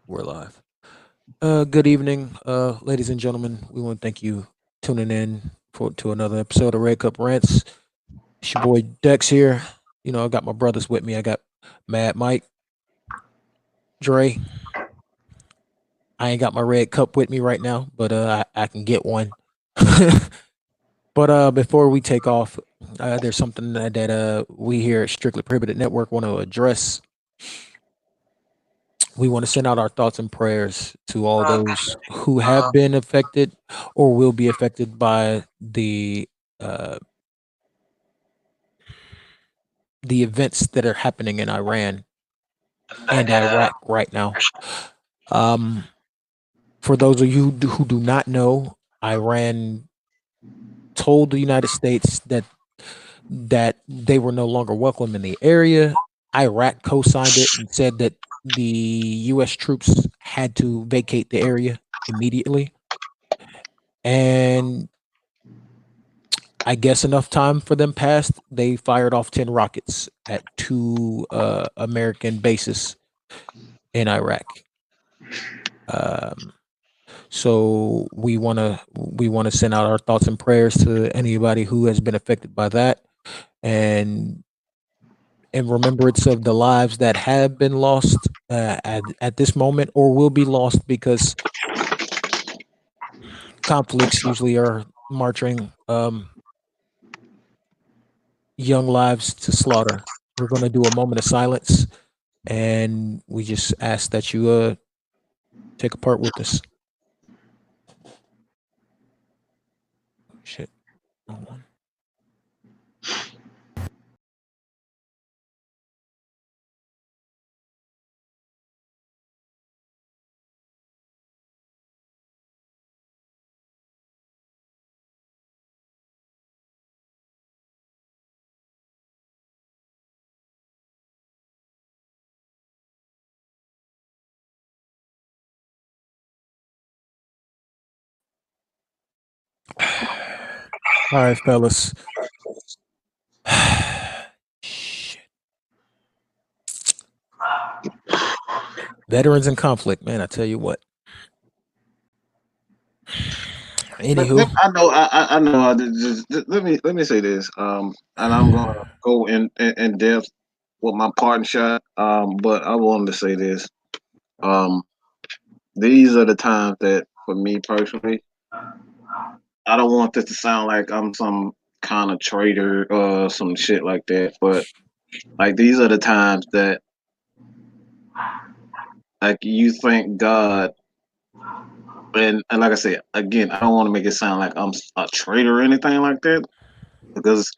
We're live. Good evening, ladies and gentlemen. We want to thank you tuning in to another episode of Red Cup Rants. It's your boy Dex here. You know, I got my brothers with me. I got Mad Mike, Dre. I ain't got my red cup with me right now, but I can get one. But before we take off, there's something that we here at Strictly Prohibited Network want to address. We want to send out our thoughts and prayers to all those who have been affected or will be affected by uh, the events that are happening in Iran and Iraq right now. Um, for those of you who do not know, Iran told the United States that they were no longer welcome in the area. Iraq co-signed it and said that the U.S. troops had to vacate the area immediately. And I guess enough time for them passed. They fired off 10 rockets at two American bases in Iraq. Um, so we wanna send out our thoughts and prayers to anybody who has been affected by that, and in remembrance of the lives that have been lost at this moment or will be lost because conflicts usually are marching young lives to slaughter. We're going to do a moment of silence, and we just ask that you take a part with us. Shit. Wrong one. All right, fellas. Shit. Veterans in conflict, man. I tell you what. Anywho, I know. I know. Let me say this. And I'm gonna go in depth with my part shot. But I wanted to say this. Um, these are the times that, for me personally, I don't want this to sound like I'm some kind of traitor or some shit like that. But like, these are the times that, like, you thank God. And like I said again, I don't want to make it sound like I'm a traitor or anything like that, because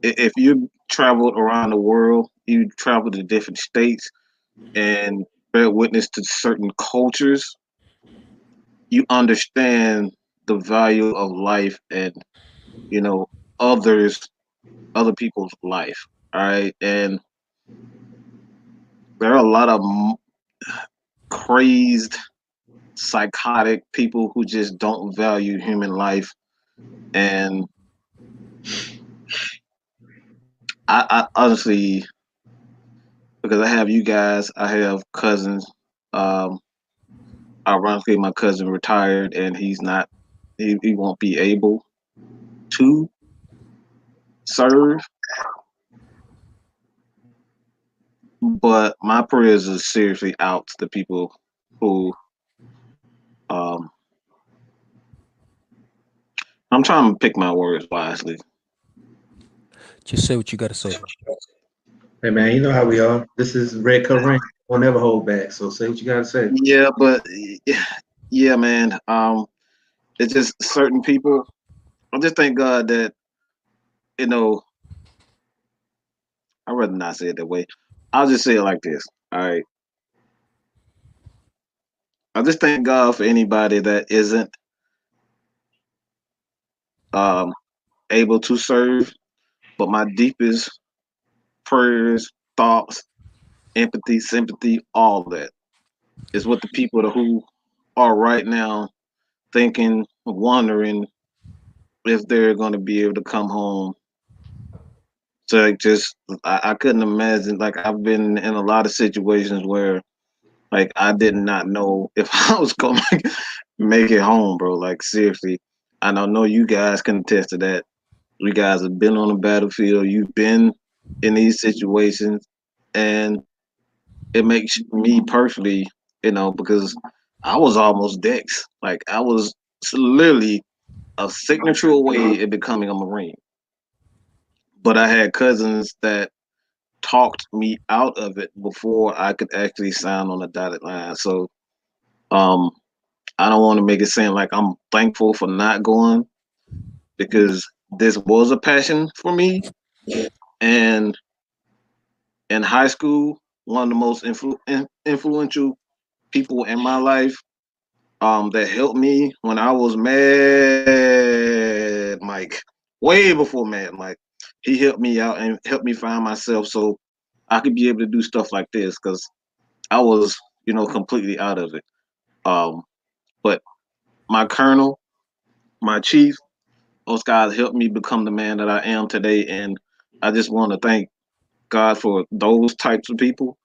if you traveled around the world, you traveled to different states and bear witness to certain cultures, you understand the value of life and, you know, others, other people's life. All right. And there are a lot of crazed, psychotic people who just don't value human life. And I honestly, because I have you guys, I have cousins. Um, Ironically, my cousin retired, and he won't be able to serve. But my prayers are seriously out to the people who, um, I'm trying to pick my words wisely. just say what you got to say, bro. Hey man, you know how we are. This is Red Cup Rank. We'll never hold back. So say what you gotta say. Yeah, but yeah, man. It's just certain people. I just thank God that, you know, I'd rather not say it that way. I'll just say it like this. All right. I just thank God for anybody that isn't um able to serve. But my deepest prayers, thoughts, empathy, sympathy, all that is with the people who are right now thinking, wondering if they're going to be able to come home. So, like, just I couldn't imagine. Like, I've been in a lot of situations where Like I did not know if I was gonna make it home, bro. Like seriously, and I know you guys can attest to that. You guys have been on the battlefield. You've been in these situations, and it makes me personally, because I was almost Dex. Like I was literally a signature away in becoming a Marine. But I had cousins that talked me out of it before I could actually sign on the dotted line. So um I don't want to make it seem like I'm thankful for not going because this was a passion for me. And in high school, one of the most influential people in my life that helped me when I was mad, Mike, way before Mad Mike. He helped me out and helped me find myself so I could be able to do stuff like this because I was, completely out of it. Um, but my colonel, my chief, those guys helped me become the man that I am today. And I just want to thank God for those types of people.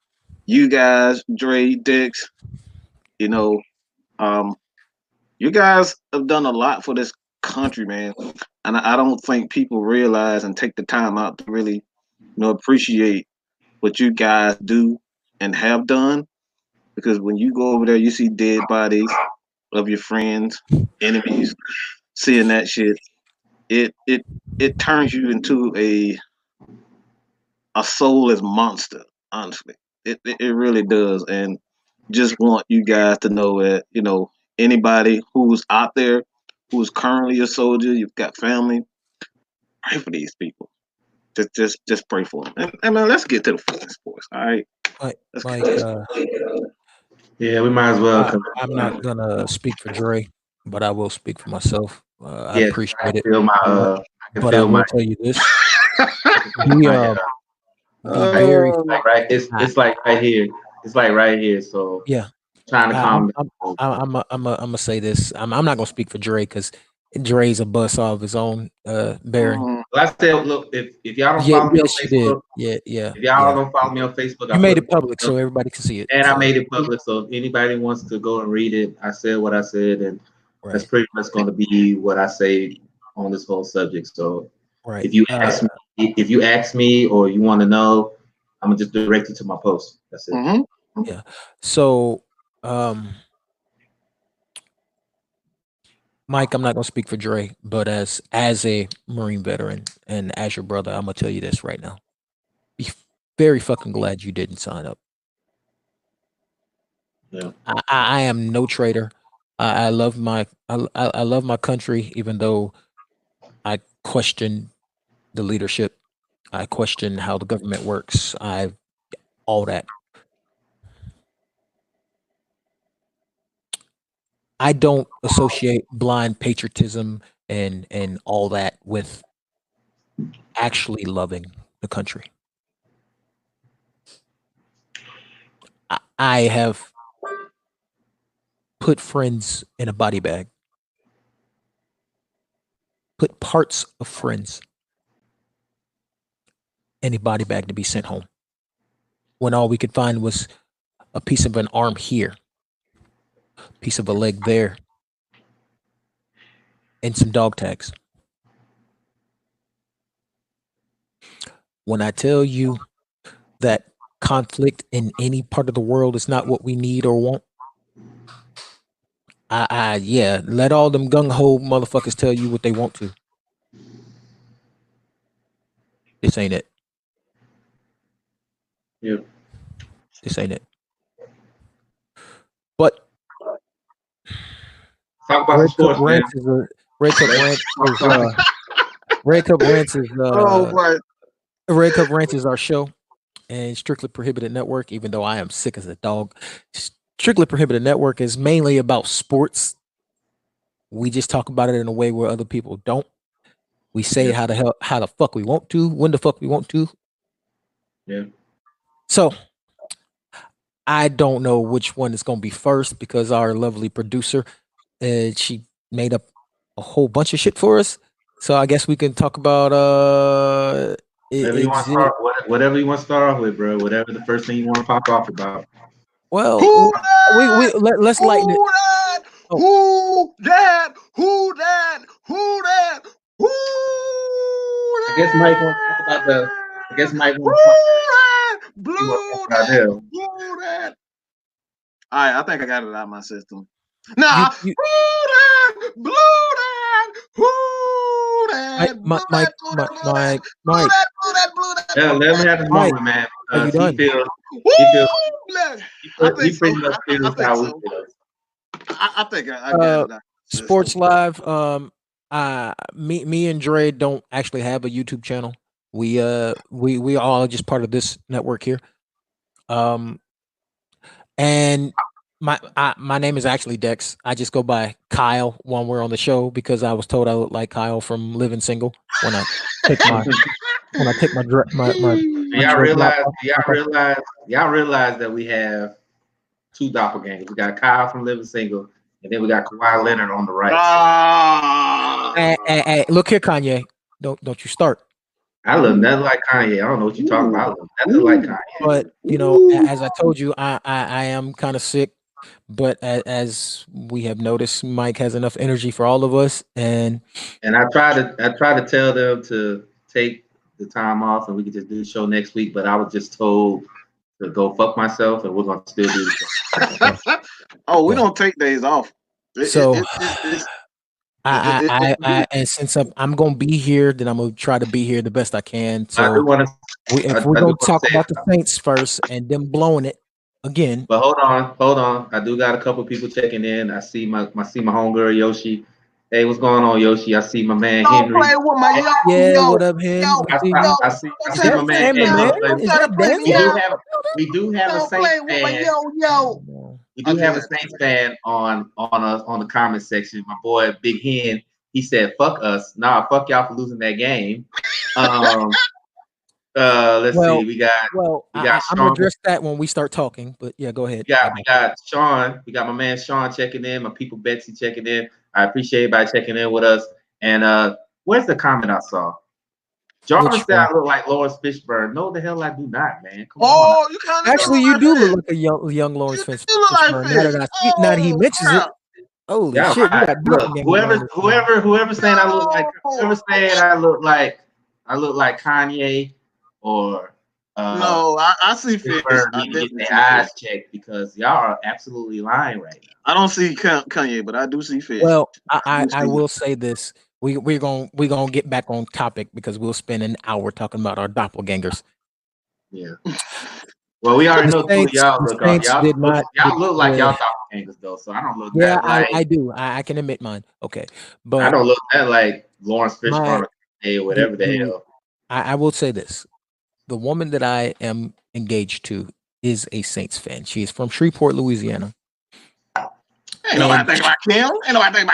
You guys, Dre, Dix, you know, um, you guys have done a lot for this country, man. And I don't think people realize and take the time out to really, appreciate what you guys do and have done. Because when you go over there, you see dead bodies of your friends, enemies, seeing that shit, it turns you into a soulless monster, honestly. It really does. And just want you guys to know that, anybody who's out there who's currently a soldier, you've got family, pray for these people. Just pray for them. And man, let's get to the fucking sports. All right. Mike, Let's get Mike, to it. Yeah, we might as well. I'm not gonna speak for Dre, but I will speak for myself. I Yeah, appreciate it, I can but I feel my, will tell you this: be my be very like right. I, It's like right here. It's like right here. So yeah. trying to calm down. I'm gonna say this. I'm not gonna speak for Dre because Dre's a bus all of his own. Baron. Well, I said, look, if y'all don't Yeah, follow me on yes, you did. Facebook, Yeah, yeah, if y'all yeah. don't follow me on Facebook, You I made put it public so everybody can see it. and I So made it public. So if anybody wants to go and read it, I said what I said, and that's right, pretty much going to be what I say on this whole subject. So right. if you ask me or you want to know, I'm gonna just direct you to my post. That's it. Yeah. So, um, Mike, I'm not gonna speak for Dre, but as a Marine veteran and as your brother, I'm gonna tell you this right now. Be very fucking glad you didn't sign up. Yeah. I am no traitor. I love I love my country, even though I question the leadership. I question how the government works. I all that. I don't associate blind patriotism and all that with actually loving the country. I have put friends in a body bag, put parts of friends in a body bag to be sent home when all we could find was a piece of an arm here, piece of a leg there, and some dog tags. When I tell you that conflict in any part of the world is not what we need or want, yeah, let all them gung ho motherfuckers tell you what they want to. This ain't it. Yeah. This ain't it. But Talk about some Red Cup sports, man. Rants is a Red Cup Rants is Red Cup Rants is Oh, right. Red Cup Rants is our show and Strictly Prohibited Network. Even though I am sick as a dog, Strictly Prohibited Network is mainly about sports. We just talk about it in a way where other people don't. We say Yeah. how the fuck we want to, when the fuck we want to. Yeah. So I don't know which one is going to be first because our lovely producer, she made up a whole bunch of shit for us. So I guess we can talk about Whatever you want to exist. start, whatever you want to start off with, bro. Whatever the first thing you want to pop off about. Well, Who let's lighten it. that? Oh. Who that? Who that? Who that? Who I guess Mike wants to talk about the. I guess Mike wants to talk Blue about that? them. Blue that? All right, I think I got it out of my system. You, Nah, you, who that? Blue that? Who that? Blue Mike, that? Blue that? Blue that? Blue Mike, that? Blue that? Blue that? Yeah, let him have the Mike, moment, man. are you He done? feels. Woo! He feels. I think He so. pretty much I feels think how we so. feel. I think I got it out. Sports Live. Me and Dre don't actually have a YouTube channel. We all just part of this network here. And my name is actually Dex. I just go by Kyle when we're on the show because I was told I look like Kyle from Living Single when I take my Y'all dreadlock realize, off. y'all realize that we have two doppelgangers. We got Kyle from Living Single, and then we got Kawhi Leonard on the right. Hey, look here, Kanye. Don't you start. I look nothing like Kanye. I don't know what you're talking about. I look nothing like Kanye. But as I told you, I am kind of sick. But as we have noticed, Mike has enough energy for all of us, and I try to tell them to take the time off, and we could just do the show next week. But I was just told to go fuck myself, and we're gonna still do the show. Oh, we don't take days off. So and since I'm gonna be here, then I'm gonna try to be here the best I can. So if we're gonna talk about the Saints first and them blowing it again. But hold on. I do got a couple people checking in. I see my homegirl Yoshi. Hey, what's going on, Yoshi? I see my man Henry. Don't play with my what up, Henry? I see my man Henry. Is that we do have a Saints fan. We do have a Saints fan on the comment section. My boy Big Hen. He said, "Fuck us." Nah, fuck y'all for losing that game. Let's see. We got I'm gonna address that when we start talking. But yeah, go ahead. We got Sean. We got my man Sean checking in. My people Betsy checking in. I appreciate everybody checking in with us. And where's the comment I saw? Jarvis said I look like Lawrence Fishburne. No, the hell I do not, man. Come on. You kind of actually you do look like a young Lawrence Fishburne. Now that he mentions it. Holy shit! Right. Look, whoever saying I look like Kanye or no, I see fish. I need to get their eyes checked because y'all are absolutely lying right now. I don't see Kanye, but I do see fish. Well, I will say this: we're gonna get back on topic because we'll spend an hour talking about our doppelgangers. Yeah. Well, we already know who y'all look like. Y'all look like y'all doppelgangers though, so I don't look that like. I do. I can admit mine. Okay, but I don't look that like Lawrence Fishburne or whatever the hell. I will say this: the woman that I am engaged to is a Saints fan. She is from Shreveport, Louisiana. Ain't nobody think about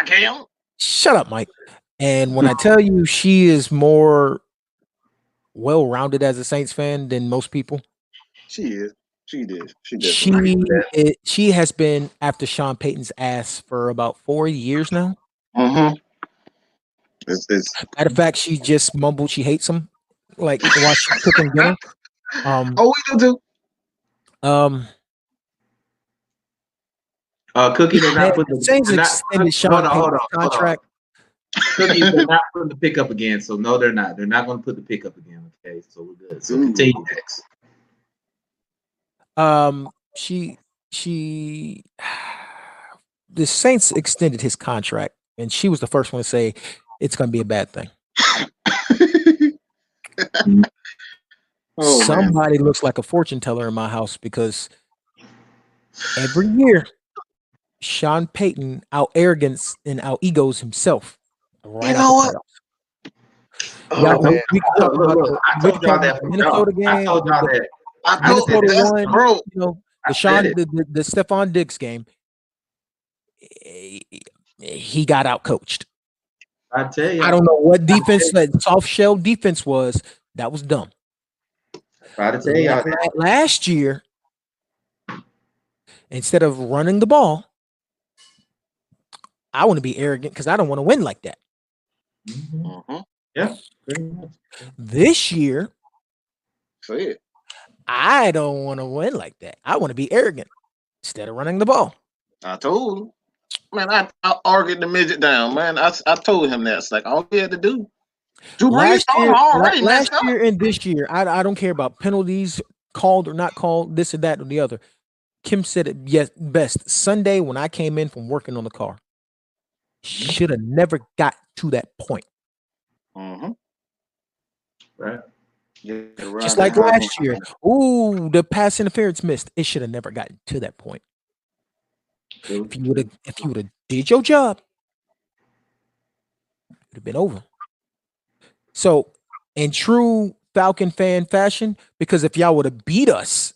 Kim. Shut up, Mike. And when I tell you she is more well-rounded as a Saints fan than most people. She is. She did. She has been after Sean Payton's ass for about 4 years now. Mm-hmm. Matter of fact, she just mumbled she hates him, like while she's cooking dinner. We do too. Cookie did not put the Saints extended Sean Payton's contract. Cookie they're not putting the pickup again, so no, they're not. They're not going to put the pickup again. Okay, so we're good. So continue next. The Saints extended his contract, and she was the first one to say it's going to be a bad thing. Somebody looks like a fortune teller in my house because every year Sean Payton out arrogance and out egos himself. Right, you know what? I told y'all that Minnesota game. I told y'all that. Minnesota won. Bro. You know, the Stephon Diggs game. He got out coached. I tell you, I don't know what defense that soft shell defense was. That was dumb. I tell you, last year, instead of running the ball, I want to be arrogant because I don't want to win like that. Mm-hmm. Yeah. This year, say it. I don't want to win like that. I want to be arrogant. instead of running the ball. I told him. Man, I argued the midget down, man. I told him that. It's like all he had to do. Drew Brees already last messed up. year and this year, I don't care about penalties called or not called, this or that or the other. Kim said it best. Sunday when I came in from working on the car, should have never got to that point. Mm-hmm. Right. Yeah, Just like last year. Ooh, the pass interference missed. It should have never gotten to that point. True. If you would have did your job, it would have been over. So, in true Falcon fan fashion, because if y'all would have beat us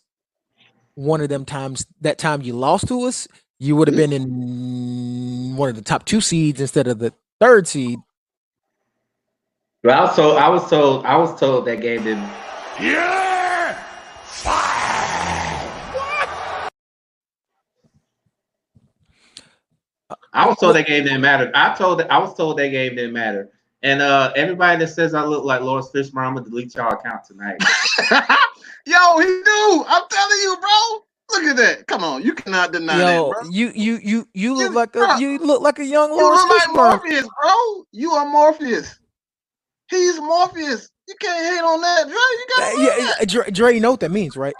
one of them times, that time you lost to us, you would have been in one of the top 2 seeds instead of the 3rd seed. But also, I was told that game didn't. You're fired. I was told that game didn't matter. I was told that game didn't matter. And everybody that says I look like Lawrence Fishburne, I'm gonna delete y'all account tonight. Yo, he do. I'm telling you, bro. Look at that. Come on, you cannot deny that, bro. You look like a young You Lawrence look like Fishburne. Morpheus, bro. You are Morpheus. He's Morpheus. You can't hate on that, Dre. You gotta Dre, you know what that means, right?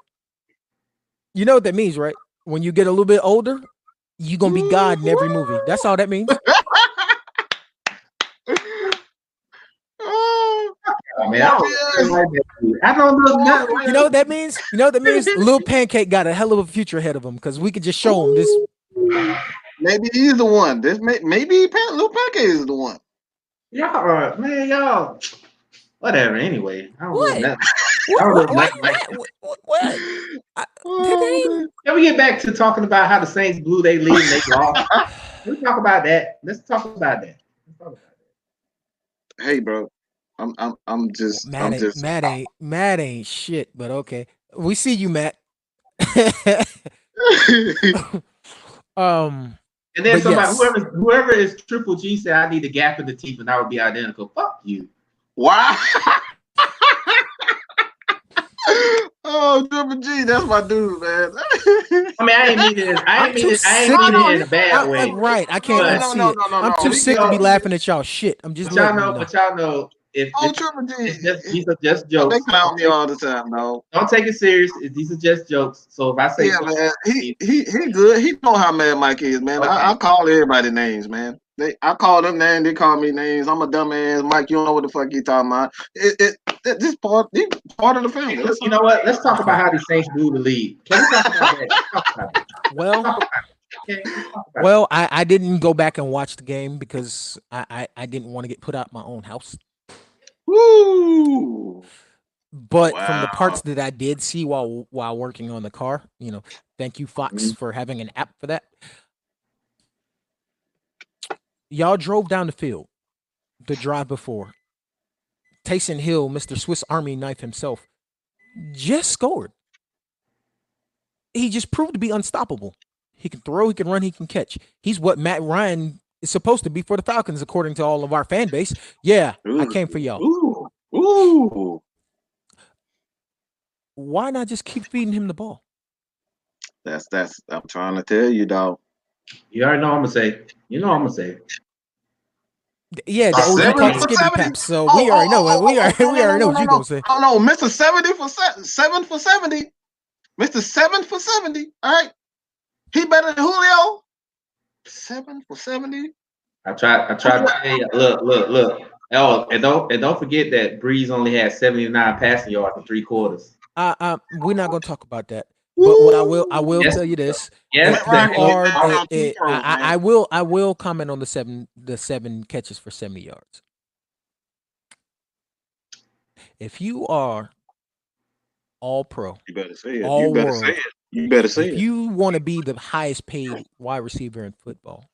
You know what that means, right? When you get a little bit older, you're gonna be God in every movie. That's all that means. Oh, man, I don't know nothing. You know what that means? You know what that means? Lil Pancake got a hell of a future ahead of him because we could just show him this. Maybe he's the one. Maybe Lil Pancake is the one. Y'all. Whatever. Anyway, I don't What? know nothing. What? Can we get back to talking about how the Saints blew their lead and they lost? Let's talk about that. Hey, bro. I'm just Matt ain't shit, but okay. We see you, Matt. And then But somebody, yes. whoever is Triple G said I need a gap in the teeth and I would be identical. Fuck you. Wow. Oh, Triple G, that's my dude, man. I mean, I ain't mean it in a bad way. Right, I can't see it. I'm too sick to be laughing at y'all shit. I'm just letting you know. But y'all know if Triple G, these are just jokes. They clown me all the time, though. Don't take it serious. These are just jokes. So if I say, yeah, man, he good. He know how mad Mike is, man. Okay. I call everybody names, man. I call them names. They call me names. I'm a dumbass. Mike, you don't know what the fuck you talking about. This part of the family. You know what? Let's talk about how the Saints blew the lead. Can we talk about that? Well, I didn't go back and watch the game because I didn't want to get put out my own house. Woo! But from the parts that I did see while working on the car, thank you, Fox, for having an app for that. Y'all drove down the field the drive before. Taysom Hill, Mr. Swiss Army knife himself, just scored. He just proved to be unstoppable. He can throw, he can run, he can catch. He's what Matt Ryan is supposed to be for the Falcons, according to all of our fan base. Yeah, I came for y'all. Ooh. Why not just keep feeding him the ball? That's I'm trying to tell you, dog. You already know what I'm gonna say. You know what I'm gonna say. Yeah, the OG called Skippy Paps. So we already know what we already know what you gonna say. Oh no, Mr. 7 for 70. Mr. 7 for 70. All right. He better than Julio. 7 for 70. I tried to tell you. Look. Oh, and don't forget that Breeze only had 79 passing yards in 3 quarters. We're not gonna talk about that. But what I will tell you this. Yes, I will comment on the seven catches for 70 yards. If you are all pro, you better say it. All you better world, say it. You better say if it. you want to be the highest paid wide receiver in football,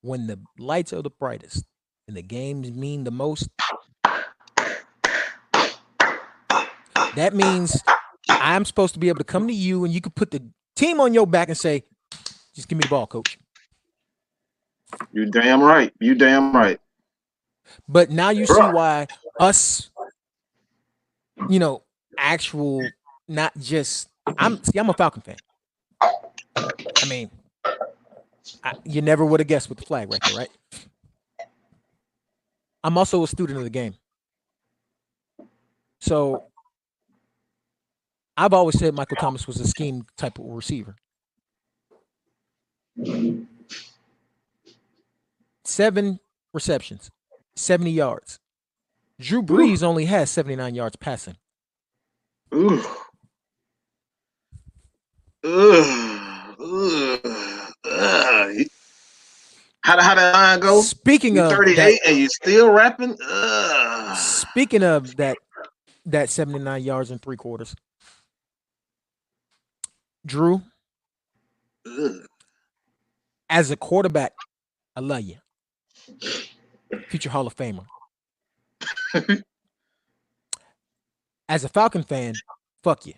when the lights are the brightest and the games mean the most, that means I'm supposed to be able to come to you and you can put the team on your back and say, just give me the ball, coach. You damn right. But now you see why us, actual, not just I'm a Falcon fan. mean, you never would have guessed with the flag right there, right? I'm also a student of the game. So I've always said Michael Thomas was a scheme type of receiver. 7 receptions, 70 yards. Drew Brees only has 79 yards passing. Ooh. How did line go? Speaking You of 38 that, and you still rapping? speaking of that 79 yards and 3/4. Drew, as a quarterback, I love you. Future Hall of Famer. As a Falcon fan, fuck you.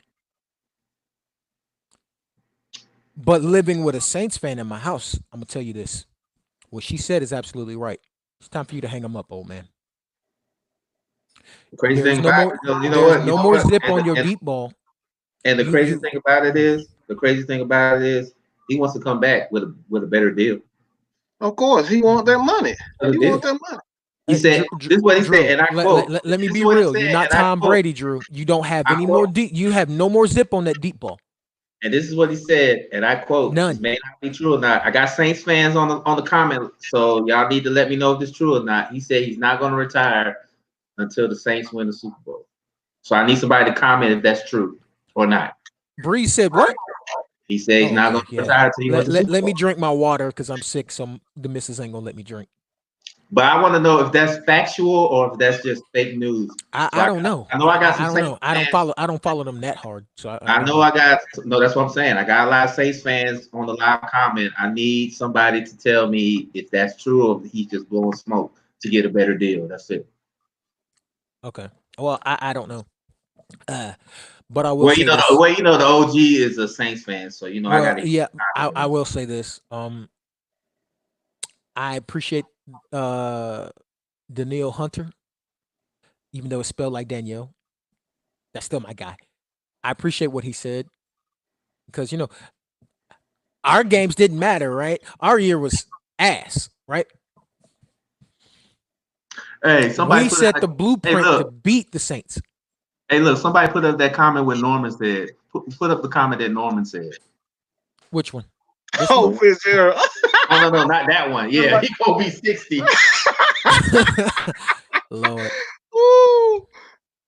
But living with a Saints fan in my house, I'm gonna tell you this. What she said is absolutely right. It's time for you to hang him up, old man. The crazy There's thing no about more. it, you know There's what? no more zip on your deep ball. And the crazy thing about it is, he wants to come back with a better deal. Of course, he want that money. He want that money. He said, "This is what he said," and I quote. Let me be real. You're not Tom Brady, Drew. You don't have any more deep. You have no more zip on that deep ball. And this is what he said, and I quote: None. "This may not be true or not." I got Saints fans on the comment, so y'all need to let me know if it's true or not. He said he's not going to retire until the Saints win the Super Bowl. So I need somebody to comment if that's true or not. Breeze said what? He said he's not going to retire until he wins the Super Bowl. Let me drink my water because I'm sick, so the missus ain't gonna let me drink. But I want to know if that's factual or if that's just fake news. I don't know. I know I got some. I don't know. I don't follow them that hard. So I know I got no. That's what I'm saying. I got a lot of Saints fans on the live comment. I need somebody to tell me if that's true or if he's just blowing smoke to get a better deal. That's it. Okay. Well, I don't know. But I will say this. The OG is a Saints fan, so you know I got to. Yeah, I will say this. I appreciate Danielle Hunter, even though it's spelled like Danielle. That's still my guy. I appreciate what he said because our games didn't matter, right? Our year was ass, right? Hey, somebody we set the blueprint to beat the Saints. Hey, look, somebody put up that comment what Norman said. Put up the comment that Norman said. Which one? Oh, Fitzgerald. Oh, no, not that one. Yeah, he gonna be 60. Lord. Ooh.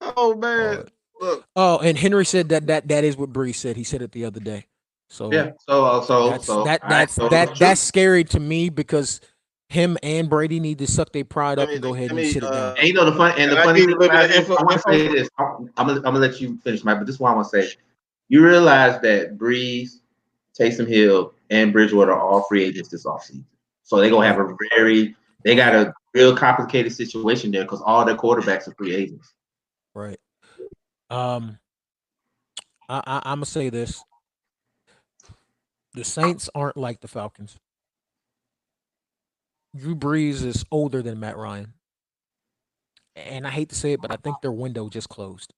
Oh man. Lord. Look. Oh, and Henry said that is what Bree said. He said it the other day. So yeah. That's scary to me because him and Brady need to suck their pride up and go ahead and sit it down. And the funny thing about it, I want to say this. I'm gonna let you finish, Mike, but this is what I want to say. You realize that Breeze, Taysom Hill, and Bridgewater are all free agents this offseason. So they're gonna have they got a real complicated situation there because all their quarterbacks are free agents. Right. I'm gonna say this. The Saints aren't like the Falcons. Drew Brees is older than Matt Ryan. And I hate to say it, but I think their window just closed.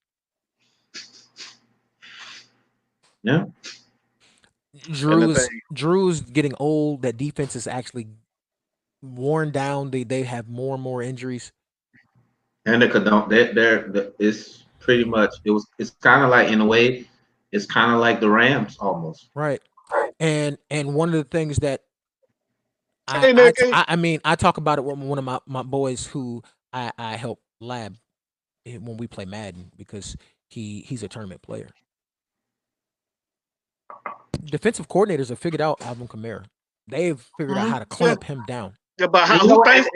Yeah. Drew's getting old. That defense is actually worn down. They have more and more injuries. And it's pretty much it's kind of like in a way, it's kind of like the Rams almost. Right. And one of the things that I talk about it with one of my boys who I help lab when we play Madden because he's a tournament player. Defensive coordinators have figured out Alvin Kamara. They've figured out how to clamp him down. Yeah, but I got a question.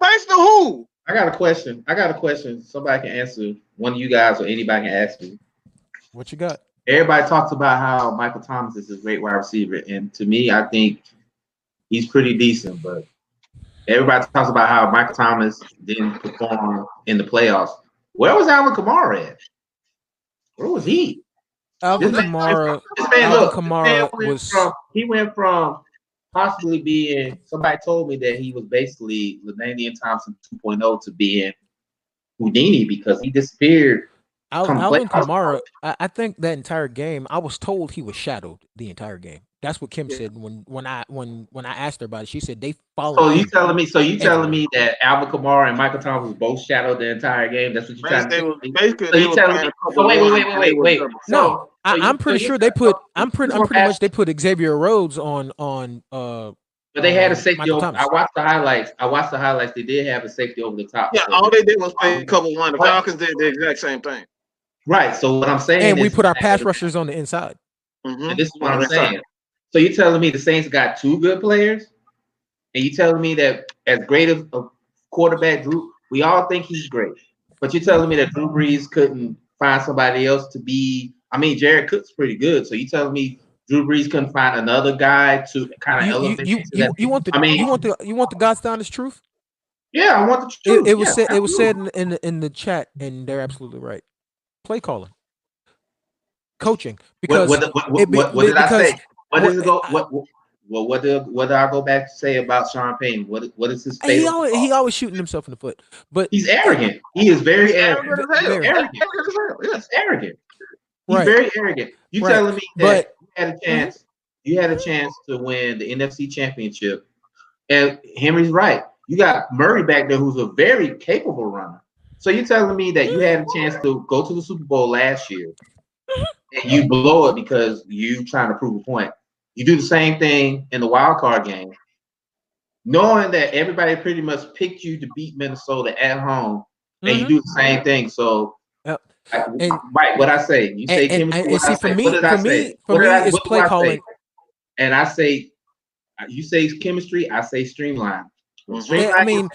Thanks to who? I got a question. Somebody can answer. One of you guys or anybody can ask me. What you got? Everybody talks about how Michael Thomas is a great wide receiver, and to me, I think he's pretty decent. But everybody talks about how Michael Thomas didn't perform in the playoffs. Where was Alvin Kamara at? Where was he? Alvin Kamara went from possibly being, somebody told me that he was basically LaDainian Thompson 2.0 to being Houdini because he disappeared Alvin Kamara, I think that entire game, I was told he was shadowed the entire game. That's what Kim said when I asked her about it. She said they followed. So you telling me that Alvin Kamara and Michael Thomas both shadowed the entire game? That's what you're trying to say. Basically, So you telling me? Oh, wait. No, I'm pretty sure they put. I'm pretty much they put Xavier Rhodes on. But they had a safety Michael over. Thomas. I watched the highlights. They did have a safety over the top. Yeah, all they did was play cover one. The Falcons did the exact same thing. Right. So what I'm saying and is, we put our pass rushers on the inside. And this is what I'm saying. So you're telling me the Saints got two good players, and you telling me that as great of a quarterback, Drew, we all think he's great, but you're telling me that Drew Brees couldn't find somebody else to be. I mean, Jared Cook's pretty good, so you telling me Drew Brees couldn't find another guy to kind of elevate? You want the God's honest truth? Yeah, I want the truth. It was said in the chat, and they're absolutely right. Play calling, coaching, because what did I say? What does it go? What did I go back to say about Sean Payton? What is his favorite? He always shooting himself in the foot, but he's arrogant. He is very arrogant. Yes, arrogant. He's very arrogant. You telling me that you had a chance? You had a chance to win the NFC Championship, and Henry's right. You got Murray back there, who's a very capable runner. So you're telling me that you had a chance to go to the Super Bowl last year, and you blow it because you trying to prove a point. You do the same thing in the wild card game, knowing that everybody pretty much picked you to beat Minnesota at home, and you do the same thing. So, Mike, what I say? You say chemistry. For me, it's play calling. And I say, you say chemistry. I say streamline. I mean,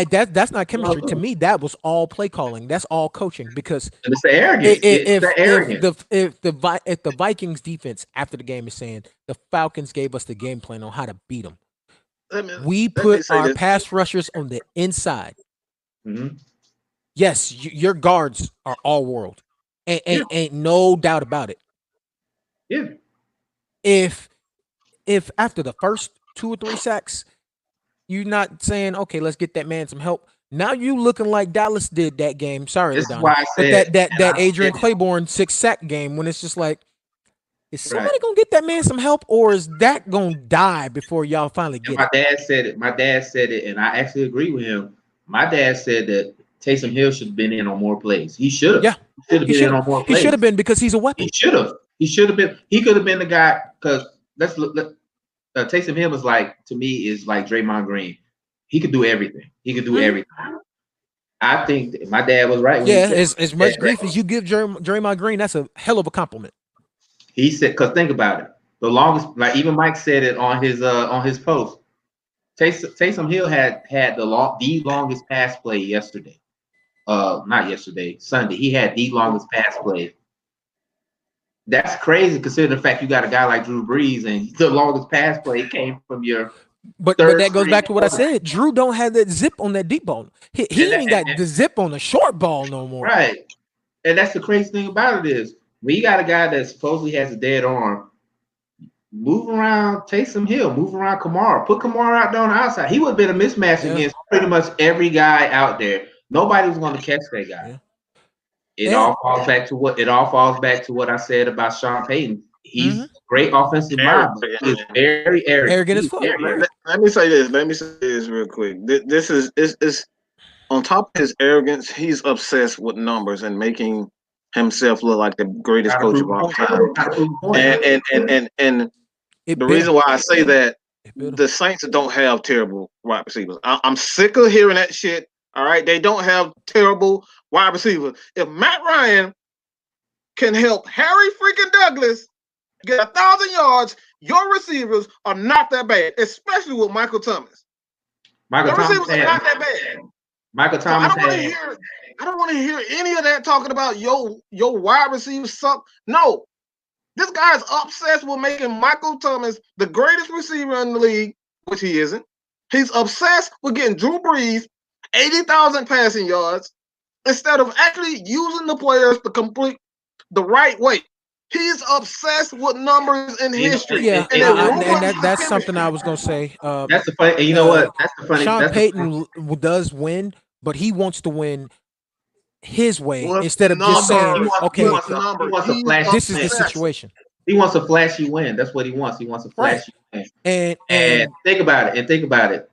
that's not chemistry. To me, that was all play calling. That's all coaching because it's the arrogance. If the Vikings defense after the game is saying the Falcons gave us the game plan on how to beat them, we put our pass rushers on the inside. Mm-hmm. Yes, your guards are all world, and ain't no doubt about it. Yeah. If after the first 2 or 3 sacks, you're not saying, okay, let's get that man some help. Now you looking like Dallas did that game. Sorry, LaDonna. But that Adrian Claiborne 6-sack game when it's just like, is somebody gonna get that man some help, or is that gonna die before y'all finally get it? My dad said it, and I actually agree with him. My dad said that Taysom Hill should have been in on more plays. He should have. Yeah, he should have been in on more plays. He should have been because he's a weapon. He should have been. He could have been the guy because let's look. Taysom Hill is like Draymond Green. He could do everything. Everything. I think my dad was right. As much grief as you give Draymond Green, that's a hell of a compliment. He said, because think about it. The longest, like even Mike said it on his post. Taysom Hill had the longest pass play yesterday. Not yesterday, Sunday. He had the longest pass play. That's crazy considering the fact you got a guy like Drew Brees and the longest pass play came from your. But that goes back to what I said. Drew don't have that zip on that deep ball. He ain't got the zip on the short ball no more. Right. And that's the crazy thing about it is when you got a guy that supposedly has a dead arm, move around Taysom Hill, move around Kamara, put Kamara out there on the outside. He would have been a mismatch against pretty much every guy out there. Nobody was going to catch that guy. Yeah. It all falls back to what I said about Sean Payton. He's a great offensive mind, but he is very arrogant as fuck. Let me say this real quick. This is on top of his arrogance. He's obsessed with numbers and making himself look like the greatest coach of all time. And the reason why I say that the Saints don't have terrible wide receivers. I'm sick of hearing that shit. All right, they don't have terrible wide receivers. If Matt Ryan can help Harry freaking Douglas get 1,000 yards, your receivers are not that bad, especially with Michael Thomas. Your receivers are not that bad. Michael Thomas. So I don't want to hear any of that talking about your wide receivers suck. No, this guy's obsessed with making Michael Thomas the greatest receiver in the league, which he isn't. He's obsessed with getting Drew Brees 80,000 passing yards instead of actually using the players to complete the right way. He's obsessed with numbers and history. Yeah, and that's something I was gonna say. That's the funny. You know what? That's the funny. Sean Payton does win, but he wants to win his way What's instead of just saying, numbers? okay, What's the number? He wants a He's flashy this is the obsessed. situation. He wants a flashy win. That's what he wants. He wants a Right. flashy win. And And think about it.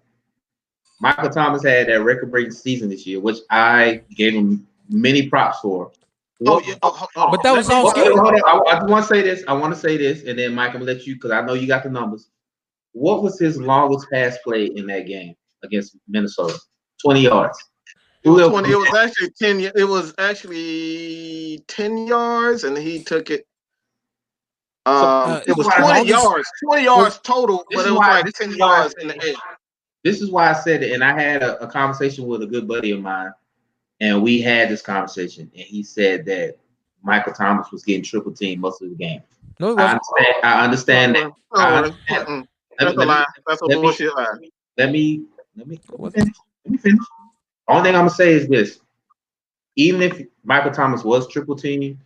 Michael Thomas had that record-breaking season this year, which I gave him many props for. Oh yeah. Hold on. But that was Let me- all scheme. Hold on. I just want to say this. And then Mike, I'm gonna let you because I know you got the numbers. What was his longest pass play in that game against Minnesota? 20 yards. It was 20. It was actually 10. It was actually 10 yards, and he took it. It was 20 yards. 20 yards total, but it was like 10 yards in the air. This is why I said it, and I had a conversation with a good buddy of mine, and we had this conversation, and he said that Michael Thomas was getting triple teamed most of the game. No, it wasn't. I understand that. That's a lie. That's a bullshit lie. Let me finish. The only thing I'm gonna say is this: even if Michael Thomas was triple teaming,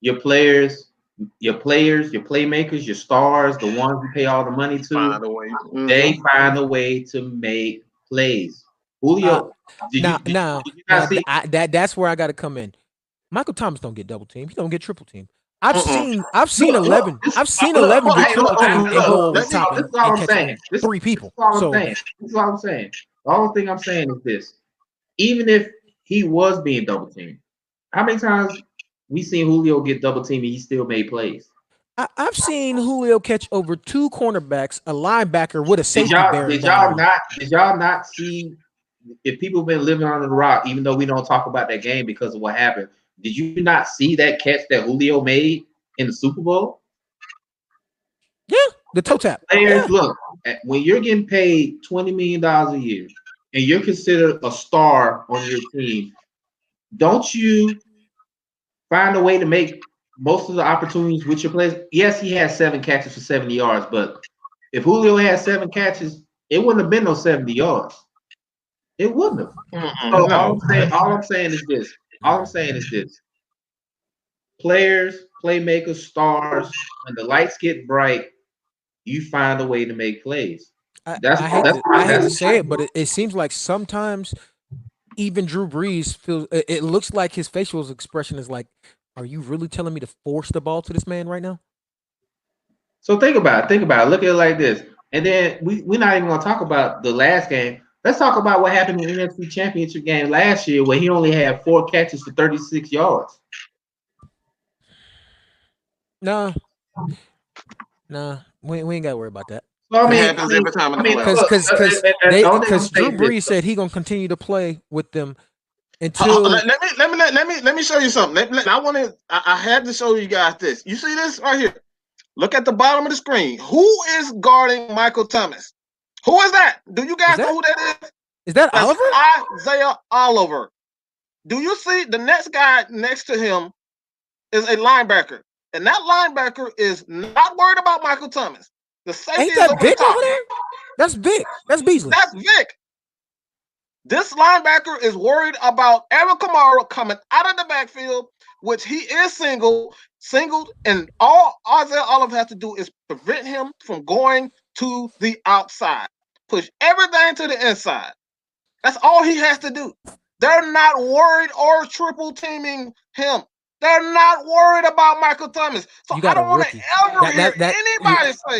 your players, your playmakers, your stars, the ones you pay all the money to, they find a way to make plays. Julio, that's where I got to come in. Michael Thomas don't get double teamed. He don't get triple teamed. I've seen 11. I've seen 11 get triple teamed and go over the top and catch 3 people. This is all I'm saying. The only thing I'm saying is this: even if he was being double teamed, how many times we seen Julio get double teamed and he still made plays? I've seen Julio catch over 2 cornerbacks, a linebacker with a safety bearing. Did y'all not see? If people have been living under the rock, even though we don't talk about that game because of what happened, did you not see that catch that Julio made in the Super Bowl? Yeah, the toe tap. Players, look, when you're getting paid $20 million a year and you're considered a star on your team, don't you find a way to make most of the opportunities with your players? Yes, he had 7 catches for 70 yards, but if Julio had 7 catches, it wouldn't have been no 70 yards. It wouldn't have. So all I'm saying is this. Players, playmakers, stars, when the lights get bright, you find a way to make plays. I hate to say it, but it seems like sometimes even Drew Brees feels. It looks like his facial expression is like, "Are you really telling me to force the ball to this man right now?" So think about it. Look at it like this, and then we're not even gonna talk about the last game. Let's talk about what happened in the NFC Championship game last year, where he only had 4 catches for 36 yards. Nah, we ain't got to worry about that. So, it happens every time in the playoffs. Because Drew Brees said he gonna continue to play with them until. Let me show you something. I had to show you guys this. You see this right here? Look at the bottom of the screen. Who is guarding Michael Thomas? Who is that? Do you guys know who that is? Is that That's Oliver? Isaiah Oliver. Do you see the next guy next to him is a linebacker? And that linebacker is not worried about Michael Thomas. The safety Ain't that is Vic over there? That's Vic. That's Beasley. That's Vic. This linebacker is worried about Eric Kamara coming out of the backfield, which he is singled, and all Isaiah Oliver has to do is prevent him from going to the outside. Push everything to the inside. That's all he has to do. They're not worried or triple teaming him. They're not worried about Michael Thomas. So I don't want to ever hear anybody say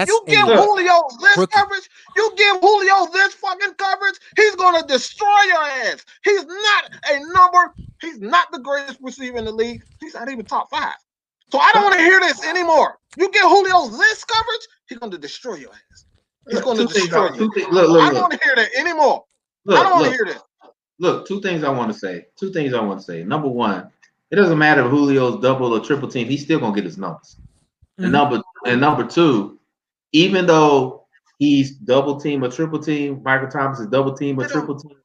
you give Julio this coverage, you give Julio this fucking coverage, he's gonna destroy your ass. He's not he's not the greatest receiver in the league. He's not even top 5. So I don't want to hear this anymore. You give Julio this coverage, he's gonna destroy your ass. He's gonna destroy you. I don't want to hear that anymore. I don't want to hear this. Look, 2 things I want to say. Number 1, it doesn't matter if Julio's double or triple team, he's still gonna get his numbers. Mm-hmm. And number 2, even though he's double team or triple team, Michael Thomas is double team or triple team,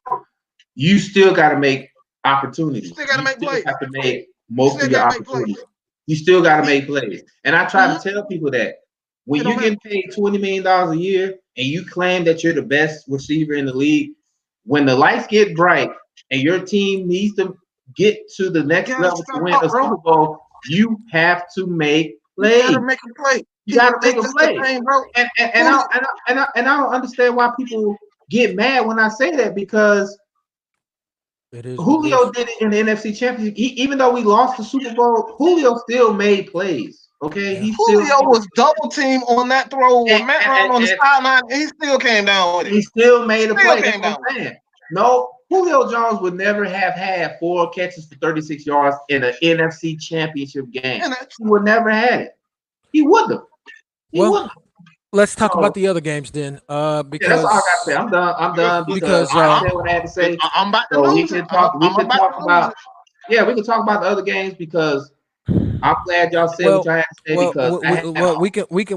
you still gotta make opportunities. You still gotta make plays. You have to make most of your opportunities. You still gotta make plays. And I try to tell people that when you get paid $20 million a year and you claim that you're the best receiver in the league, when the lights get bright and your team needs to get to the next level to win a Super Bowl, you have to make plays. You gotta make a play. You gotta make a play. And I don't understand why people get mad when I say that, because It is. Julio did it in the NFC Championship. Even though we lost the Super Bowl, Julio still made plays. Okay, he still Julio was double teamed on that throw with Matt Ryan on the sideline. He still came down with it. He still made a play. That's what I'm saying. No, Julio Jones would never have had 4 catches for 36 yards in an NFC Championship game. He would never had it. He wouldn't have. Well, let's talk about the other games then. Because that's all I gotta say. I'm done because I said what I had to say. I'm about to so lose. We can talk about. Yeah, we can talk about the other games because I'm glad y'all said what y'all had to say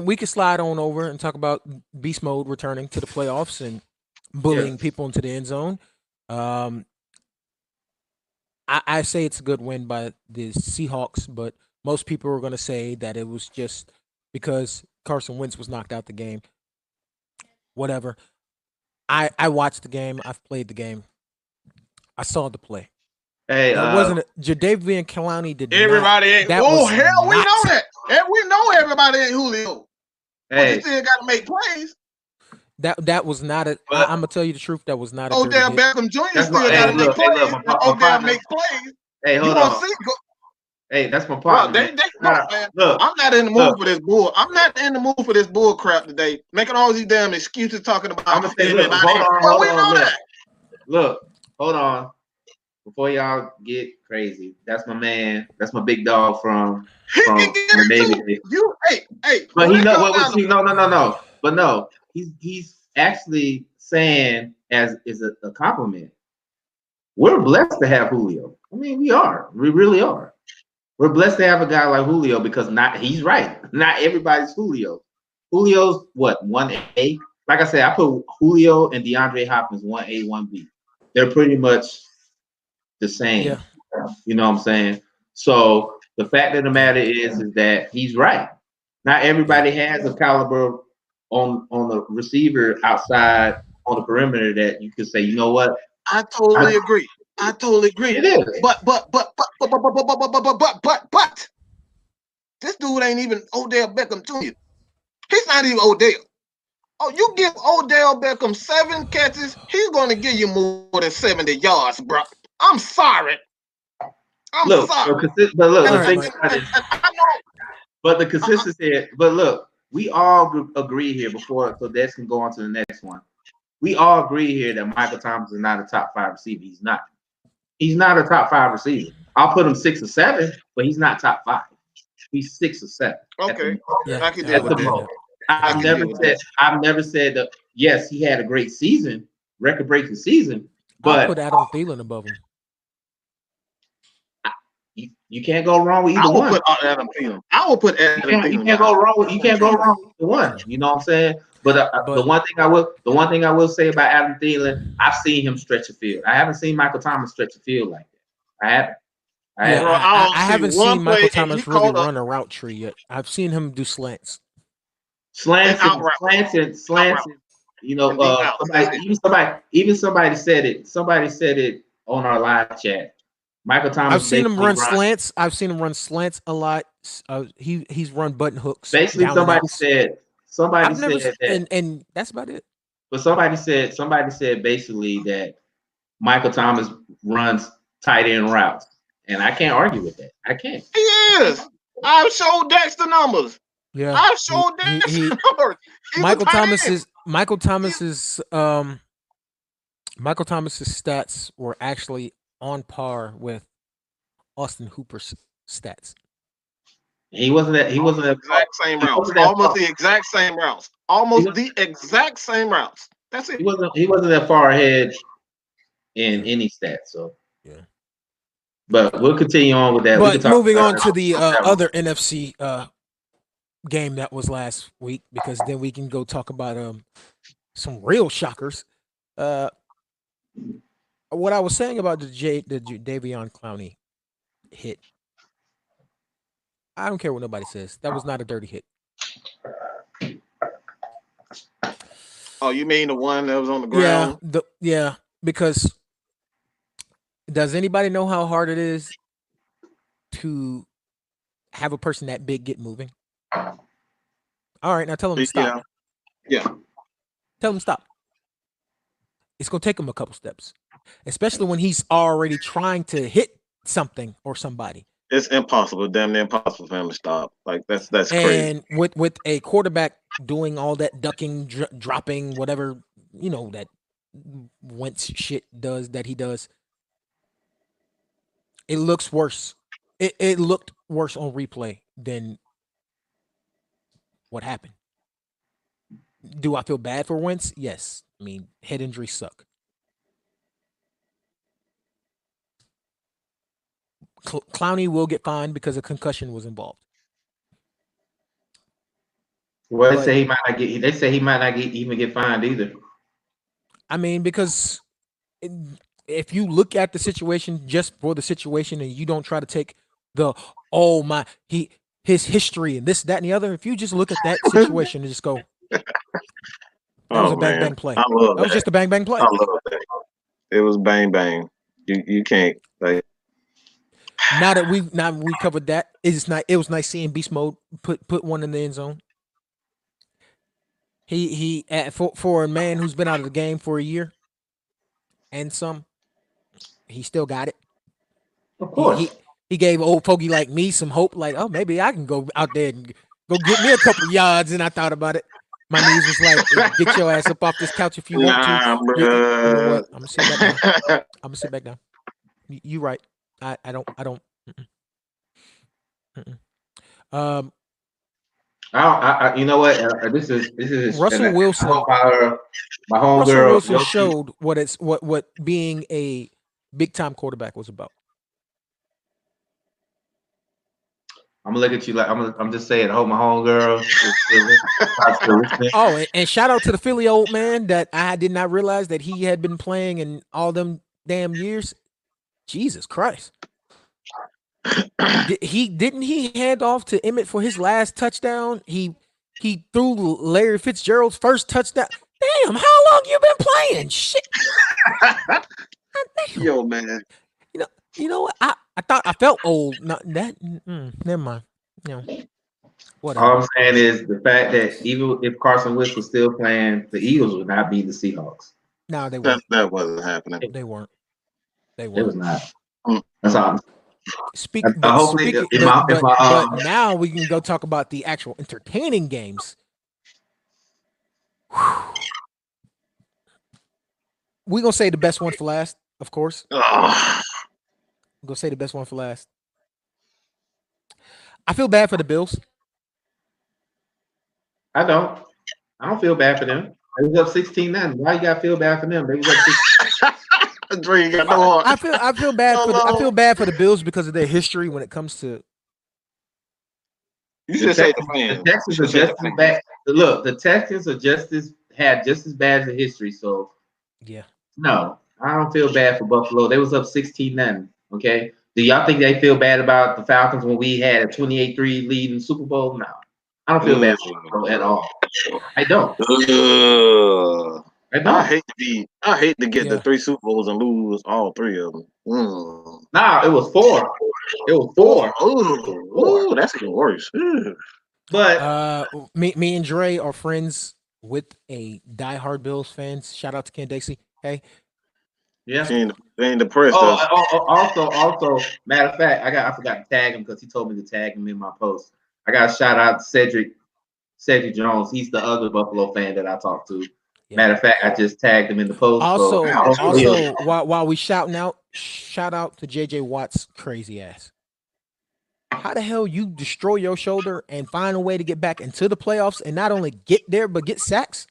we can slide on over and talk about beast mode returning to the playoffs and bullying people into the end zone. I say it's a good win by the Seahawks, but most people are going to say that it was just because Carson Wentz was knocked out the game. Whatever. I watched the game. I've played the game. I saw the play. Hey, that wasn't Jadeveon Clowney did everybody ain't. Oh hell, we know that. We know everybody ain't Julio. Hey, but you still got to make plays. That was not a. I'm gonna tell you the truth. That was not a. Odell Beckham Jr. still got to make plays. Odell makes plays. Hey, hold on. Hey, that's my partner. Look, I'm not in the mood for this bull. I'm not in the mood for this bull crap today. Making all these damn excuses talking about. I'm gonna say, look, hold on. Look, hold on. Before y'all get crazy, that's my man. That's my big dog from the Navy. Hey. But he no. But no, he's actually saying as is a compliment. We're blessed to have Julio. I mean, we are. We really are. We're blessed to have a guy like Julio because he's right. Not everybody's Julio. Julio's what, 1A? Like I said, I put Julio and DeAndre Hopkins 1A, 1B. They're pretty much the same. Yeah. You know what I'm saying? So the fact of the matter is that he's right. Not everybody has a caliber on the receiver outside on the perimeter that you could say, you know what? I totally agree. It is. But this dude ain't even Odell Beckham Jr. He's not even Odell. Oh, you give Odell Beckham 7 catches, he's going to give you more than 70 yards, bro. I'm sorry. I'm sorry. But look, the thing about it, but the consistency. But look, we all agree here before, so Des can go on to the next one. We all agree here that Michael Thomas is not a top 5 receiver. He's not. He's not a top 5 receiver. I'll put him 6 or 7, but he's not top 5. He's 6 or 7. Okay. I can deal with that. I've never said that. Yes, he had a great season, record-breaking season. But I'll put Adam Thielen above him. You can't go wrong with either one. I will put Adam Thielen. You can't go wrong with either one. You know what I'm saying? But the one thing I will say about Adam Thielen, I've seen him stretch a field. I haven't seen Michael Thomas stretch a field like that. I haven't seen Michael Thomas really run a route tree yet. I've seen him do slants. Slants. You know, somebody said it. Somebody said it on our live chat. Michael Thomas. I've seen him run slants. I've seen him run slants a lot. He's run button hooks. Basically, somebody said that, and that's about it. But somebody said basically that Michael Thomas runs tight end routes, and I can't argue with that. I can't. He is. I've showed Dex the numbers. Yeah, I've showed Dex the numbers. Michael Thomas's stats were actually on par with Austin Hooper's stats. He wasn't the exact same routes. Almost the exact same routes. Almost the exact same routes. That's it. He wasn't that far ahead in any stats. So yeah. But we'll continue on with that. But moving on to the other NFC game that was last week, because then we can go talk about some real shockers. What I was saying about the Jadeveon Clowney hit, I don't care what nobody says. That was not a dirty hit. Oh, you mean the one that was on the ground? Yeah, because does anybody know how hard it is to have a person that big get moving? All right, now tell him to stop. Yeah. Tell him to stop. It's going to take him a couple steps, especially when he's already trying to hit something or somebody. It's impossible, damn near impossible for him to stop. Like that's crazy. And with a quarterback doing all that ducking, dropping, whatever, that Wentz shit does that he does, it looks worse. It looked worse on replay than what happened. Do I feel bad for Wentz? Yes. I mean, head injuries suck. Clowney will get fined because a concussion was involved. Well, they say he might not get. They say he might not even get fined either. I mean, because if you look at the situation just for the situation, and you don't try to take his history and this, that, and the other. If you just look at that situation and just go, that was a bang bang play. I love that was just a bang bang play. I love that. It was bang bang. You can't like. Now that we covered that, it was nice seeing Beast Mode put one in the end zone. He for a man who's been out of the game for a year and some, he still got it. Of course. He gave old fogey like me some hope, like, oh, maybe I can go out there and go get me a couple yards. And I thought about it. My knees was like, get your ass up off this couch if you want to. You know what? I'm gonna sit back down. I'm gonna sit back down. You right. I don't. You know what? This is Russell Wilson. My homegirl. Russell Wilson showed what being a big time quarterback was about. I'm gonna look at you like I'm just saying. I hope my homegirl. Oh, and shout out to the Philly old man that I did not realize that he had been playing in all them damn years. Jesus Christ. Didn't he hand off to Emmett for his last touchdown? He threw Larry Fitzgerald's first touchdown. Damn, how long you been playing? Shit. Yo, man. You know what? I felt old. Not that. Never mind. Whatever. All I'm saying is the fact that even if Carson Wentz was still playing, the Eagles would not beat the Seahawks. No, they weren't. That wasn't happening. They weren't. It was not. That's all. But now we can go talk about the actual entertaining games. We're gonna say the best one for last, of course. We're gonna say the best one for last. I feel bad for the Bills. I don't feel bad for them. They was up 16-9. Why you gotta feel bad for them? They was up 16. Dre got no heart. I feel bad I feel bad for the Bills because of their history when it comes to. You should say the fans. The Texans are just as bad. Look, the Texans had just as bad as a history. So yeah, no, I don't feel bad for Buffalo. They was up 16-9. Okay, do y'all think they feel bad about the Falcons when we had a 28-3 lead in the Super Bowl? No, I don't feel bad for Buffalo at all. I don't. I hate to get the 3 Super Bowls and lose all 3 of them. Nah, it was 4. It was 4. Oh, that's even worse. But me and Dre are friends with a diehard Bills fans. Shout out to Ken Dixie. Hey. Yeah. They ain't depressed. Also, matter of fact, I forgot to tag him because he told me to tag him in my post. I got to shout out to Cedric Jones. He's the other Buffalo fan that I talked to. Yeah. Matter of fact, I just tagged him in the post. Also, while we shout out to JJ Watt's crazy ass. How the hell you destroy your shoulder and find a way to get back into the playoffs and not only get there but get sacks?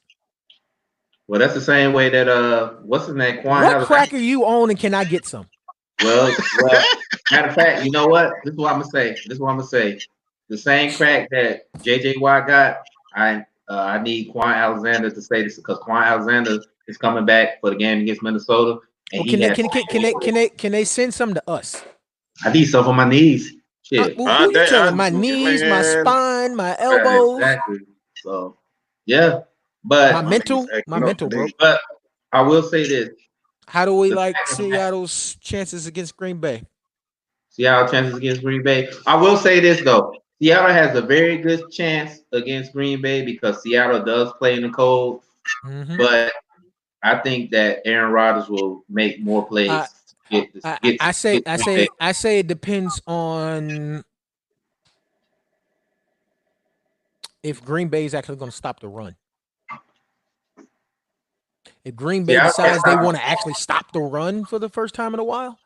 Well, that's the same way that what's his name? What crack are you on and can I get some? Well, matter of fact, you know what? This is what I'm gonna say. The same crack that JJ Watt got, I need Quan Alexander to say this because Quan Alexander is coming back for the game against Minnesota. And can they send some to us? I need some for my knees. Shit. My knees, my spine, my elbows. Exactly. So yeah. But my mental, bro. But I will say this. How do we like Seattle's chances against Green Bay? Seattle chances against Green Bay. I will say this though. Seattle has a very good chance against Green Bay because Seattle does play in the cold. Mm-hmm. But I think that Aaron Rodgers will make more plays. I say it depends on if Green Bay is actually going to stop the run. If Green Bay decides they want to actually stop the run for the first time in a while,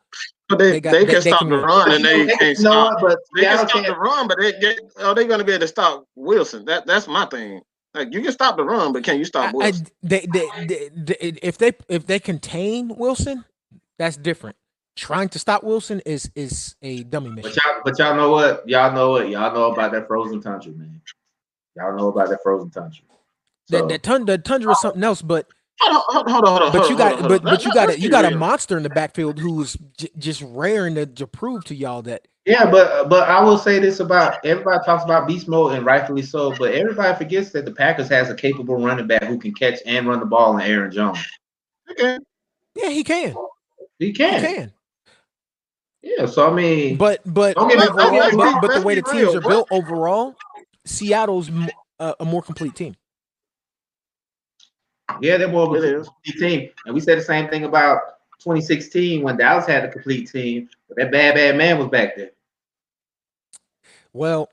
but they can stop the win. run and they can't stop. But they can stop the run, but are they going to be able to stop Wilson? That's my thing. Like you can stop the run, but can you stop Wilson? If they contain Wilson, that's different. Trying to stop Wilson is a dummy mission. But y'all know what? Y'all know about that frozen tundra, man. Y'all know about that frozen tundra. So, the tundra is something else, but hold on. But you got a monster in the backfield who's just raring to prove to y'all that. Yeah, but I will say this about everybody talks about beast mode and rightfully so, but everybody forgets that the Packers has a capable running back who can catch and run the ball in Aaron Jones. Okay. Yeah, he can. He can. Yeah, so I mean, but the way the teams are built overall, Seattle's a more complete team. Yeah, they're more of a complete team, and we said the same thing about 2016 when Dallas had a complete team, but that bad man was back there. Well,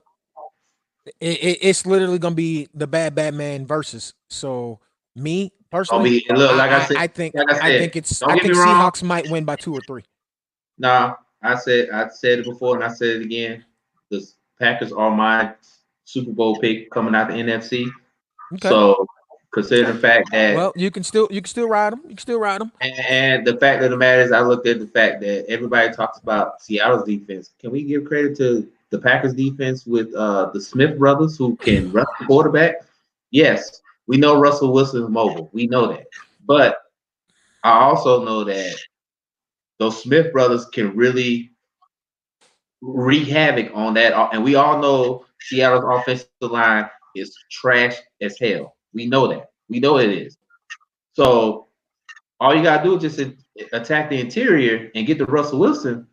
it's literally gonna be the bad man versus. So me personally, I think Seahawks might win by 2 or 3. Nah, I said it before and I said it again. The Packers are my Super Bowl pick coming out the NFC. Okay. So consider the fact that you can still ride them. You can still ride them. And the fact of the matter is, I looked at the fact that everybody talks about Seattle's defense. Can we give credit to the Packers defense with the Smith brothers who can run the quarterback? Yes, we know Russell Wilson is mobile. We know that. But I also know that those Smith brothers can really wreak havoc on that. And we all know Seattle's offensive line is trash as hell. We know that. We know it is. So all you gotta do is just attack the interior and get to Russell Wilson.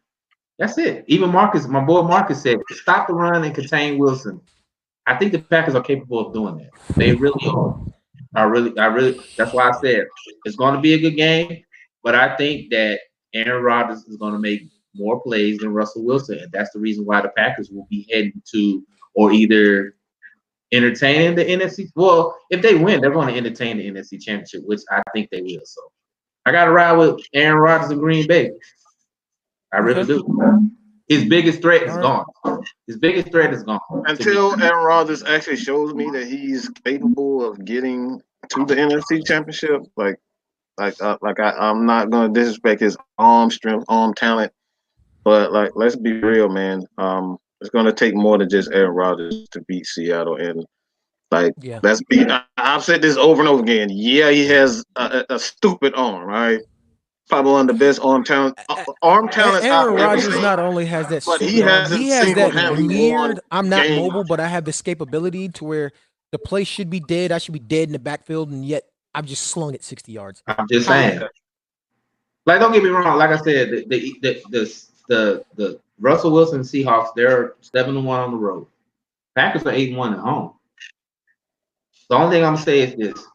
That's it. Even Marcus, my boy Marcus said, stop the run and contain Wilson. I think the Packers are capable of doing that. They really are. I really. That's why I said it's going to be a good game. But I think that Aaron Rodgers is going to make more plays than Russell Wilson, and that's the reason why the Packers will be heading to or either entertaining the NFC. Well, if they win, they're going to entertain the NFC Championship, which I think they will. So I got to ride with Aaron Rodgers in Green Bay. I really do. His biggest threat is gone. His biggest threat is gone. Until Aaron Rodgers actually shows me that he's capable of getting to the NFC Championship, I'm not going to disrespect his arm strength, arm talent, but let's be real, man. It's going to take more than just Aaron Rodgers to beat Seattle, and let's be. I've said this over and over again. Yeah, he has a stupid arm, right? Probably one of the best arm talent. Aaron Rodgers not only has that, but he has that weird. I'm not mobile, but I have the escapability to where the play should be dead. I should be dead in the backfield, and yet I've just slung it 60 yards. I'm just saying. Don't get me wrong. Like I said, the Russell Wilson Seahawks, they're 7-1 on the road. Packers are 8-1 at home. The only thing I'm gonna say is this.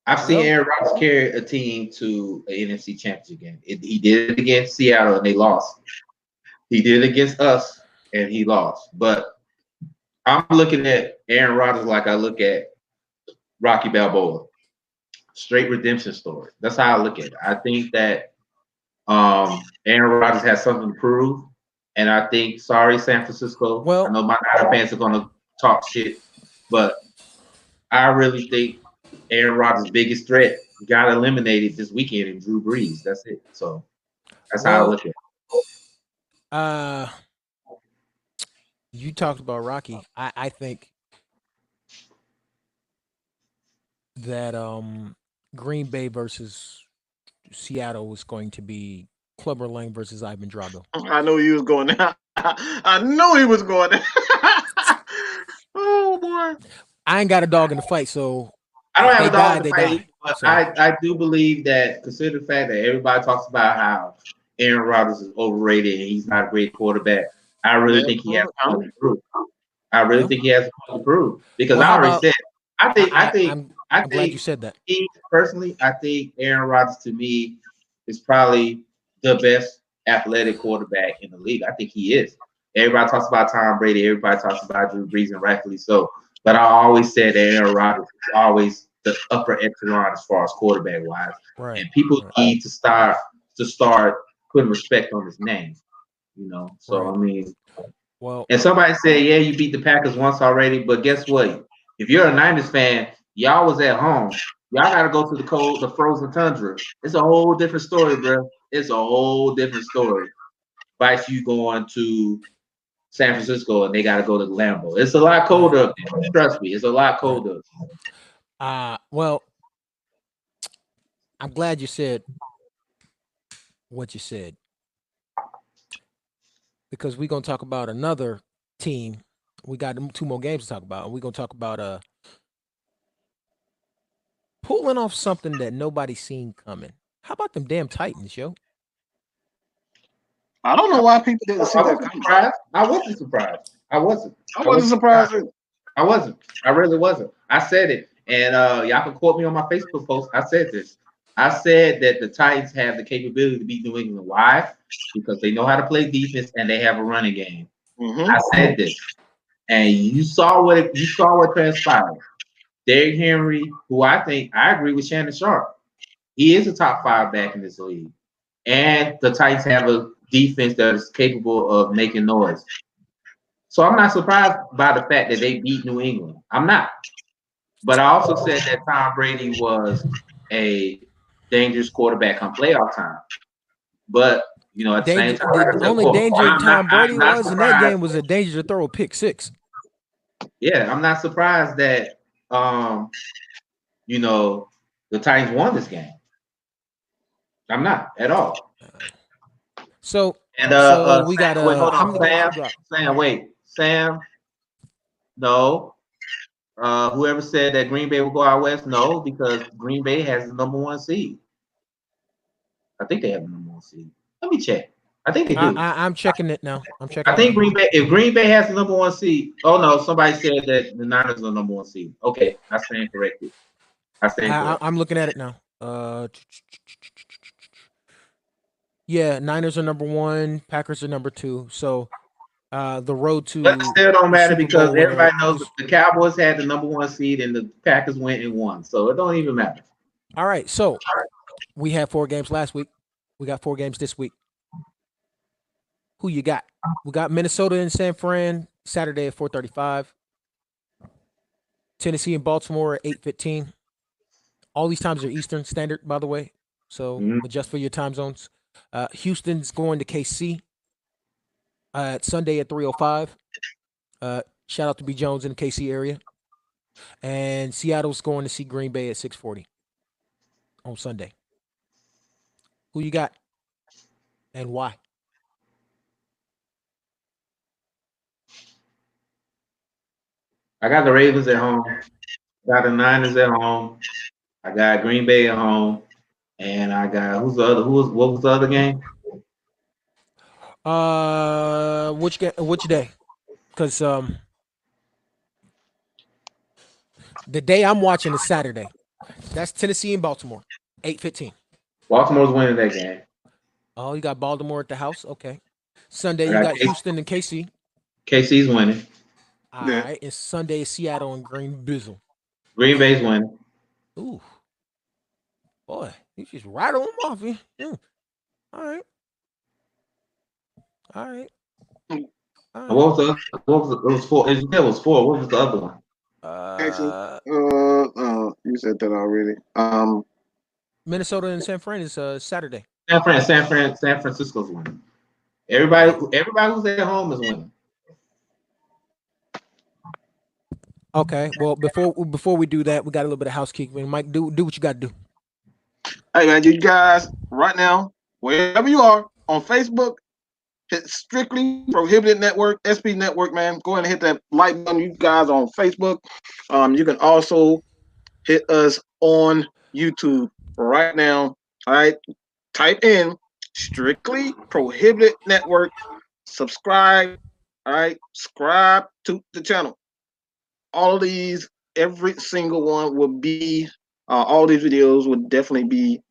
I've seen Aaron Rodgers carry a team to an NFC Championship game. He did it against Seattle, and they lost. He did it against us, and he lost. But I'm looking at Aaron Rodgers like I look at Rocky Balboa. Straight redemption story. That's how I look at it. I think that Aaron Rodgers has something to prove, and I think, sorry, San Francisco. Well, I know my Niner fans are going to talk shit, but I really think Aaron Rodgers' biggest threat got eliminated this weekend in Drew Brees. That's it. So that's how I look at it. You talked about Rocky. I think that Green Bay versus Seattle is going to be Clubber Lang versus Ivan Drago. I knew he was going there. I knew he was going there. Oh boy! I ain't got a dog in the fight, so I don't have a dog in the fight. But so. I do believe that, consider the fact that everybody talks about how Aaron Rodgers is overrated and he's not a great quarterback. I really think he has something to prove. I really think he has something to prove because I already said. I think I'm glad you said that. Personally, I think Aaron Rodgers to me is probably the best athletic quarterback in the league. I think he is. Everybody talks about Tom Brady. Everybody talks about Drew Brees, and rightfully so. But I always said that Aaron Rodgers is always the upper echelon as far as quarterback wise. Right. And people need to start putting respect on his name. So Right. I mean, Well, and somebody said, yeah, you beat the Packers once already, but guess what? If you're a Niners fan, y'all was at home. Y'all got to go to the frozen tundra. It's a whole different story, bro. It's a whole different story. Vice you going to San Francisco and they got to go to Lambeau. It's a lot colder up there. Trust me, it's a lot colder. Well, I'm glad you said what you said because we're gonna talk about another team. We got 2 more games to talk about, and we're gonna talk about pulling off something that nobody's seen coming. How about them damn Titans, yo? I don't know why people didn't see I that wasn't coming. surprised. I wasn't surprised. I wasn't. I wasn't surprised. I wasn't. I really wasn't. I said it. And y'all can quote me on my Facebook post. I said this. I said that the Titans have the capability to beat New England. Why? Because they know how to play defense and they have a running game. Mm-hmm. I said this. And you saw what transpired. Derrick Henry, who I agree with Shannon Sharp. He is a top 5 back in this league. And the Titans have a defense that is capable of making noise. So I'm not surprised by the fact that they beat New England. I'm not. But I also said that Tom Brady was a dangerous quarterback come playoff time. But at the same time, the only danger Tom Brady was in that game was a danger to throw a pick 6. Yeah, I'm not surprised that the Titans won this game. I'm not at all. So we got how many games you got? Sam. No. Whoever said that Green Bay will go out west, no, because Green Bay has the number 1 seed. I think they have the number 1 seed. Let me check. I think they do. I'm checking it now. I think if Green Bay has the number 1 seed. Oh no, somebody said that the Niners are the number 1 seed. Okay, I stand corrected. I'm looking at it now. Yeah, Niners are number 1, Packers are number 2. So the road to but it still don't matter because everybody knows is, the Cowboys had the number 1 seed and the Packers went and won. So it don't even matter. All right, so we had 4 games last week. We got 4 games this week. Who you got? We got Minnesota and San Fran Saturday at 4:35. Tennessee and Baltimore at 8:15. All these times are Eastern Standard, by the way. So adjust for your time zones. Houston's going to KC Sunday at 3:05. Shout out to B Jones in the KC area. And Seattle's going to see Green Bay at 6:40 on Sunday. Who you got? And why? I got the Ravens at home. I got the Niners at home. I got Green Bay at home. And I got what was the other game? Which day? Because the day I'm watching is Saturday. That's Tennessee and Baltimore, 8:15. Baltimore's winning that game. Oh, you got Baltimore at the house. Okay. Sunday you got Houston and KC. KC's winning. All right, and Sunday is Seattle and Green Bizzle. Green Bay's winning. Ooh, boy, you just rattle them off. Yeah. All right. What was it was 4? It was 4. What was the other one? You said that already. Minnesota and San Fran is Saturday. San Francisco's winning. Everybody who's at home is winning. Okay. Well, before we do that, we got a little bit of housekeeping. Mike, do what you got to do. Hey man, you guys right now, wherever you are on Facebook, hit Strictly Prohibited Network, SP Network, man. Go ahead and hit that like button. You guys on Facebook. You can also hit us on YouTube right now. All right. Type in Strictly Prohibited Network. Subscribe. All right. Subscribe to the channel. All of these every single one will be. All these videos would definitely be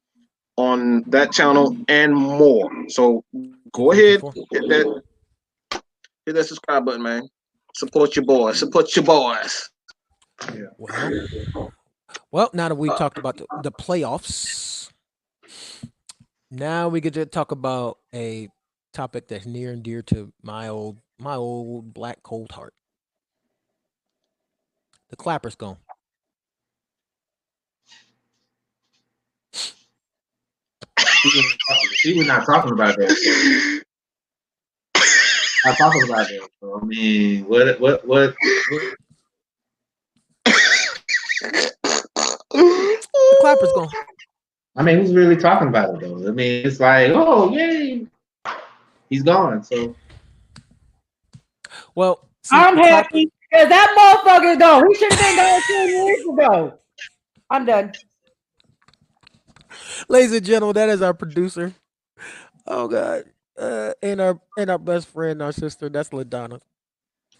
on that channel and more. So go ahead, hit that subscribe button, man. Support your boys. Support your boys. Well, now that we've talked about the playoffs, now we get to talk about a topic that's near and dear to my old black cold heart. The clapper's gone. He was not talking about that. Not talking about that. So, I mean, what? The clapper's gone. I mean, who's really talking about it though? I mean, it's like, oh yay, he's gone. So, well, I'm happy because that motherfucker is gone. He should have been gone 2 years ago. I'm done. Ladies and gentlemen, that is our producer. Oh God, and our best friend, our sister. That's LaDonna.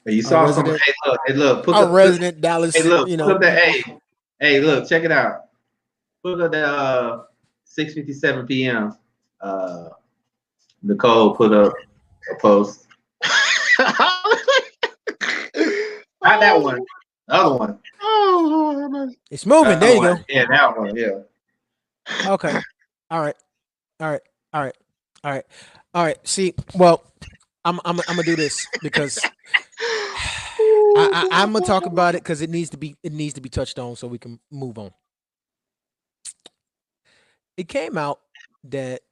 You saw some. Hey, look. Put our the resident Dallas. Hey, look. You know. Put up that, hey, look. Check it out. Put up that 6:57 p.m. Nicole put up a post. Not that one. The other one. Oh, it's moving. There you go. Yeah, that one. Yeah. Okay. All right. See, well, I'm gonna do this because I'm gonna talk about it because it needs to be touched on so we can move on. It came out that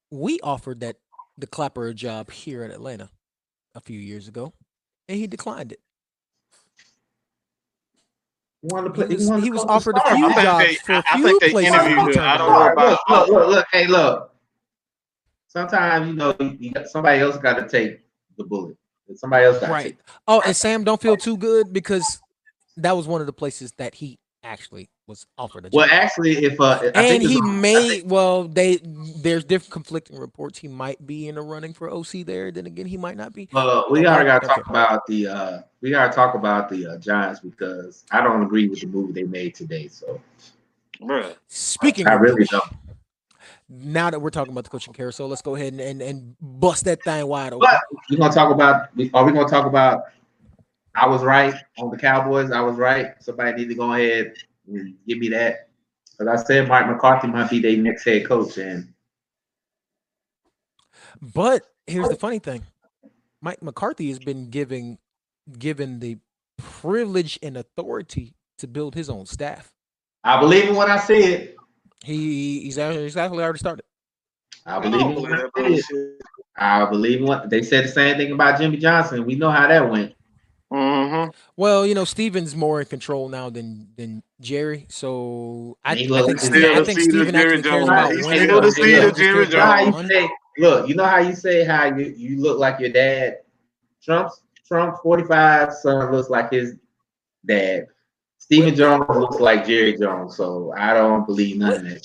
we offered the Clapper a job here in Atlanta a few years ago, and he declined it. He was offered a few jobs for a few places. I don't know about. Look. Hey, look. Sometimes somebody else got to take the bullet. Somebody else got to take. Oh, and Sam, don't feel too good because that was one of the places that he actually was offered a job. Well, actually, there's different conflicting reports. He might be in the running for OC there. Then again, he might not be. We gotta talk about the Giants because I don't agree with the move they made today. So, speaking, I really don't. Now that we're talking about the coaching carousel, let's go ahead and bust that thing wide open. But we're gonna talk about. Are we gonna talk about? I was right on the Cowboys. I was right. Somebody need to go ahead and give me that. Because I said Mike McCarthy might be their next head coach. But here's the funny thing. Mike McCarthy has been given the privilege and authority to build his own staff. I believe in what I said. He's exactly already started. I believe in what I said. I believe in what they said. The same thing about Jimmy Johnson. We know how that went. Mm-hmm. Well, Steven's more in control now than Jerry. So I think Steven actually cares about winning. Look, you know how you say how you look like your dad? Trump's 45 son looks like his dad. Stephen Jones looks like Jerry Jones. So I don't believe none of that.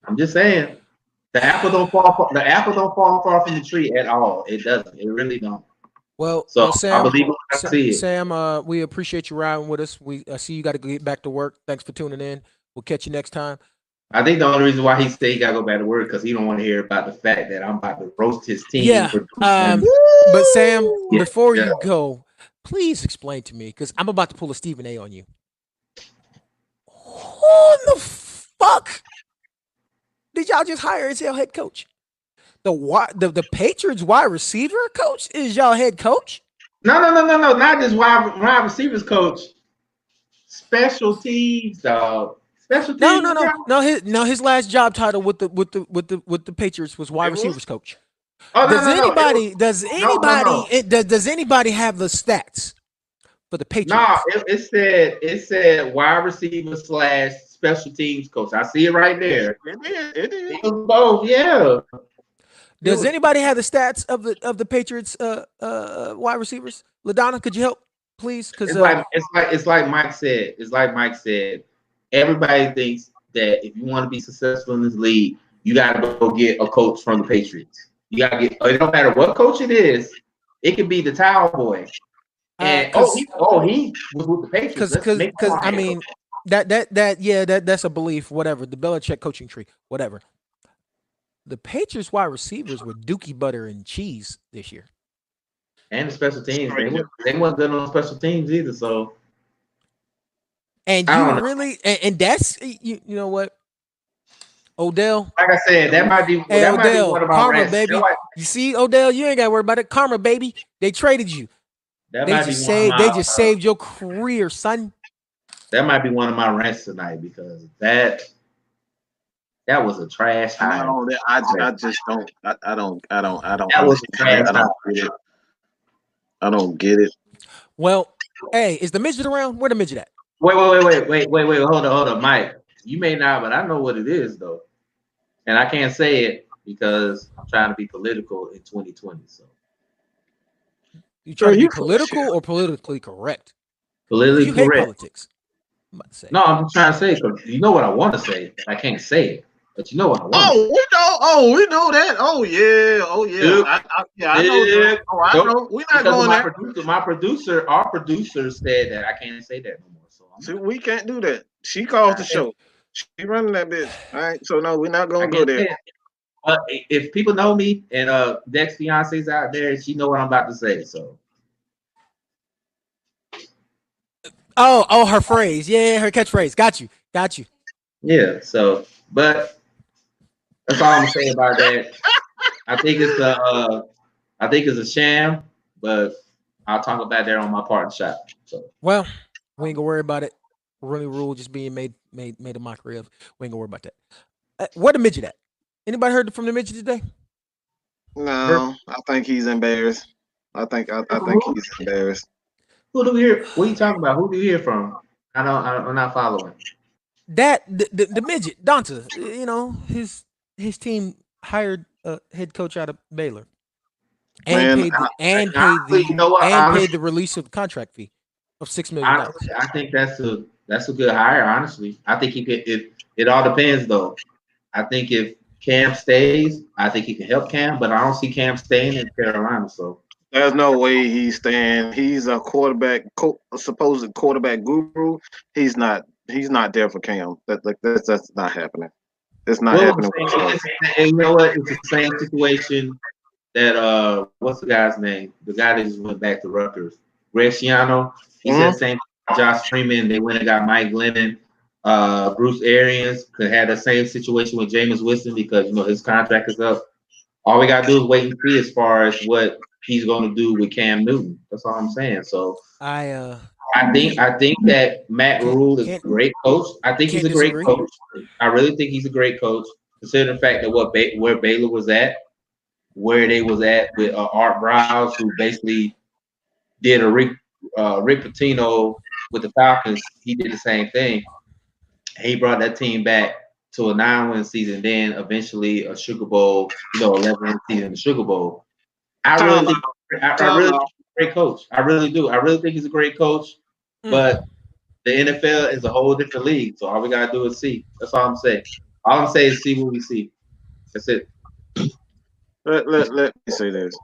I'm just saying. The apple don't fall far from the tree at all. It doesn't. It really don't. Well, Sam, I believe what I see. Sam, we appreciate you riding with us. I see you got to get back to work. Thanks for tuning in. We'll catch you next time. I think the only reason why he said he got to go back to work because he don't want to hear about the fact that I'm about to roast his team. Yeah. But Sam, before you go, please explain to me because I'm about to pull a Stephen A on you. Who the fuck did y'all just hire as your head coach? The Patriots wide receiver coach is y'all head coach? No, not just wide receivers coach. Special teams, dog. Special teams. No. His last job title with the Patriots was wide receivers coach. Does anybody have the stats for the Patriots? No, it said wide receiver / special teams coach. I see it right there. It was both, yeah. Does anybody have the stats of the Patriots wide receivers? LaDonna, could you help, please? Because it's like Mike said. It's like Mike said. Everybody thinks that if you want to be successful in this league, you got to go get a coach from the Patriots. You got to get. It don't matter what coach it is. It could be the towel boy. And he was with the Patriots. Because I mean that's a belief. Whatever the Belichick coaching tree, whatever. The Patriots wide receivers were Dookie butter and cheese this year, and the special teams. They weren't good on special teams either. So, and you really and that's you know what. Odell, like I said, that might be Odell, one of my karma, rants. baby. You see, Odell, you ain't got to worry about it. Karma, baby. They traded you. They just saved your career, son. That might be one of my rants tonight because that was a trash hire. I just don't. I don't. That was a trash hire. I don't get it. Well, hey, is the midget around? Where the midget at? Wait. Hold on, Mike. You may not, but I know what it is though, and I can't say it because I'm trying to be political in 2020. So you trying to be political or politically correct? Politically you correct. Hate politics. I'm about to say. No, I'm trying to say because you know what I want to say, but I can't say it. But you know what I want. We know that. Oh yeah. I know. I know. We're not going there. My producer, our producer said that I can't say that no more. So we can't do that. She calls the show. She running that bitch. All right. So no, we're not gonna go there. If people know me and Dex fiance's out there, she know what I'm about to say. So. Oh, her phrase. Yeah, her catchphrase. Got you. Yeah. So, but that's all I'm saying about that. I think it's a sham, but I'll talk about that on my part in shop. So. Well, we ain't gonna worry about it. Really, rule just being made a mockery of. We ain't gonna worry about that. Where the midget at? Anybody heard from the midget today? No, I think he's embarrassed. I think he's embarrassed. Who do we hear? What are you talking about? Who do you hear from? I'm not following. That the midget Donta. You know his team hired a head coach out of Baylor, and paid the release of the contract fee of $6 million. I think that's a good hire. Honestly, I think he could. It all depends though. I think if Cam stays, I think he can help Cam, but I don't see Cam staying in Carolina. So there's no way he's staying. He's a quarterback, supposed quarterback guru. He's not there for Cam. That's not happening. It's not happening. And you know what? It's the same situation that what's the guy's name? The guy that just went back to Rutgers, Graciano. He said the same. Josh Freeman. They went and got Mike Glennon. Bruce Arians could have the same situation with Jameis Winston because his contract is up. All we gotta do is wait and see as far as what he's gonna do with Cam Newton. That's all I'm saying. So I think that Matt Rule is a great coach. I think he's a great coach. I really think he's a great coach, considering the fact that where Baylor was at, where they was at with Art Browse, who basically did a Rick Pitino with the Falcons. He did the same thing. He brought that team back to a 9-win season, then eventually a Sugar Bowl, 11-win season in the Sugar Bowl. I really think he's a great coach. I really do. I really think he's a great coach. But the NFL is a whole different league. So all we gotta do is see. That's all I'm saying. All I'm saying is see what we see. That's it. Let me say this.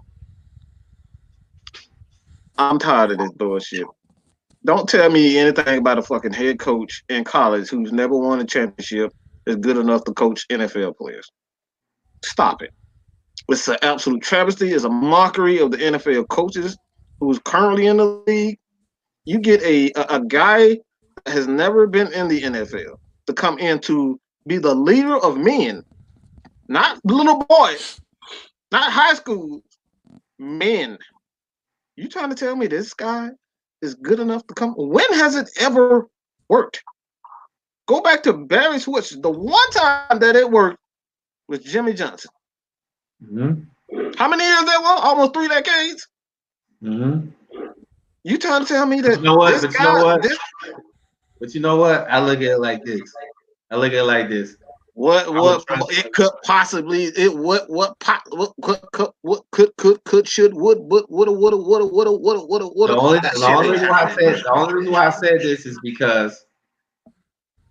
I'm tired of this bullshit. Don't tell me anything about a fucking head coach in college who's never won a championship is good enough to coach NFL players. Stop it. It's an absolute travesty. It's a mockery of the NFL coaches who's currently in the league. You get a guy that has never been in the NFL to come in to be the leader of men, not little boys, not high school men. You trying to tell me this guy is good enough to come? When has it ever worked? Go back to Barry Switch. The one time that it worked was Jimmy Johnson. Mm-hmm. How many years that was? Almost 3 decades. Mm-hmm. You trying to tell me that? You know what? But you know what? I look at it like this. What it could possibly it what could should would woulda. The only reason why I said this is because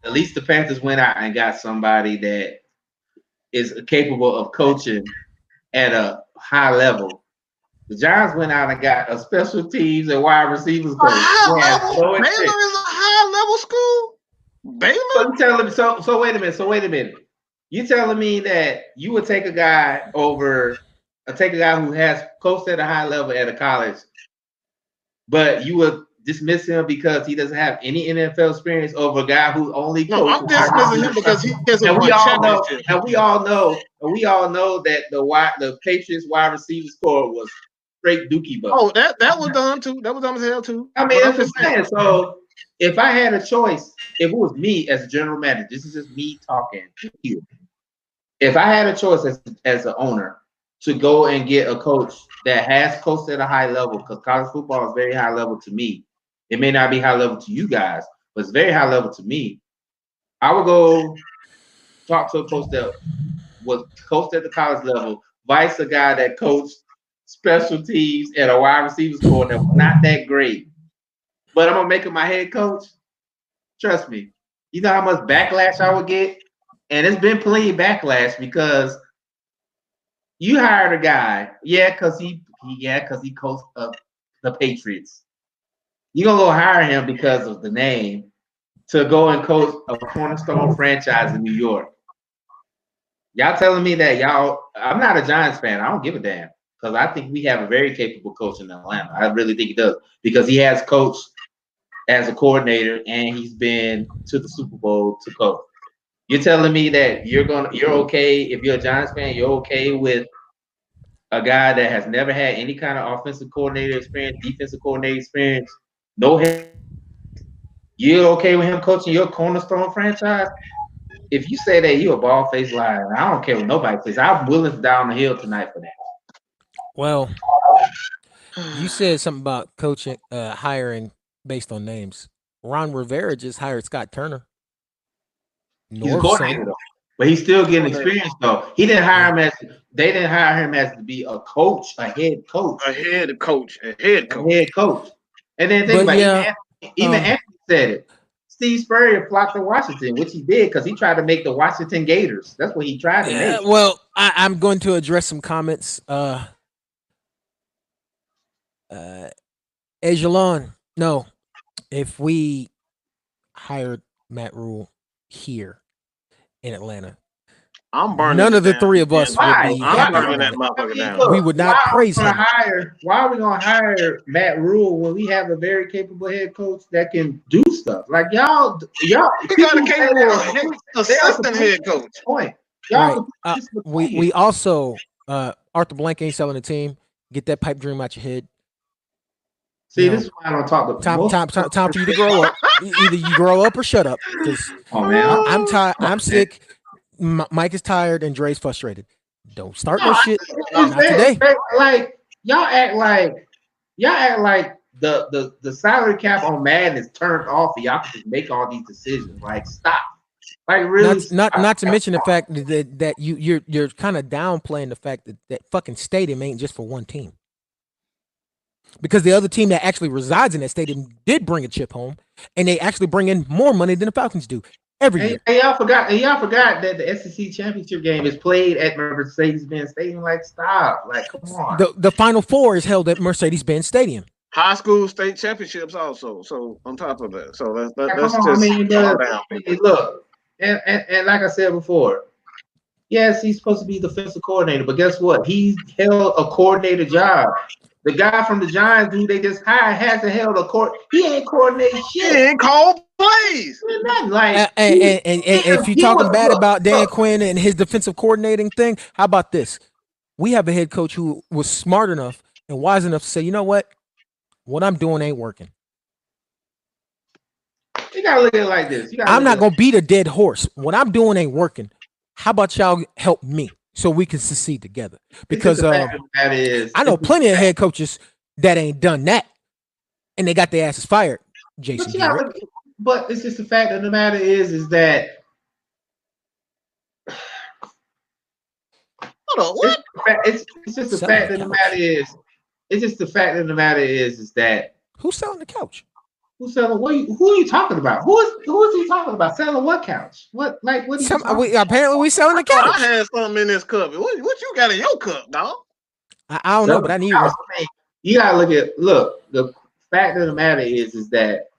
at least the Panthers went out and got somebody that is capable of coaching at a high level The Giants went out and got a special teams and wide receivers coach. Baylor is a high level school. Baylor. So you telling me? So wait a minute. So wait a minute. You telling me that you would take a guy who has coached at a high level at a college, but you would dismiss him because he doesn't have any NFL experience over a guy who only coached? No, I'm dismissing him because he hasn't won championship. And we all know that the Patriots wide receiver score was straight dookie butt. Oh, that was done too. That was done as hell too. I mean, that's what I'm saying. So if I had a choice, if it was me as a general manager, this is just me talking here. If I had a choice as an owner to go and get a coach that has coached at a high level, because college football is very high level to me. It may not be high level to you guys, but it's very high level to me. I would go talk to a coach that was coached at the college level, vice a guy that coached special teams at a wide receivers corps that was not that great. But I'm gonna make him my head coach. Trust me. You know how much backlash I would get? And it's been plenty of backlash because you hired a guy, because he coached the Patriots. You're gonna go hire him because of the name to go and coach a cornerstone franchise in New York. Y'all telling me that I'm not a Giants fan. I don't give a damn because I think we have a very capable coach in Atlanta. I really think he does because he has coached as a coordinator and he's been to the Super Bowl to coach. You're telling me that you're okay if you're a Giants fan, you're okay with a guy that has never had any kind of offensive coordinator experience, defensive coordinator experience, no head. You're okay with him coaching your cornerstone franchise? If you say that, you're a bald-faced liar. I don't care what nobody says. I'm willing to die on the hill tonight for that. Well, you said something about coaching, hiring based on names. Ron Rivera just hired Scott Turner. He's a coordinator, though. But he's still getting experience, though. They didn't hire him as to be a coach, a head coach. A head coach. And then think about it. Even Anthony said it. Steve Spurrier flocked to Washington, which he did because he tried to make the Washington Gators. That's what he tried to make. Well, I'm going to address some comments. Ejalon, no. If we hired Matt Rule here in Atlanta, I'm burning. None of the three of us would be. I'm burning that motherfucker down. We would not praise him. Why are we gonna hire Matt Rule when we have a very capable head coach that can do stuff? Like y'all. We got a capable assistant head coach. Point. We also Arthur Blank ain't selling the team. Get that pipe dream out your head. See, this is why I don't talk to time for you to grow up. Either you grow up or shut up. I'm tired. I'm sick. Mike is tired and Dre's frustrated. Don't start no shit. Not today. Like y'all act like the salary cap on Madden is turned off and y'all can just make all these decisions. Like stop. Like really not to mention the fact that you're kind of downplaying the fact that fucking stadium ain't just for one team. Because the other team that actually resides in that stadium did bring a chip home, and they actually bring in more money than the Falcons do every year. And y'all forgot that the SEC championship game is played at Mercedes-Benz Stadium. Like, stop! Like, come on. The Final Four is held at Mercedes-Benz Stadium. High school state championships also. So on top of that, so let's just look, and like I said before, yes, he's supposed to be the defensive coordinator, but guess what? He held a coordinator job. The guy from the Giants who they just hired hasn't held a court. He ain't coordinated shit. He ain't called plays. And if you're talking bad about Dan Quinn and his defensive coordinating thing, how about this? We have a head coach who was smart enough and wise enough to say, you know what I'm doing ain't working. You gotta look at it like this. I'm not gonna beat a dead horse. What I'm doing ain't working. How about y'all help me so we can succeed together? Because I know plenty of head coaches that ain't done that, and they got their asses fired. Jason, but it's just the fact of the matter is that. Hold on, what? It's just the fact of the matter is. It's just the fact of the matter is that who's selling the couch? Who's selling? Who are you talking about? Who is he talking about? Selling what couch? What? Apparently we selling the couch. I had something in this cup. What you got in your cup, dog? I don't know, but I need one. You gotta look. The fact of the matter is that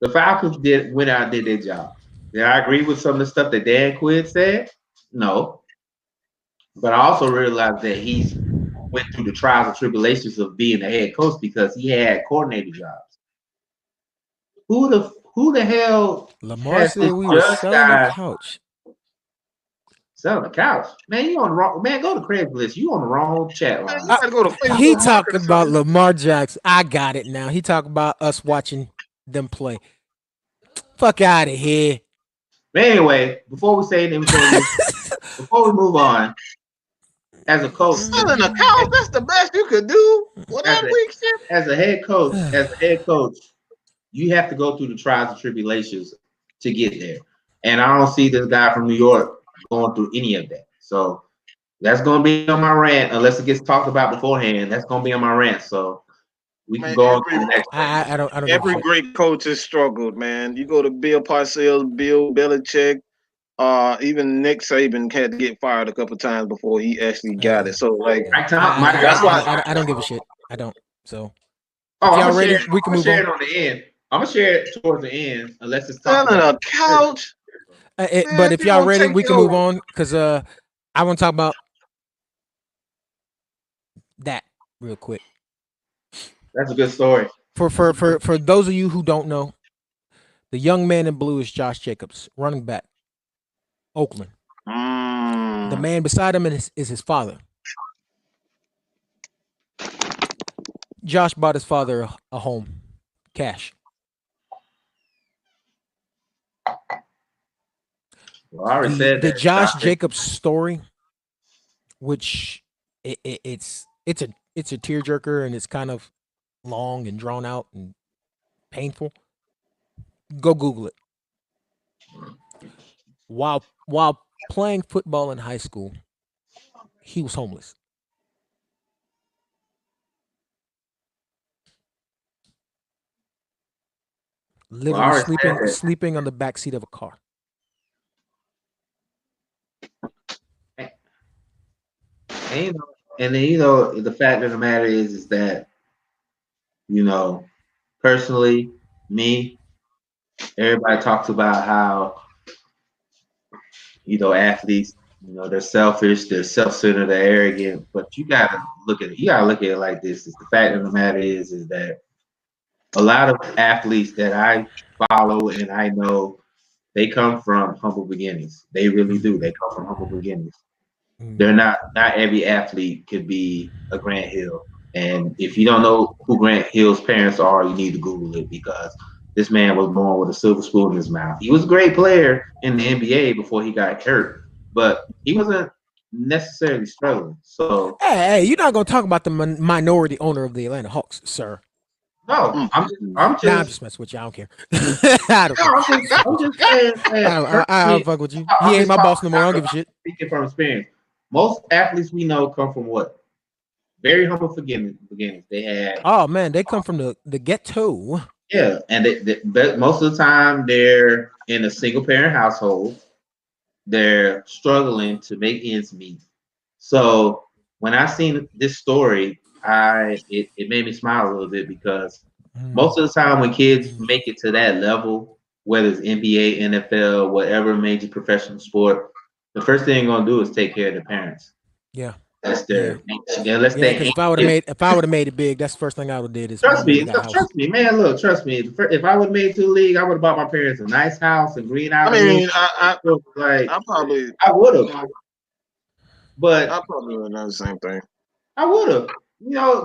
the Falcons went out and did their job. Did I agree with some of the stuff that Dan Quinn said? No, but I also realized that he's went through the trials and tribulations of being a head coach because he had coordinator jobs. Who the hell? Lamar said we were selling a couch. Selling a couch, man. You on the wrong man? Go to Craigslist. You on the wrong chat line. You gotta go to Facebook He Market talking or about something. Lamar Jackson. I got it now. He talking about us watching them play. Fuck out of here. But anyway, before we say anything, before we move on, as a coach, Selling a couch, that's the best you could do. Well, that week shit. as a head coach, you have to go through the trials and tribulations to get there. And I don't see this guy from New York going through any of that. So that's going to be on my rant, unless it gets talked about beforehand. That's going to be on my rant. So we can go on to the next. I don't. Every great coach has struggled, man. You go to Bill Parcells, Bill Belichick, even Nick Saban had to get fired a couple times before he actually got it. So like, that's why I don't give a shit. I don't. So if y'all ready, we can move on. On the end. I'm gonna share it towards the end, unless it's selling a couch. But if y'all ready, we can move on because I want to talk about that real quick. That's a good story. For those of you who don't know, the young man in blue is Josh Jacobs, running back, Oakland. The man beside him is his father. Josh bought his father a home, cash. Well, I already said the that. Josh Jacobs story, which it's a tearjerker and it's kind of long and drawn out and painful. Go Google it. While playing football in high school, he was homeless. Literally sleeping on the back seat of a car. And then the fact of the matter is that personally, me, everybody talks about how athletes, they're selfish, they're self-centered, they're arrogant, but you gotta look at it like this. Is the fact of the matter is that a lot of athletes that I follow and I know, they come from humble beginnings. They really do. They come from humble beginnings. They're not every athlete could be a Grant Hill. And if you don't know who Grant Hill's parents are, you need to Google it, because this man was born with a silver spoon in his mouth. He was a great player in the NBA before he got hurt, but he wasn't necessarily struggling. So hey, you're not gonna talk about the minority owner of the Atlanta Hawks, sir. No, I'm just messing with you. I don't care. I'm just saying. I don't fuck with you. He ain't my boss no more. I don't give a shit. Speaking from experience, most athletes we know come from what? Very humble beginnings. They had. Oh man, they come from the ghetto. Yeah, and but most of the time they're in a single parent household. They're struggling to make ends meet. So when I seen this story, it made me smile a little bit, because most of the time when kids make it to that level, whether it's NBA, NFL, whatever major professional sport, the first thing they're gonna do is take care of their parents. Yeah. That's their if I would have made it big, that's the first thing I would have did. Is trust me, man. Look, trust me. If I would have made it to the league, I would have bought my parents a nice house in Green Island. I would have. But I probably would have done the same thing. I would have.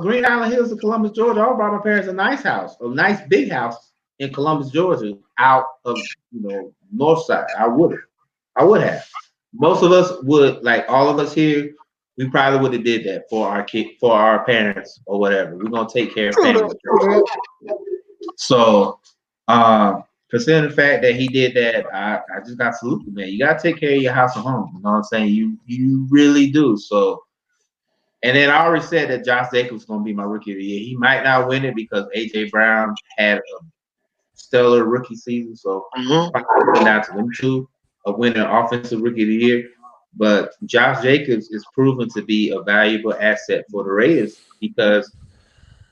Green Island Hills in Columbus, Georgia. I would have bought my parents a nice house, a nice big house in Columbus, Georgia, out of north side. I would have. Most of us would, like all of us here, we probably would have did that for our kid, for our parents or whatever. We're gonna take care of family. So, considering the fact that he did that, I just got saluted, man. You gotta take care of your house and home. You know what I'm saying? You really do. So, and then I already said that Josh Jacobs was gonna be my rookie of the year. He might not win it because AJ Brown had a stellar rookie season. So, probably down to them two of winning offensive rookie of the year. But Josh Jacobs is proven to be a valuable asset for the Raiders because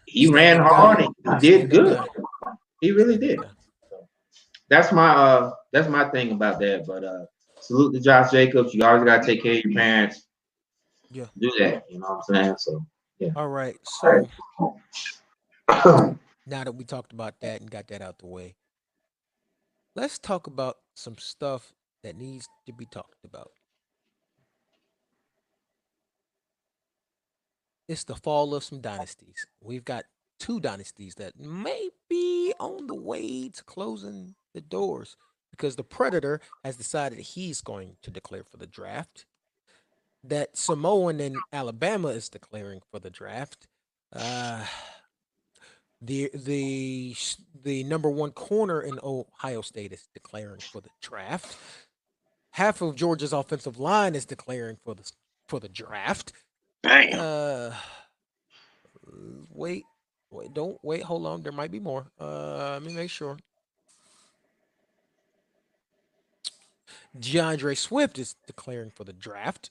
he ran Stand-up guy. hard and he did Stand-up good. guy. He really Stand-up did. guy. So that's my thing about that. But salute to Josh Jacobs. You always gotta take care of your parents. Yeah. Do that. You know what I'm saying? So yeah. All right. So now that we talked about that and got that out the way, let's talk about some stuff that needs to be talked about. It's the fall of some dynasties. We've got two dynasties that may be on the way to closing the doors because the Predator has decided he's going to declare for the draft. That Samoan in Alabama is declaring for the draft. Uh, the number one corner in Ohio State is declaring for the draft. Half of Georgia's offensive line is declaring for the draft. Damn. Wait, don't wait. Hold on, there might be more. Let me make sure. DeAndre Swift is declaring for the draft,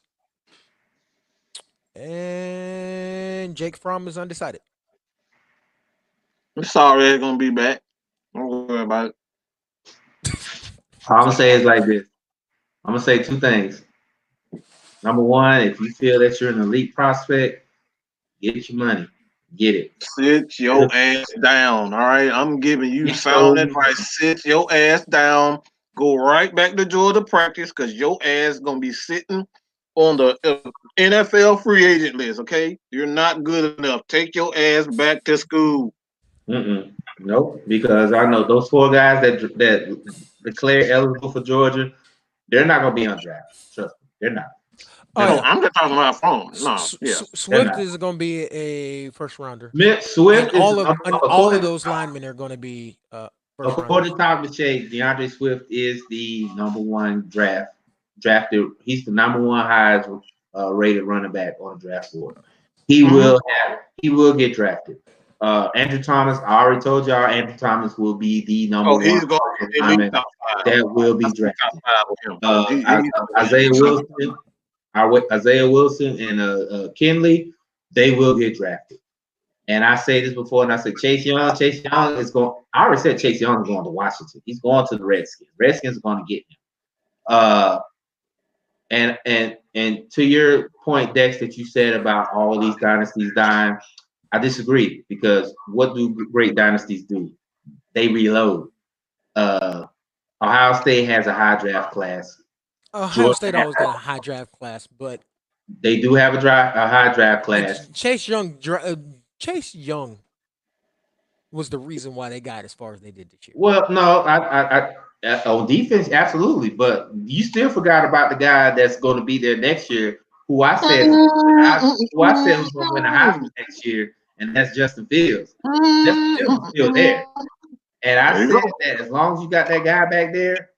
and Jake Fromm is undecided. I'm sorry, it's gonna be back. Don't worry about it. All I'm gonna say is like this. I'm gonna say two things. Number one, if you feel that you're an elite prospect, get your money. Get it. Sit your ass down. All right. I'm giving you Get sound your advice. Sit your ass down. Go right back to Georgia practice because your ass gonna be sitting on the NFL free agent list. Okay, you're not good enough. Take your ass back to school. Nope, because I know those four guys that declare eligible for Georgia, they're not gonna be undrafted. Trust me, they're not. Oh They're Oh, yeah, not. I'm just talking about phone. No, yeah. They're Swift not. is going to be a first rounder, and Swift is all of those linemen are going to be first rounders. according to Tom Shea, DeAndre Swift is the number one drafted. He's the number one highest rated running back on the draft board. Mhm. He will get drafted. Andrew Thomas, I already told y'all, Andrew Thomas will be the number Oh, one he's going to be at least lineman top five. that will be That's top drafted. five with him. He's Isaiah Wilson, Isaiah Wilson, and Kinley, they will get drafted. And I say this before, and I said Chase Young. Chase Young is going. I already said Chase Young is going to Washington. He's going to the Redskins. Redskins are going to get him. And to your point, Dex, that you said about all of these dynasties dying, I disagree because what do great dynasties do? They reload. Ohio State has a high draft class. Ohio Georgia, State always got a high draft class, but they do have a high draft class. Chase Young was the reason why they got as far as they did this year. Well, no, on defense, absolutely, but you still forgot about the guy that's going to be there next year, who I said was going to win the Heisman next year, and that's Justin Fields. Justin Fields is still there, and I There you said go. that as long as you got that guy back there,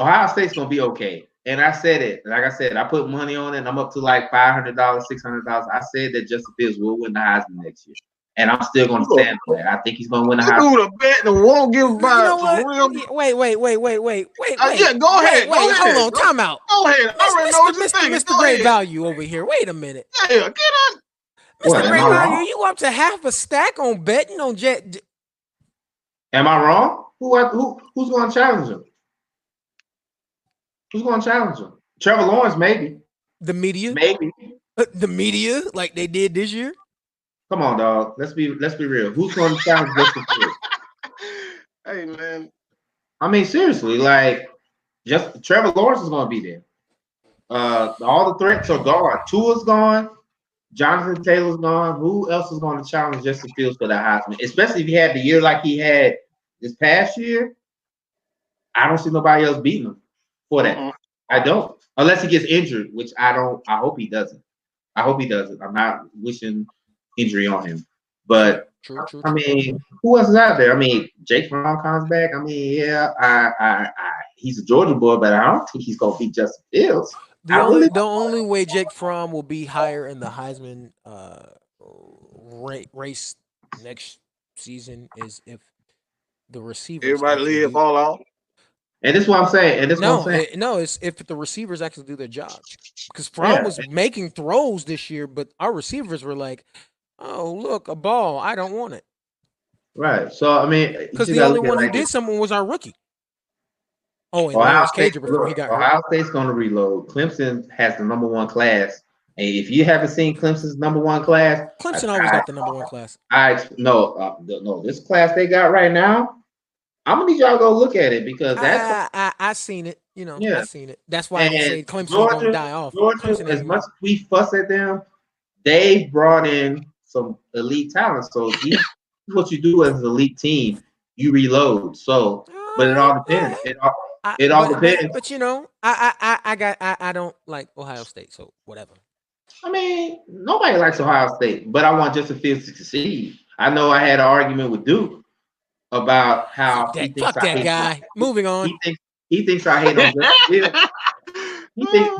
Ohio State's going to be okay. And I said it, like I said, I put money on it, and I'm up to like $500, $600. I said that Justin Fields will win the Heisman next year. And I'm still going to stand on that. I think he's going to win the You Heisman. do the bet and won't give You by know some what? real. Wait. Yeah, go ahead. Go Hold ahead. on. Time out. Go ahead. I already know what you're thinking. Mr. Go Great ahead. Value over here. Wait a minute. Yeah, get on. What, Mr. am Great I Value, wrong? you up to half a stack on betting on Jet. Am I wrong? Who's going to challenge him? Who's going to challenge him? Trevor Lawrence, maybe. The media? Maybe. The media, like they did this year? Come on, dog. Let's be real. Who's going to challenge Justin Fields? Hey, man. I mean, seriously, like, just Trevor Lawrence is going to be there. All the threats are gone. Tua's gone. Jonathan Taylor's gone. Who else is going to challenge Justin Fields for the Heisman? Especially if he had the year like he had this past year. I don't see nobody else beating him for that. Uh-uh. I don't. Unless he gets injured, which I don't. I hope he doesn't. I'm not wishing injury on him. But True. I mean, who else is out there? I mean, Jake Fromm comes back. I mean, yeah, he's a Georgia boy, but I don't think he's gonna beat Justin Fields. The only way Jake Fromm will be higher in the Heisman race next season is if the receivers Everybody actually live, fall out. And this is what I'm saying. And this is what I'm saying. It's if the receivers actually do their job. Because Fromm Yeah. was making throws this year, but our receivers were like, "Oh, look, a ball. I don't want it." Right. So I mean, Because the only one who did something was our rookie. Oh, and Lawrence Cager before he got hurt. Ohio State's going to reload. Clemson has the #1 class. And if you haven't seen Clemson's #1 class, Clemson always got the #1 class. No, this class they got right now. I'm gonna need y'all to go look at it because that's I seen it. You know, Yeah. I seen it. That's why we say Clemson's gonna die off. Georgia, as much as we fuss at them, they brought in some elite talent. So this is what you do as an elite team. You reload. So, but it all depends. It all depends. But you know, I don't like Ohio State, so whatever. I mean, nobody likes Ohio State, but I want Justin Fields to succeed. I know I had an argument with Duke about how he thinks fuck that guy. Moving on. He thinks I hate on Justin Fields.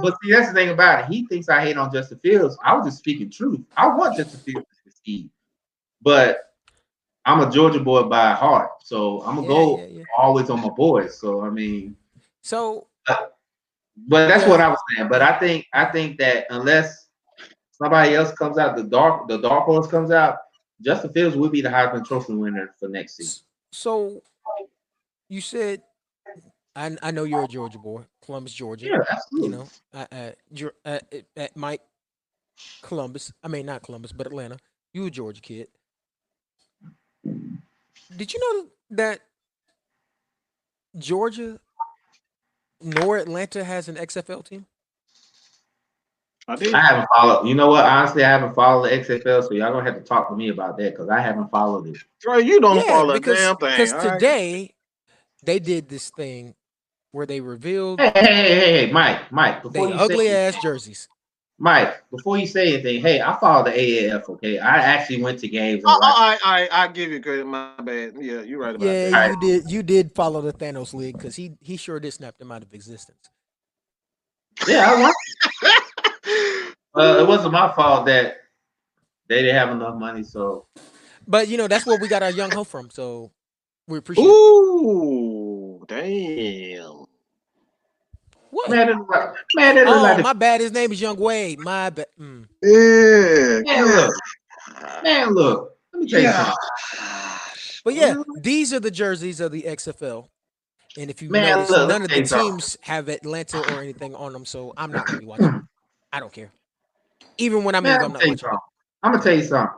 But see, that's the thing about it. He thinks I hate on Justin Fields. I was just speaking truth. I want Justin Fields to succeed, but I'm a Georgia boy by heart, so I'm gonna go always on my boys. So I mean, but that's what I was saying. But I think that unless somebody else comes out, the dark horse comes out, Justin Fields will be the Heisman Trophy winner for next season. So you said, I know you're a Georgia boy, Columbus, Georgia. Yeah, absolutely. You know, at Mike Columbus. I mean, not Columbus, but Atlanta. You a Georgia kid. Did you know that Georgia nor Atlanta has an XFL team? I haven't followed. You know what? Honestly, I haven't followed the XFL, so y'all gonna have to talk to me about that because I haven't followed it. Right, you don't follow a damn thing. Because today they did this thing where they revealed. Hey, Mike. Before they you ugly say ass jerseys. Mike, before you say anything, hey, I follow the AAF. Okay, I actually went to games. I give you credit. My bad. Yeah, you're right about that. Yeah, you did follow the Thanos League because he sure did snap them out of existence. Yeah, I watched it. It wasn't my fault that they didn't have enough money. So, but you know that's where we got our young hope from. So we appreciate. Ooh, damn. What? Man, my bad. His name is Young Wade. My bad. Yeah. Man, look. Let me tell you something. But yeah, these are the jerseys of the XFL. And if you notice, none of the teams have Atlanta or anything on them, so I'm not going to be watching. I don't care. Even when I'm not watching. I'm going to tell you something.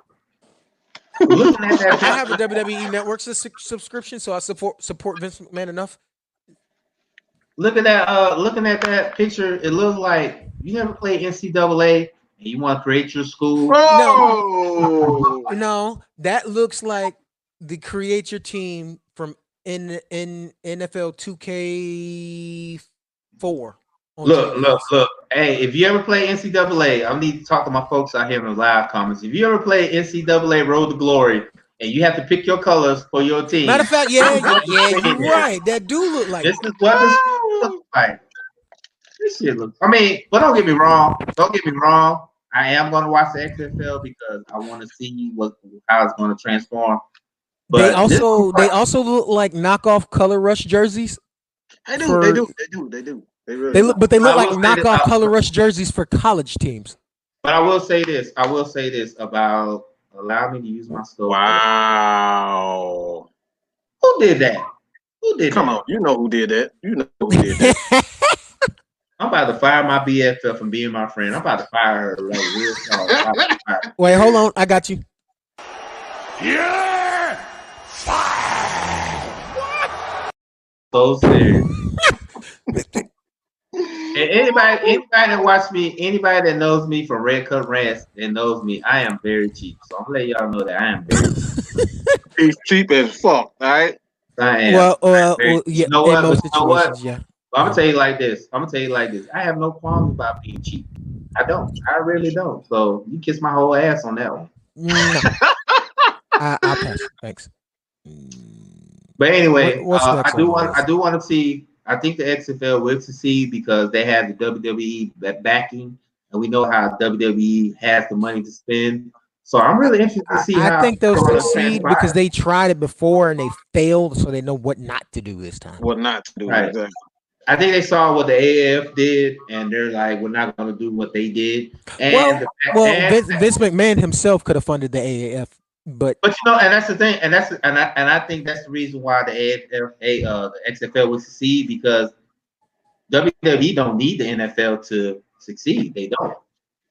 I have a WWE Network subscription, so I support Vince McMahon enough. Looking at that picture, it looks like you never played NCAA and you want to create your school. No, that looks like the create your team from in NFL 2K4. Look. Hey, if you ever play NCAA, I need to talk to my folks out here in the live comments. If you ever play NCAA Road to Glory and you have to pick your colors for your team. Matter of fact, you're right. That do look like this is what this looks like. This shit looks. I mean, but don't get me wrong. I am going to watch the XFL because I want to see how it's going to transform. But they also look like knockoff Color Rush jerseys. They do. They look like knockoff Color Rush jerseys for college teams. But I will say this about allow me to use my scope. Wow. Who did that? Come on, you know who did that. I'm about to fire my BFF from being my friend. I'm about to fire her like real hard. Wait, hold on. I got you. You're fired. What? So serious. And anybody that watch me, anybody that knows me from Red Cup Rants and knows me, I am very cheap. So I'm gonna let y'all know that I am very cheap. He's cheap as fuck, all right? I am. Yeah. You know what? Most situations, yeah. I'm gonna tell you like this. I have no qualms about being cheap. I don't. I really don't. So you kiss my whole ass on that one. No. I'll pass. Thanks. But anyway, I do want to see. I think the XFL will succeed because they have the WWE backing, and we know how WWE has the money to spend. So I'm really interested to see how I think they'll it succeed because they tried it before and they failed, so they know what not to do this time. What not to do, Right. exactly. I think they saw what the AAF did, and they're like, we're not going to do what they did. And Vince McMahon himself could have funded the AAF, but you know, and that's the thing, and I think that's the reason why the the XFL will succeed, because WWE don't need the NFL to succeed. They don't.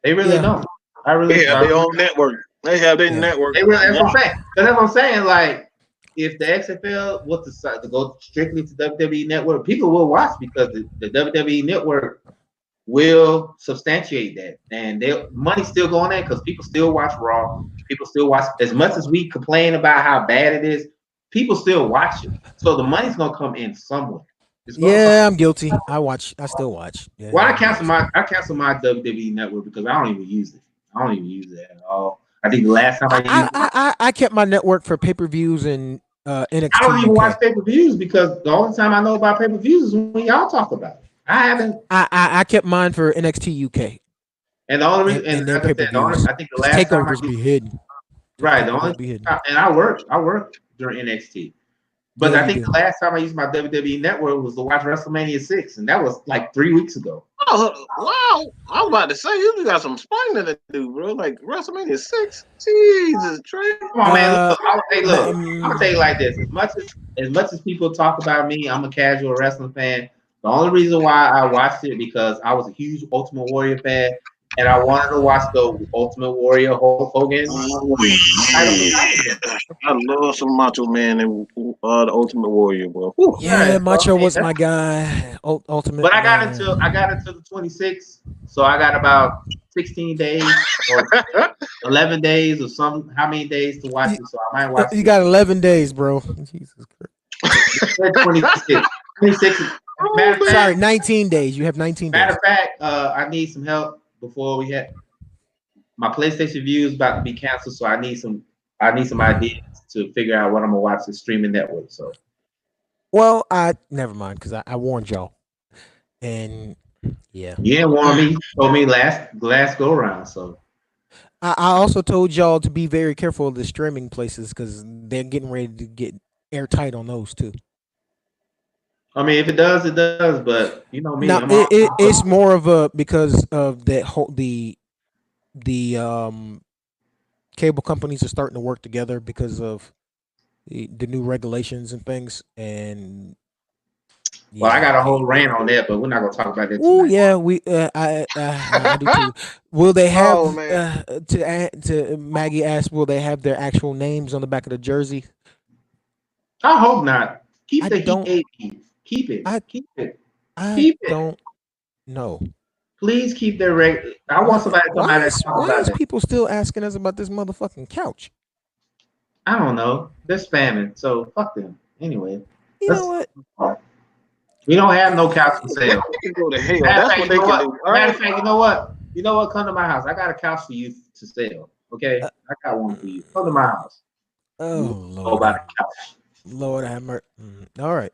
They really don't. They have their own network. They have their network. That's what I'm saying. That's what I'm saying. Like, if the XFL was to go strictly to WWE Network, people will watch because the WWE Network will substantiate that, and money's still going in because people still watch Raw. People still watch, as much as we complain about how bad it is. People still watch it, so the money's gonna come in somewhere. I'm guilty. I still watch. Yeah, well, I cancel my WWE Network because I don't even use it. I don't even use it at all. I think the last time I kept my network for pay-per-views and NXT. I don't even watch pay-per-views because the only time I know about pay-per-views is when y'all talk about it. I haven't. I kept mine for NXT UK. And the only reason, and like I said, I think the last takeovers be hidden. Right. The only and I work during NXT. But I think the last time I used my WWE Network was to watch WrestleMania 6, and that was like 3 weeks ago. Oh, wow. I was about to say, you got some explaining to do, bro. Like, WrestleMania 6? Jesus, Trey. Come on, man. Look, I'm going to tell you like this. As much as people talk about me, I'm a casual wrestling fan. The only reason why I watched it because I was a huge Ultimate Warrior fan, and I wanted to watch the Ultimate Warrior Hulk Hogan. I love some Macho Man and the Ultimate Warrior, bro. Yeah, Macho was my guy. Ultimate. But I got into the 26th, so I got about 16 days or 11 days or how many days to watch it. So I might watch. You got 11 days, bro. Jesus Christ. 26. Sorry, 19 days. You have 19 days. Matter of fact, I need some help before we had my PlayStation View is about to be canceled, so I need some ideas to figure out what I'm gonna watch the streaming network. So, well, I never mind because I warned y'all, and yeah, you didn't warn me. You told me last go around. So, I also told y'all to be very careful of the streaming places because they're getting ready to get airtight on those too. I mean, if it does, it does. But you know me, now, it's more of a because of that whole the cable companies are starting to work together because of the new regulations and things. And well, I got a whole rant on that, but we're not gonna talk about that. Oh yeah, I do too. Will they have to Maggie asked? Will they have their actual names on the back of the jersey? I hope not. Keep it. I don't know. Please keep their reg. I want somebody to come out and talk about it. Why is people still asking us about this motherfucking couch? I don't know. They're spamming, so fuck them. Anyway, you know what? We don't have no couch for sale. They can go to hell. That's what they can do. Matter of fact, you know what? You know what? Come to my house. I got a couch for you to sell. Okay, I got one for you. Come to my house. Oh Lord. About a couch. Lord have mercy. All right.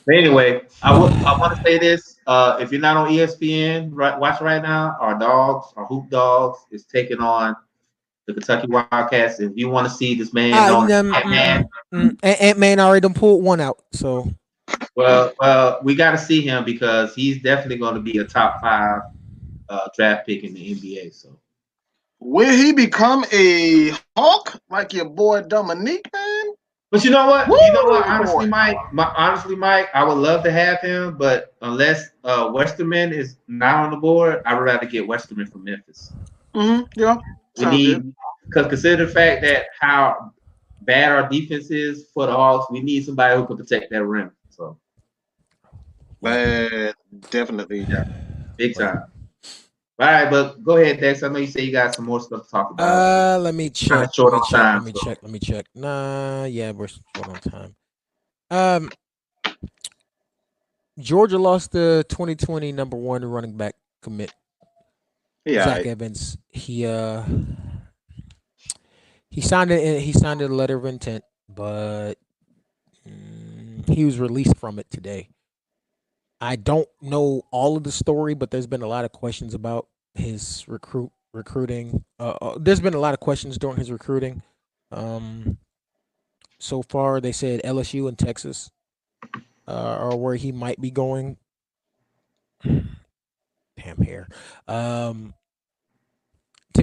But anyway, I want to say this. If you're not on ESPN, watch right now. Our Hoop Dogs, is taking on the Kentucky Wildcats. If you want to see this man, Ant-Man already done pulled one out. So, well, we got to see him because he's definitely going to be a top 5 draft pick in the NBA. So, will he become a Hawk like your boy Dominique, man? But you know what? Honestly, Mike, I would love to have him, but unless Westerman is not on the board, I would rather get Westerman from Memphis. Mm-hmm. Yeah. We need, because consider the fact that how bad our defense is for the Hawks, we need somebody who can protect that rim. So, definitely, big time. All right, but go ahead, Dex. I know you say you got some more stuff to talk about. Let me check. Let me check. Nah, yeah, we're short on time. Georgia lost the 2020 number 1 running back commit. Yeah, Zach Evans. He signed it. He signed a letter of intent, but he was released from it today. I don't know all of the story, but there's been a lot of questions about his recruit recruiting. There's been a lot of questions during his recruiting. So far, they said LSU and Texas are where he might be going. Damn hair. To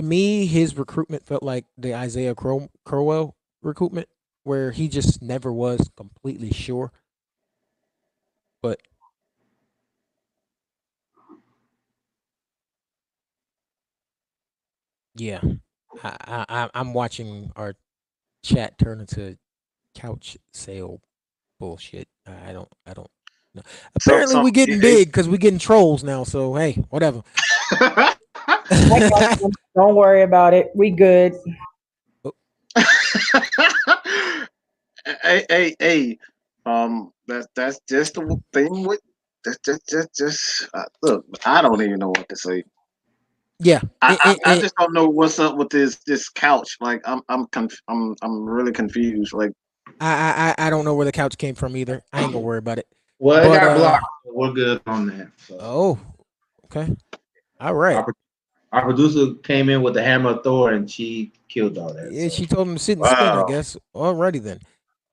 me, his recruitment felt like the Isaiah Crowell recruitment, where he just never was completely sure. But yeah, I'm watching our chat turn into couch sale bullshit. I don't know. Apparently, we getting big because we getting trolls now. So hey, whatever. Don't worry about it. We good. Hey. That's just the thing with just look. I don't even know what to say. Yeah, I just don't know what's up with this couch. Like I'm really confused. Like I don't know where the couch came from either. I ain't gonna worry about it. Well, it got blocked. So we're good on that. So. Oh, okay. All right. Our producer came in with the hammer of Thor and she killed all that. Yeah, so. she told him to sit and spin, I guess. Alrighty then.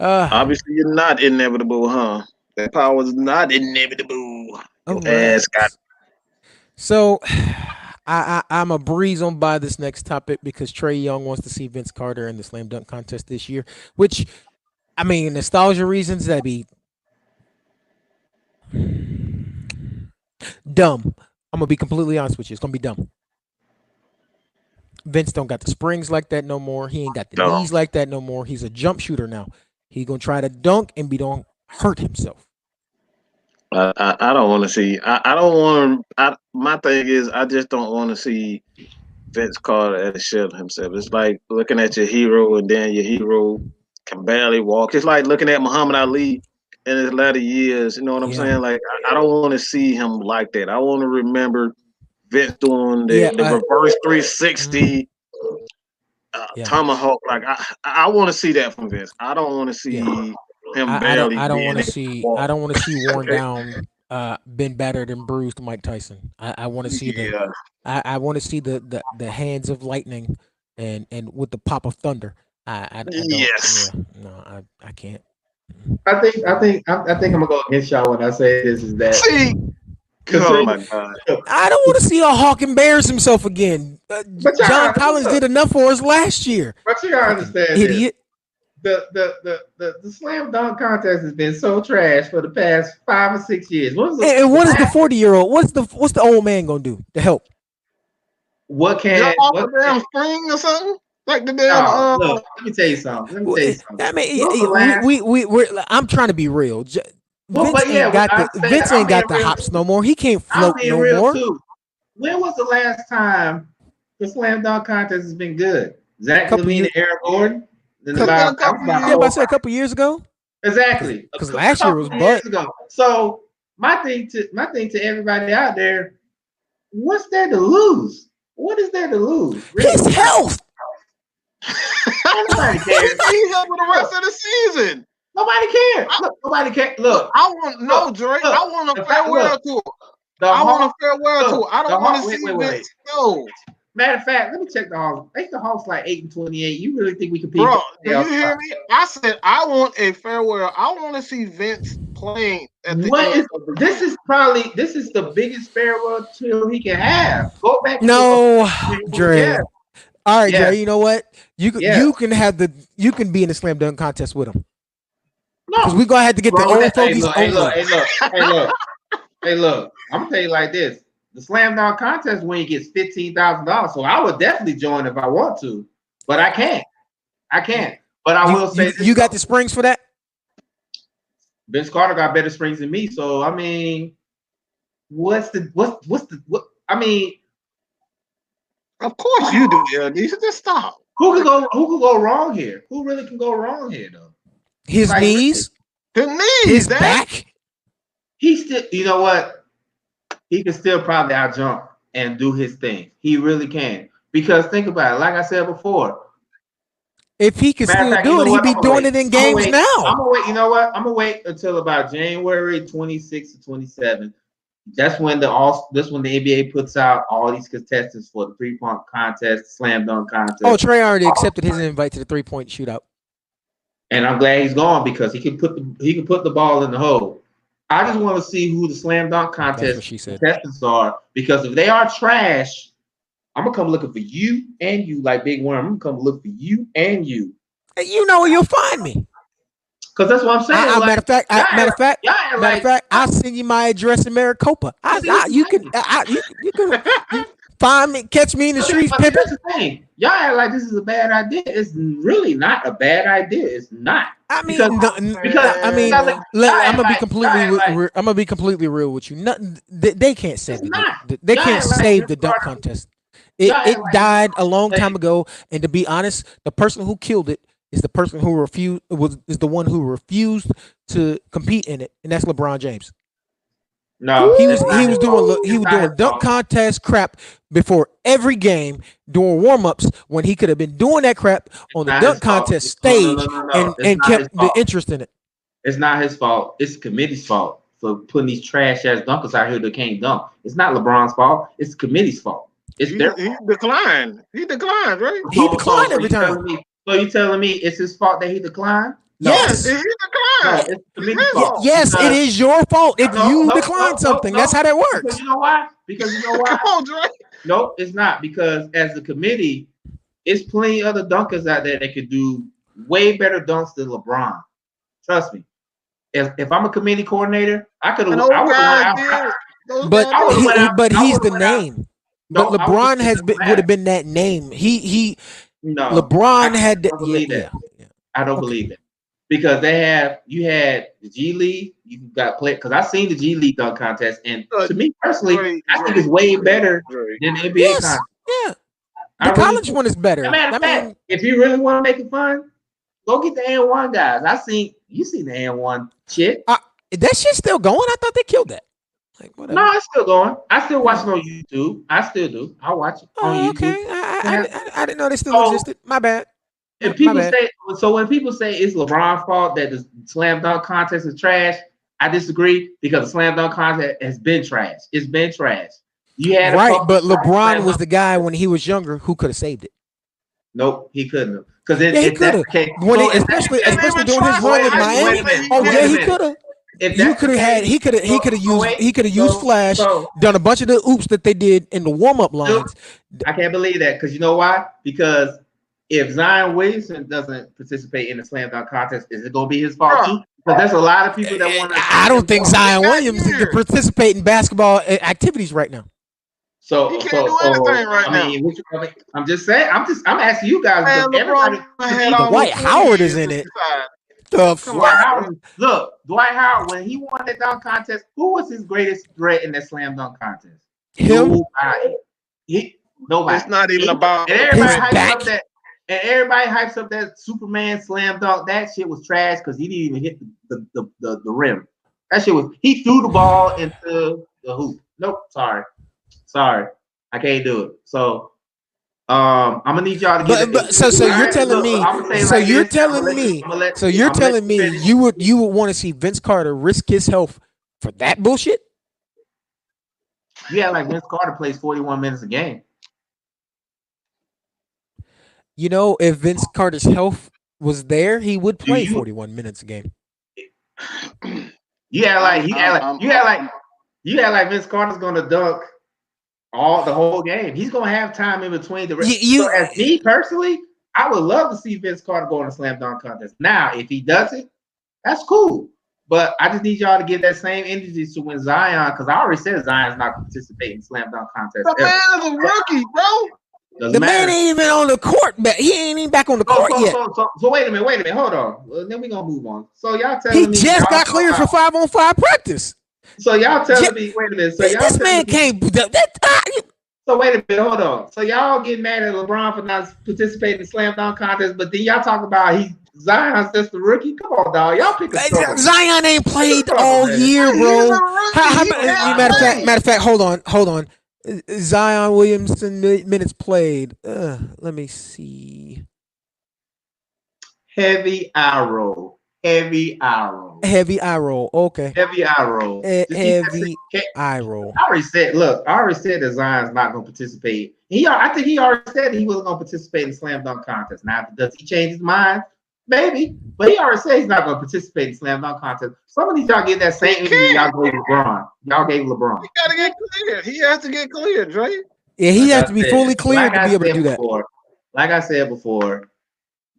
Obviously, you're not inevitable, huh? That power is not inevitable. Your ass got. So, I'm a breeze on by this next topic because Trey Young wants to see Vince Carter in the slam dunk contest this year, which, I mean, nostalgia reasons, that'd be dumb. I'm gonna be completely honest with you. It's gonna be dumb. Vince don't got the springs like that no more. He ain't got the knees like that no more. He's a jump shooter now. He gonna try to dunk and be don't hurt himself. I don't want to see. I don't want. My thing is, I just don't want to see Vince Carter at a shell himself. It's like looking at your hero and then your hero can barely walk. It's like looking at Muhammad Ali in his latter years. You know what I'm saying? Like I don't want to see him like that. I want to remember Vince doing the reverse 360 tomahawk. Like I want to see that from Vince. I don't want to see him barely. I don't want to see. I don't want to see worn down, been battered and bruised Mike Tyson. I want to see the. I want to see the hands of lightning, and with the pop of thunder. I don't. Yes. Yeah, no, I can't. I think I'm gonna go against y'all when I say this is that. See. Oh my God! I don't want to see a Hawk embarrass himself again. John Collins did enough for us last year. But you gotta understand, idiot. The slam dunk contest has been so trash for the past 5 or 6 years. What is the 40-year-old? What's the old man gonna do to help? What can off the damn spring or something? Like the damn. Look, let me tell you something. I mean, I'm trying to be real. Vince ain't got the hops no more. He can't float no more. Too. When was the last time the slam dunk contest has been good? Zach LaVine and Eric Gordon? I said a couple years ago. Exactly. Because last year was butt. So my thing to everybody out there, what's there to lose? What is there to lose? Really? His health. Nobody cares. He's up for the rest of the season. Nobody cares. Look, nobody cares. Look, I want Dre. I want a farewell tour. I want a farewell tour. I don't want to see Vince go. Matter of fact, let me check the Hawks. I think the Hawks like 8-28. You really think we can beat? Bro, do you hear me? I said I want a farewell. I want to see Vince playing at the end of the this is the biggest farewell tour he can have. Go back. No, Dre. All right, Dre. You know what? You can be in the slam dunk contest with him. No, because we're gonna have to get the old fogies. Hey, look. I'm gonna tell you like this. The slam dunk contest when he gets $15,000. So I would definitely join if I want to, but I can't. But I will say you got the springs for that. Vince Carter got better springs than me. So I mean, what? I mean, of course you do. Yeah, you should just stop. Who could go wrong here? Who really can go wrong here though? His knees, his back. He still, you know what? He can still probably out jump and do his thing. He really can. Because think about it, like I said before. If he can still do it, he'd be doing it in games now. I'm gonna wait. You know what? I'm gonna wait until about January 26th or 27th That's when the NBA puts out all these contestants for the 3-point contest, slam dunk contest. Oh, Trey already accepted his invite to the 3-point shootout. And I'm glad he's gone because he can put the ball in the hole. I just want to see who the slam dunk contest contestants are, because if they are trash, I'm gonna come looking for you and you, like Big Worm. I'm gonna come look for you and you. And you know where you'll find me. Cause that's what I'm saying. Matter of fact, I'll send you my address in Maricopa. You can find me, catch me in the streets, pimping. That's the thing. Y'all act like this is a bad idea. It's really not a bad idea. It's not. I'm gonna be completely real with you. Nothing. They can't save it. They can't save the dunk contest. It died a long time ago. And to be honest, the person who killed it is the person who is the one who refused to compete in it, and that's LeBron James. No, he was doing dunk contest crap before every game during warm-ups when he could have been doing that crap on the dunk contest stage and kept the interest in it. It's not his fault. It's the committee's fault for putting these trash ass dunkers out here that can't dunk. It's not LeBron's fault. It's the committee's fault. It's he declined. He declined, right? He declined every time. So you telling me it's his fault that he declined? No. Yes, he declined. No, it's the committee's fault. Yes, it is your fault if you decline something. That's how that works. Because you know why? Come on, Dre. No, it's not, because as the committee, it's plenty of other dunkers out there that could do way better dunks than LeBron. Trust me. If I'm a committee coordinator, I could have. But he's the name. But LeBron would have been that name. LeBron had. I don't believe it, because you had the G League. You got play, because I've seen the G League dunk contest, and to me personally, I think it's way better than the NBA contest. Yeah, the college one is better. Matter of fact, if you really want to make it fun, go get the N1 guys. You seen the N1 shit. That shit's still going? I thought they killed that. Like, whatever. No, it's still going. I still watch it on YouTube. I still do. I watch it on YouTube. Okay. I didn't know they still existed. My bad. And when people say it's LeBron's fault that the slam dunk contest is trash, I disagree, because the slam dunk contest has been trash. It's been trash. But LeBron was the guy when he was younger who could have saved it. Nope, he couldn't have. Because he could have. Especially during his run in Miami. Oh yeah, he could have. He could have used Flash, done a bunch of the oops that they did in the warm-up lines. I can't believe that, because you know why? Because if Zion Williamson doesn't participate in the slam dunk contest, is it going to be his fault too? Because there's a lot of people that want to. I don't think Zion Williamson can participate in basketball activities right now. So he can't do anything right now. I'm just saying. I'm asking you guys. Dwight Howard is in it. Dwight Howard, when he won that dunk contest, who was his greatest threat in that slam dunk contest? Him. Nobody. It's not even about. And everybody hypes up that Superman slam dunk. That shit was trash because he didn't even hit the rim. That shit was. He threw the ball into the hoop. Nope. Sorry. I can't do it. So. I'm gonna need y'all to get. So you're telling me you would want to see Vince Carter risk his health for that bullshit? Yeah, like Vince Carter plays 41 minutes a game. You know, if Vince Carter's health was there, he would play 41 minutes a game. You act like Vince Carter's gonna dunk the whole game. He's gonna have time in between the. So as me personally, I would love to see Vince Carter go in a slam dunk contest. Now, if he does it, that's cool. But I just need y'all to give that same energy to when Zion, because I already said Zion's not going to participate in slam dunk contest. The man's a rookie, bro. The man ain't even on the court. He ain't even back on the court yet. So wait a minute. Hold on. Well, then we're gonna move on. So y'all telling me he just got cleared for 5-on-5 practice. So y'all telling me, wait a minute. So this man can't. So wait a minute, hold on. So y'all get mad at LeBron for not participating in slam dunk contest, but then y'all talk about Zion's just the rookie. Come on, dog. Y'all pick a Zion ain't played all year, bro. Matter of fact, hold on. Zion Williamson minutes played. Let me see. Heavy arrow. heavy eye roll. Heavy eye roll. Okay. Heavy eye roll. Heavy eye roll. I already said that Zion's not going to participate. I think he already said he wasn't going to participate in the slam dunk contest. Now, does he change his mind? Maybe. But he already said he's not going to participate in the slam dunk contest. Some of these y'all get that same energy y'all gave LeBron. Y'all gave LeBron. He got to get cleared. He has to get cleared, Dre. Yeah, he has to be fully cleared to be able to do that. Like I said before,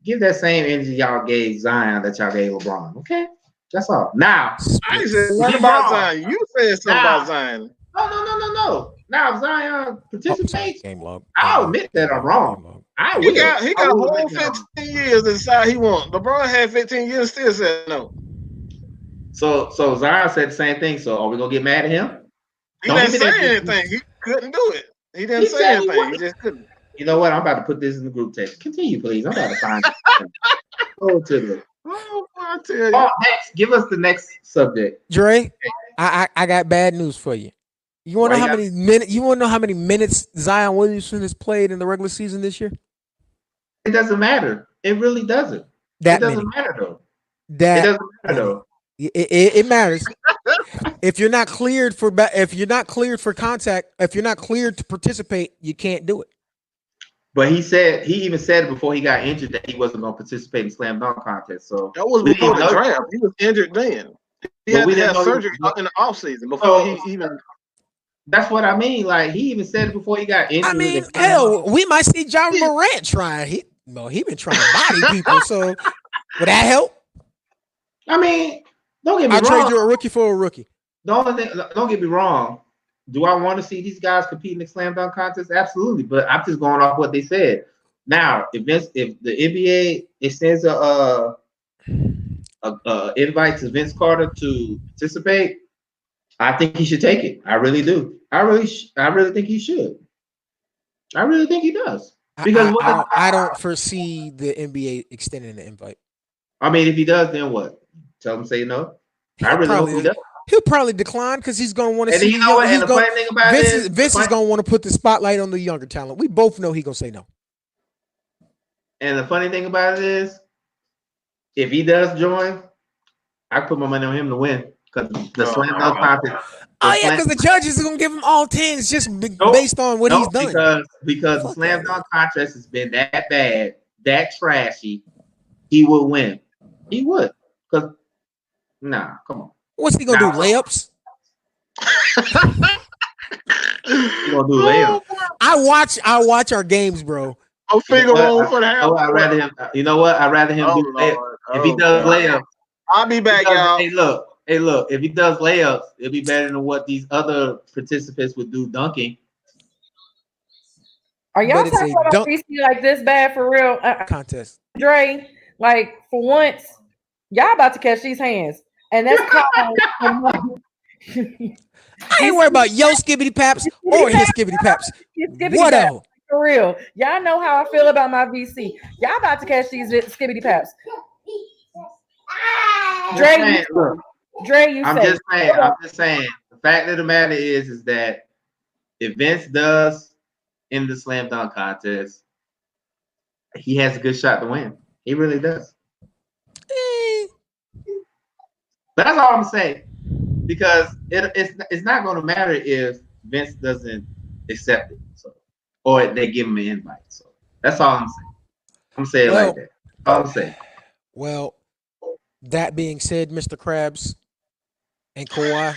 give that same energy y'all gave Zion that y'all gave LeBron. Okay? That's all. Now, I ain't said nothing about Zion. You said something about Zion. No. Now, if Zion participates, game log. I'll admit that I'm wrong. He got a whole 15 years to decide he wants. LeBron had 15 years and still said no. So Zion said the same thing. So are we gonna get mad at him? He didn't say anything. He couldn't do it. He didn't say anything. He just couldn't. You know what? I'm about to put this in the group text. Continue, please. I'm about to find it. Go to the. Oh, I tell you. Next, give us the next subject. Dre, I got bad news for you. You want to know how many minutes? You want to know how many minutes Zion Williamson has played in the regular season this year? It doesn't matter. It really doesn't. It doesn't matter though. It doesn't matter though. It matters. If you're not cleared for contact, if you're not cleared to participate, you can't do it. But he even said before he got injured that he wasn't going to participate in slam dunk contest. So that was before the draft. He was injured then. He had to have surgery in the offseason before he even. That's what I mean. Like he even said it before he got injured. I mean, hell, we might see John Morant trying. He been trying to body people. So would that help? I mean, don't get me wrong. I'll trade you a rookie for a rookie. The only thing, don't get me wrong. Do I want to see these guys compete in the slam dunk contest? Absolutely, but I'm just going off what they said. Now, if the NBA extends a invite to Vince Carter to participate, I think he should take it. I really do. I really think he should. I really think he does. Because I don't foresee the NBA extending the invite. I mean, if he does, then what? Tell him say no. I really hope he does. He'll probably decline because he's going to want to see. Vince is going to want to put the spotlight on the younger talent. We both know he's going to say no. And the funny thing about it is, if he does join, I put my money on him to win because the slam dunk contest. Because the judges are going to give him all 10s just based on what he's done. Because the slam dunk contest has been that bad, that trashy, he would win. He would. Because, come on. What's he gonna do? Layups? He gonna do layups. I watch our games, bro. I'll figure one for the house. I'd rather him. You know what? I'd rather him do layups. If he does layups, I'll be back, y'all. Hey, look. If he does layups, it'll be better than what these other participants would do dunking. Are y'all talking about VC like this bad for real? Contest. Dre, like for once, y'all about to catch these hands. And that's called. I ain't worried about yo skibbity paps or his skibbity paps. Whatever. For real. Y'all know how I feel about my VC. Y'all about to catch these skibbity paps. Dre, I'm just saying. The fact of the matter is that if Vince does in the slam dunk contest, he has a good shot to win. He really does. That's all I'm saying, because it's not going to matter if Vince doesn't accept it, or they give him an invite. So that's all I'm saying. I'm saying like that. All I'm saying. Well, that being said, Mr. Krabs and Kawhi,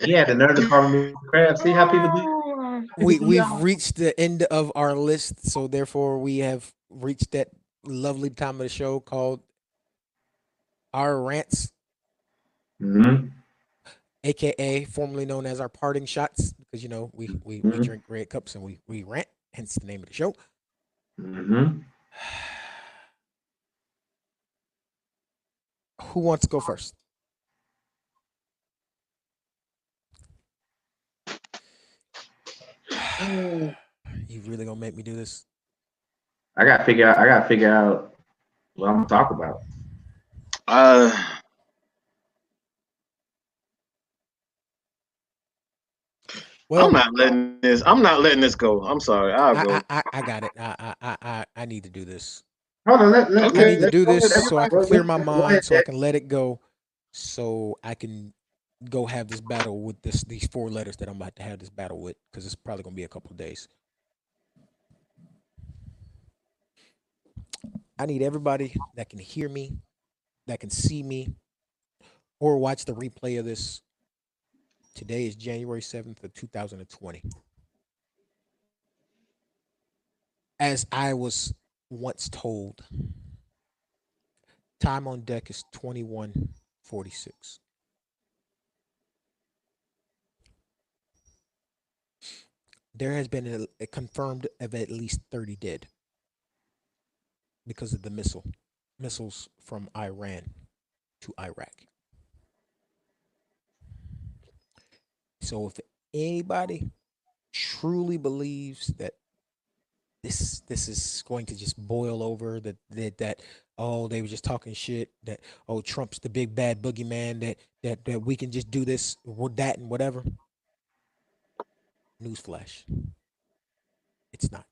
yeah, the nerve to call me Mr. Krabs. See how people do. We've reached the end of our list, so therefore we have reached that lovely time of the show called our rants. Mm-hmm. AKA formerly known as our parting shots, because we drink red cups and we rant, hence the name of the show. Mm-hmm. Who wants to go first? You really gonna make me do this? I gotta figure out what I'm gonna talk about. Well, I'm not letting this go. I'm sorry. I'll go. I got it. I need to do this. Hold on, I need to do go ahead, this so I can clear my go ahead, mind, so I can let it go, so I can go have this battle with these 4 letters that I'm about to have this battle with, because it's probably gonna be a couple of days. I need everybody that can hear me, that can see me, or watch the replay of this. Today is January 7th of 2020. As I was once told, time on deck is 21:46. There has been a confirmed of at least 30 dead because of the missiles from Iran to Iraq. So if anybody truly believes that this is going to just boil over, that oh, they were just talking shit, that oh, Trump's the big bad boogeyman, that we can just do this with that and whatever, newsflash, it's not.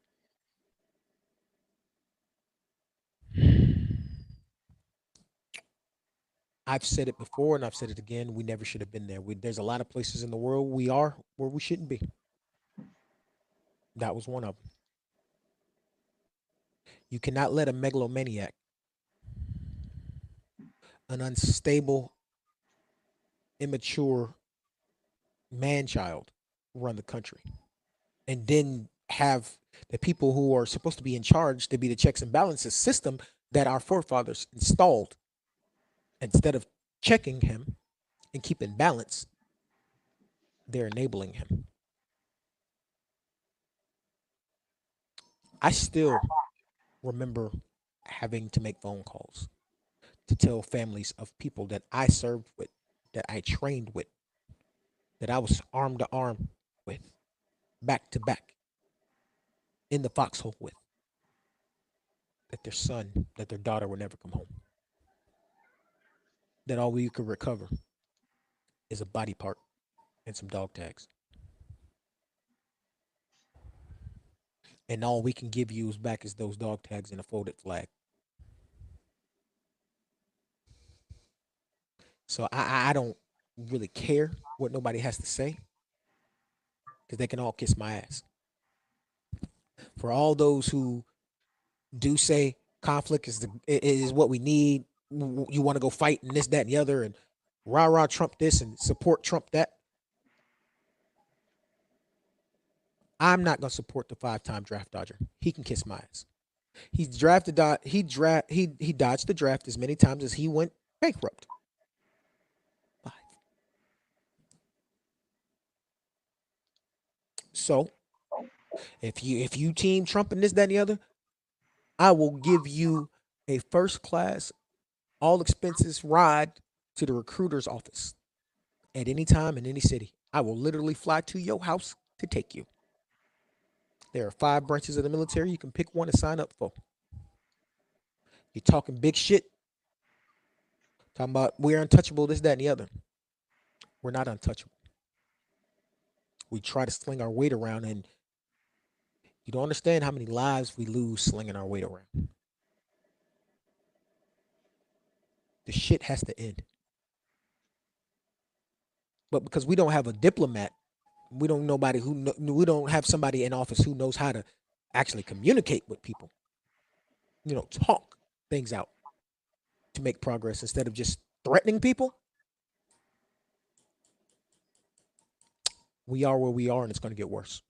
I've said it before and I've said it again. We never should have been there. There's a lot of places in the world we are where we shouldn't be. That was one of them. You cannot let a megalomaniac, an unstable, immature man child run the country and then have the people who are supposed to be in charge to be the checks and balances system that our forefathers installed. Instead of checking him and keeping balance, they're enabling him. I still remember having to make phone calls to tell families of people that I served with, that I trained with, that I was arm to arm with, back to back, in the foxhole with, that their son, that their daughter would never come home, that all we could recover is a body part and some dog tags. And all we can give you is back is those dog tags and a folded flag. So I don't really care what nobody has to say, because they can all kiss my ass. For all those who do say conflict is what we need, you want to go fight and this, that, and the other, and rah rah Trump this and support Trump that. I'm not gonna support the 5-time draft dodger. He can kiss my ass. He's drafted. He dodged the draft as many times as he went bankrupt. 5. So if you team Trump and this, that, and the other, I will give you a first class, all expenses ride to the recruiter's office at any time in any city. I will literally fly to your house to take you. There are 5 branches of the military. You can pick one to sign up for. You're talking big shit, talking about we're untouchable, this, that, and the other. We're not untouchable. We try to sling our weight around, and you don't understand how many lives we lose slinging our weight around. The shit has to end. But because we don't have a diplomat, we don't nobody who we don't have somebody in office who knows how to actually communicate with people. Talk things out to make progress instead of just threatening people. We are where we are, and it's going to get worse.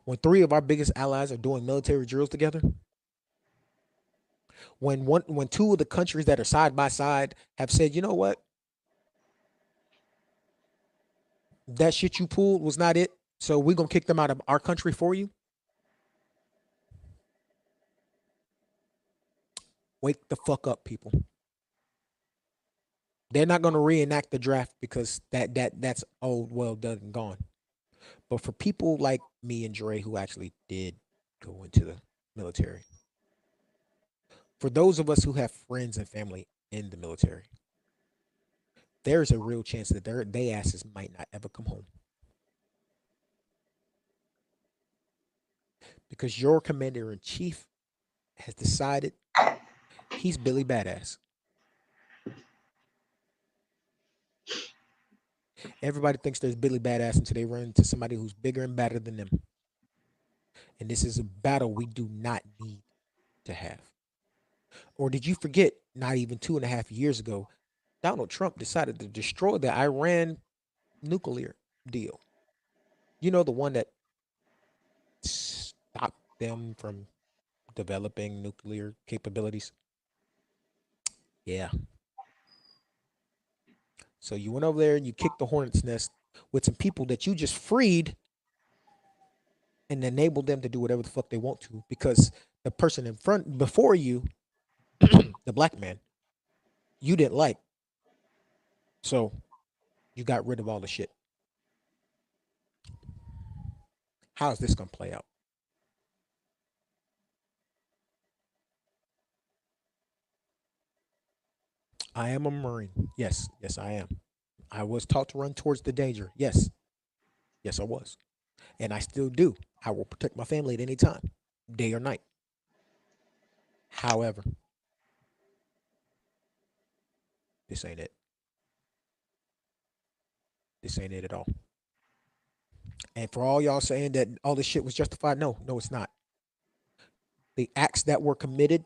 When 3 of our biggest allies are doing military drills together, when 2 of the countries that are side by side have said, you know what, that shit you pulled was not it, so we're going to kick them out of our country for you. Wake the fuck up, people. They're not going to reenact the draft because that's old, well done and gone. But for people like me and Dre who actually did go into the military, for those of us who have friends and family in the military, there's a real chance that they asses might not ever come home. Because your commander in chief has decided he's Billy Badass. Everybody thinks there's Billy Badass until they run into somebody who's bigger and badder than them. And this is a battle we do not need to have. Or did you forget, not even 2.5 years ago, Donald Trump decided to destroy the Iran nuclear deal? You know, the one that stopped them from developing nuclear capabilities? Yeah. So you went over there and you kicked the hornet's nest with some people that you just freed and enabled them to do whatever the fuck they want to because the person in front before you, the black man, you didn't like. So you got rid of all the shit. How is this going to play out? I am a Marine. Yes, yes, I am. I was taught to run towards the danger. Yes, yes, I was. And I still do. I will protect my family at any time, day or night. However, this ain't it. This ain't it at all. And for all y'all saying that all this shit was justified, no, no, it's not. The acts that were committed,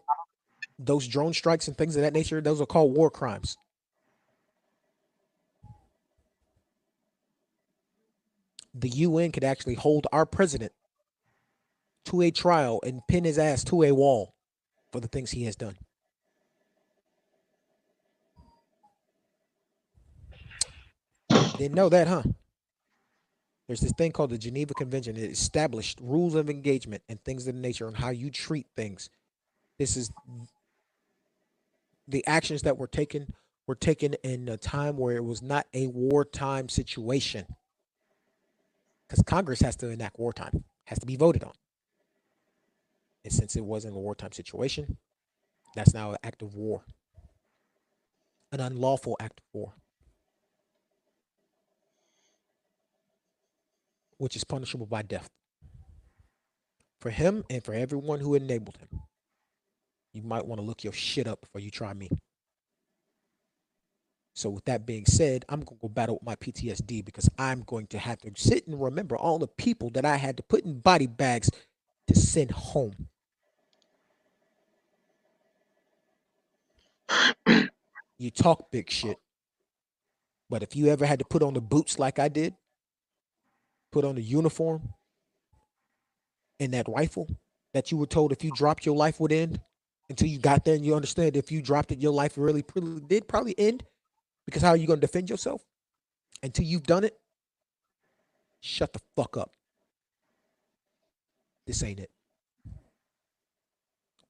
those drone strikes and things of that nature, those are called war crimes. The UN could actually hold our president to a trial and pin his ass to a wall for the things he has done. Didn't know that, huh? There's this thing called the Geneva Convention. It established rules of engagement and things of the nature on how you treat things. This is the actions that were taken in a time where it was not a wartime situation. Because Congress has to enact wartime, has to be voted on. And since it wasn't a wartime situation, that's now an act of war, an unlawful act of war, which is punishable by death for him and for everyone who enabled him. You might want to look your shit up before you try me. So with that being said, I'm going to go battle with my PTSD because I'm going to have to sit and remember all the people that I had to put in body bags to send home. You talk big shit, but if you ever had to put on the boots like I did, put on the uniform and that rifle that you were told if you dropped your life would end, until you got there and you understand if you dropped it, your life really did probably end, because how are you going to defend yourself? Until you've done it, shut the fuck up. This ain't it.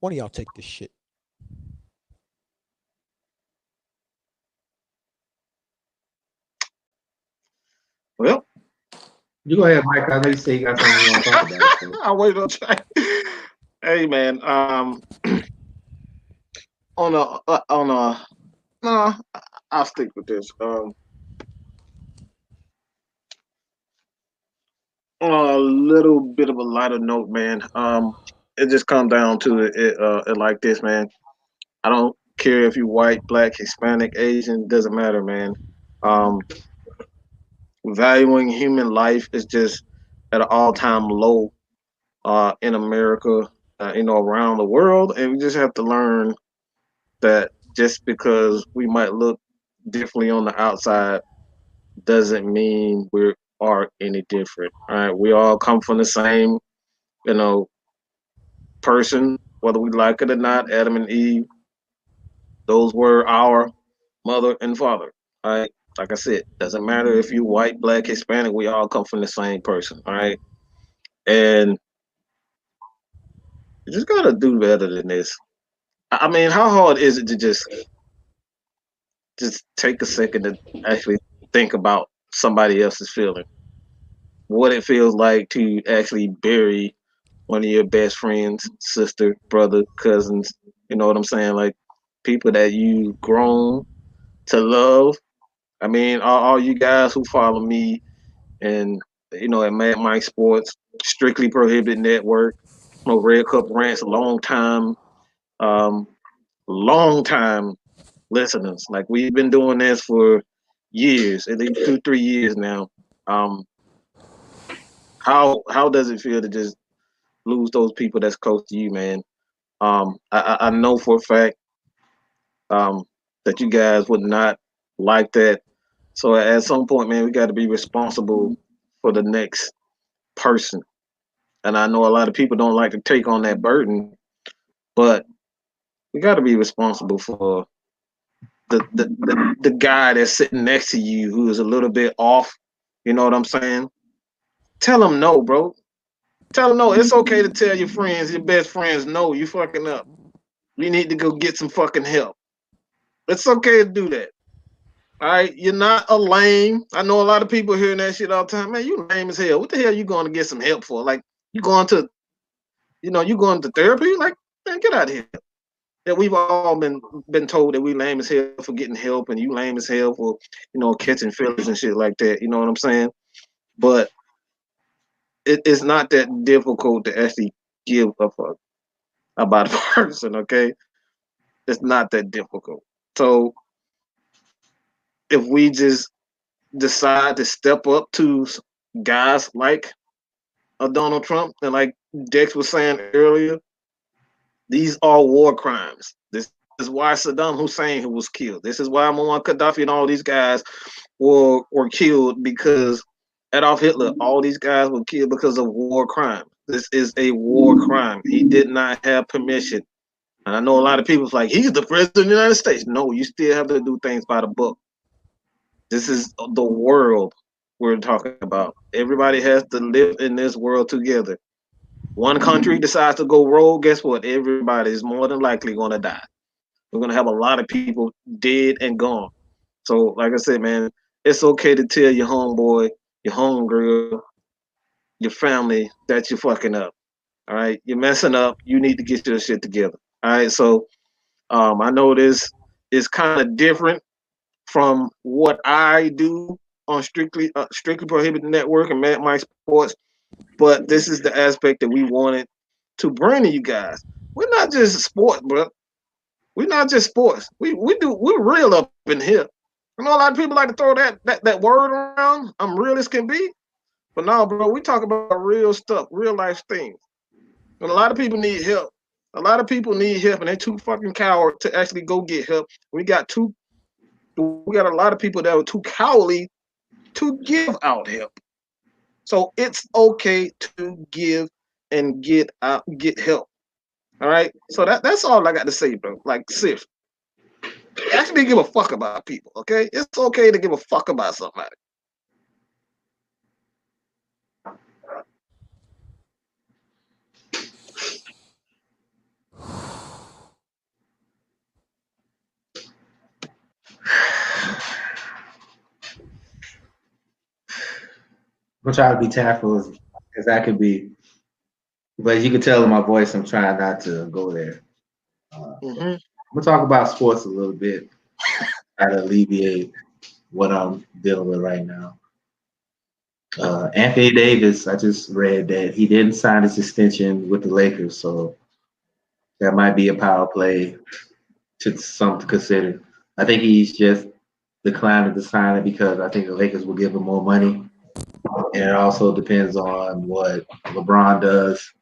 One of y'all take this shit. Well, You go ahead, Mike. I know you say you got something you want to talk about. So. I wait on try. Hey man, on a no, I'll stick with this. On a little bit of a lighter note, man. It just comes down to it like this, man. I don't care if you white, black, Hispanic, Asian, doesn't matter, man. Um, Valuing human life is just at an all-time low in America, around the world, and we just have to learn that just because we might look differently on the outside doesn't mean we are any different. All right, we all come from the same, you know, person, whether we like it or not. Adam and Eve, those were our mother and father. All right, like I said, doesn't matter if you white, black, Hispanic. We all come from the same person. All right, and you just gotta do better than this. I mean, how hard is it to just take a second to actually think about somebody else's feeling? What it feels like to actually bury one of your best friends, sister, brother, cousins. You know what I'm saying? Like people that you grown to love. I mean, all you guys who follow me and at Mad Mike Sports, Strictly Prohibited Network, Red Cup Rants, a long time long time listeners. Like we've been doing this for years, at least 2-3 years now. Um, how does it feel to just lose those people that's close to you, man? I know for a fact that you guys would not like that. So at some point, man, we got to be responsible for the next person. And I know a lot of people don't like to take on that burden, but we got to be responsible for the guy that's sitting next to you who is a little bit off. You know what I'm saying? Tell him no, bro. Tell him no. It's okay to tell your friends, your best friends, no, you fucking up. You need to go get some fucking help. It's okay to do that. All right, you're not a lame. I know a lot of people hearing that shit all the time. Man, you lame as hell. What the hell you going to get some help for? Like you going to, you going to therapy? Like, man, get out of here. Yeah, we've all been told that we lame as hell for getting help, and you lame as hell for catching feelings and shit like that. You know what I'm saying? But it's not that difficult to actually give a fuck about a person. Okay, it's not that difficult. So if we just decide to step up to guys like a Donald Trump and like Dex was saying earlier, these are war crimes. This is why Saddam Hussein who was killed. This is why Muammar Gaddafi and all these guys were killed because Adolf Hitler, all these guys were killed because of war crime. This is a war crime. He did not have permission. And I know a lot of people's like, he's the president of the United States. No, you still have to do things by the book. This is the world we're talking about. Everybody has to live in this world together. One country decides to go rogue, guess what? Everybody is more than likely going to die. We're going to have a lot of people dead and gone. So, like I said, man, it's okay to tell your homeboy, your homegirl, your family that you're fucking up. All right, you're messing up. You need to get your shit together. All right, so I know this is kind of different from what I do on Strictly Prohibited Network and Mad Mike Sports, but this is the aspect that we wanted to bring to you guys. We're not just sports, bro. We're not just sports. We're real up in here. I know a lot of people like to throw that word around. I'm real as can be, but no, bro. We talk about real stuff, real life things. And a lot of people need help. A lot of people need help, and they're too fucking coward to actually go get help. We got a lot of people that are too cowardly to give out help. So it's okay to give and get help. All right. So that's all I got to say, bro. Like seriously. Actually give a fuck about people, okay? It's okay to give a fuck about somebody. I'm trying to be tactful as I could be, but you can tell in my voice I'm trying not to go there. I'm gonna talk about sports a little bit, try to alleviate what I'm dealing with right now. Anthony Davis, I just read that he didn't sign his extension with the Lakers, so that might be a power play to something to consider. I think he's just declining to sign it because I think the Lakers will give him more money. And it also depends on what LeBron does,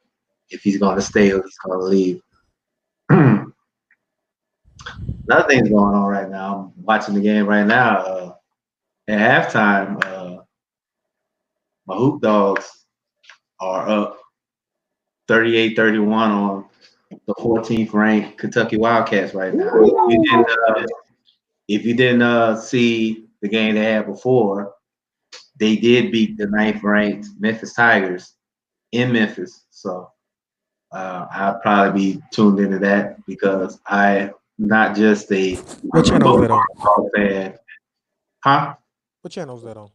if he's going to stay or if he's going to leave. Another thing's going on right now. I'm watching the game right now. At halftime, my Hoop Dogs are up 38-31 on the 14th ranked Kentucky Wildcats right now. If you didn't see the game they had before, they did beat the 9th ranked Memphis Tigers in Memphis. So I'll probably be tuned into that because I'm not just a What channel is that on? fan. Huh? What channel is that on?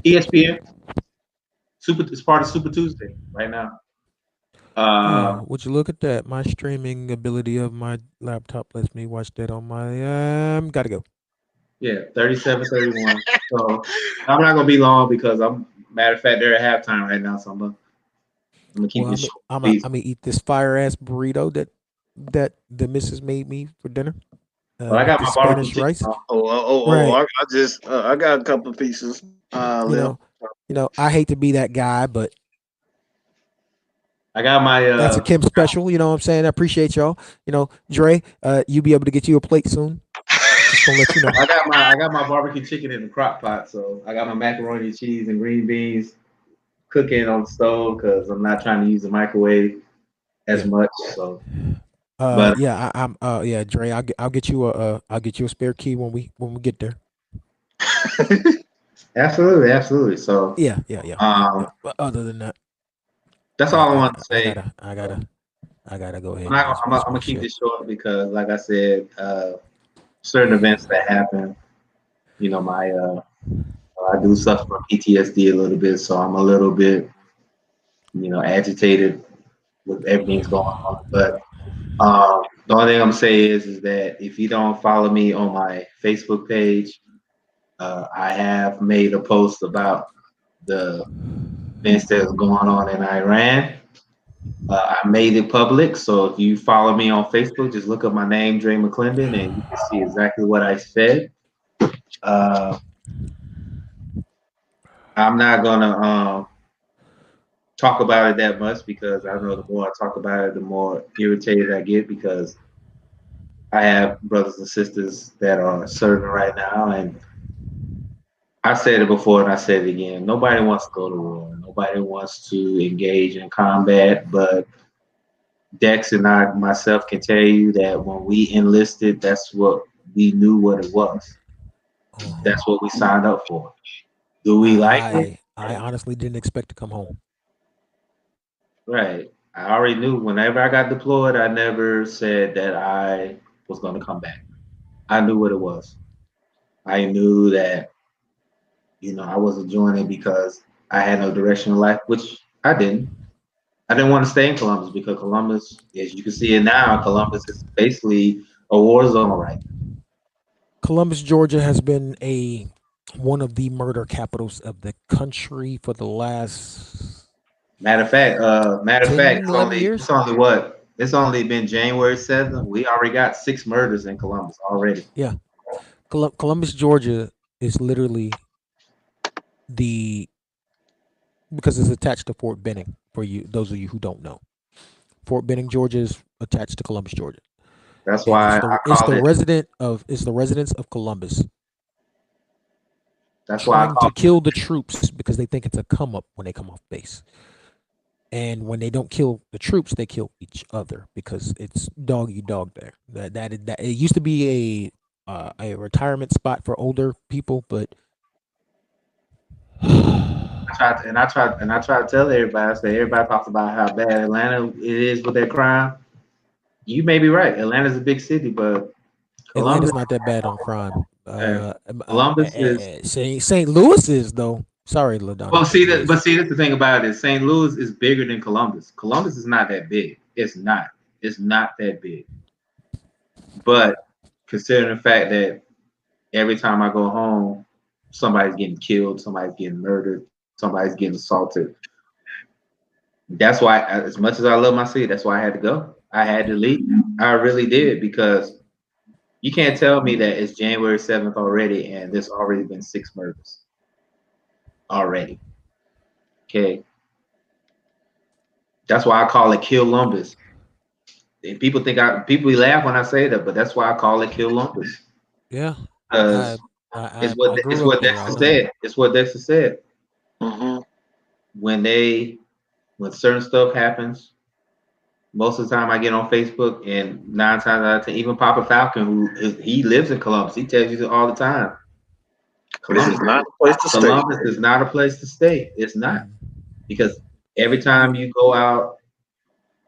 ESPN. It's part of Super Tuesday right now. Would you look at that? My streaming ability of my laptop lets me watch that on my gotta go. Yeah, 37-31. So I'm not gonna be long because matter of fact they're at halftime right now, so I'm gonna keep this short. I'm gonna eat this fire ass burrito that that the missus made me for dinner. Well, I With got the my barbecue Spanish chicken. rice. I Right. just I got a couple of pieces You left. know, I hate to be that guy, but I got my that's a Kim special. You know what I'm saying? I appreciate y'all. Dre, you be able to get you a plate soon. Just gonna let you know. I got my barbecue chicken in the crock pot, so I got my macaroni and cheese and green beans cooking on the stove because I'm not trying to use the microwave as Yeah. much. So, but Yeah, I'm yeah, Dre, I'll get you I'll get you a spare key when we get there. absolutely. So, Yeah. But other than that, that's all I want to I say. gotta I gotta go I'm ahead and not. get I'm this gonna my keep shit. this short because, like I said, certain events that happen. My I do suffer from PTSD a little bit, so I'm a little bit, agitated with everything's going on. But the only thing I'm saying is that if you don't follow me on my Facebook page, I have made a post about the events that's going on in Iran. I made it public, so if you follow me on Facebook, just look up my name, Dre McClendon, and you can see exactly what I said. Uh, I'm not gonna talk about it that much because I know the more I talk about it, the more irritated I get because I have brothers and sisters that are serving right now, and I said it before and I said it again. Nobody wants to go to war. Nobody wants to engage in combat, but Dex and I myself can tell you that when we enlisted, that's what we knew what it was. Uh-huh. That's what we signed up for. Do we like it? I honestly didn't expect to come home. Right. I already knew whenever I got deployed, I never said that I was going to come back. I knew what it was. I knew that, I wasn't doing it because I had no direction in life, which I didn't. I didn't want to stay in Columbus because Columbus, as you can see it now, Columbus is basically a war zone right Columbus, Georgia has been a one of the murder capitals of the country for the last now. Matter of fact, 10, 11 it's years. only what? It's only been January 7th. We already got 6 murders in Columbus already. Yeah. Columbus, Georgia is literally the because it's attached to Fort Benning for you those of you who don't know. Fort Benning, Georgia is attached to Columbus, Georgia. That's And why I it's call it. the residents of Columbus That's why I trying call to kill the troops because they think it's a come up when they come off base. And when they don't kill the troops, they kill each other because it's dog eat dog there. That it used to be a retirement spot for older people, but I try to tell everybody. I say everybody talks about how bad Atlanta it is with that crime. You may be right. Atlanta's a big city, but Columbus, Atlanta's not that bad on crime. uh, Columbus is. St. Louis is though. Sorry, LaDonna, Well, St. Louis. see, that's the thing about it. St. Louis is bigger than Columbus. Columbus is not that big. It's not. It's not that big. But considering the fact that every time I go home, somebody's getting killed, somebody's getting murdered, somebody's getting assaulted. That's why, as much as I love my city, that's why I had to go. I had to leave. I really did because you can't tell me that it's January 7th already and there's already been 6 murders already. Okay. That's why I call it Kill Lumbus. And people laugh when I say that, but that's why I call it Kill Lumbus. Yeah, Because I it's grew up what there. I Dexter know. said. It's what Dexter said. Mm-hmm. When certain stuff happens, most of the time I get on Facebook and 9 times out of 10, even Papa Falcon, he lives in Columbus, he tells you all the time. This is not a place to stay. Columbus is not a place to stay. It's not. Because every time you go out,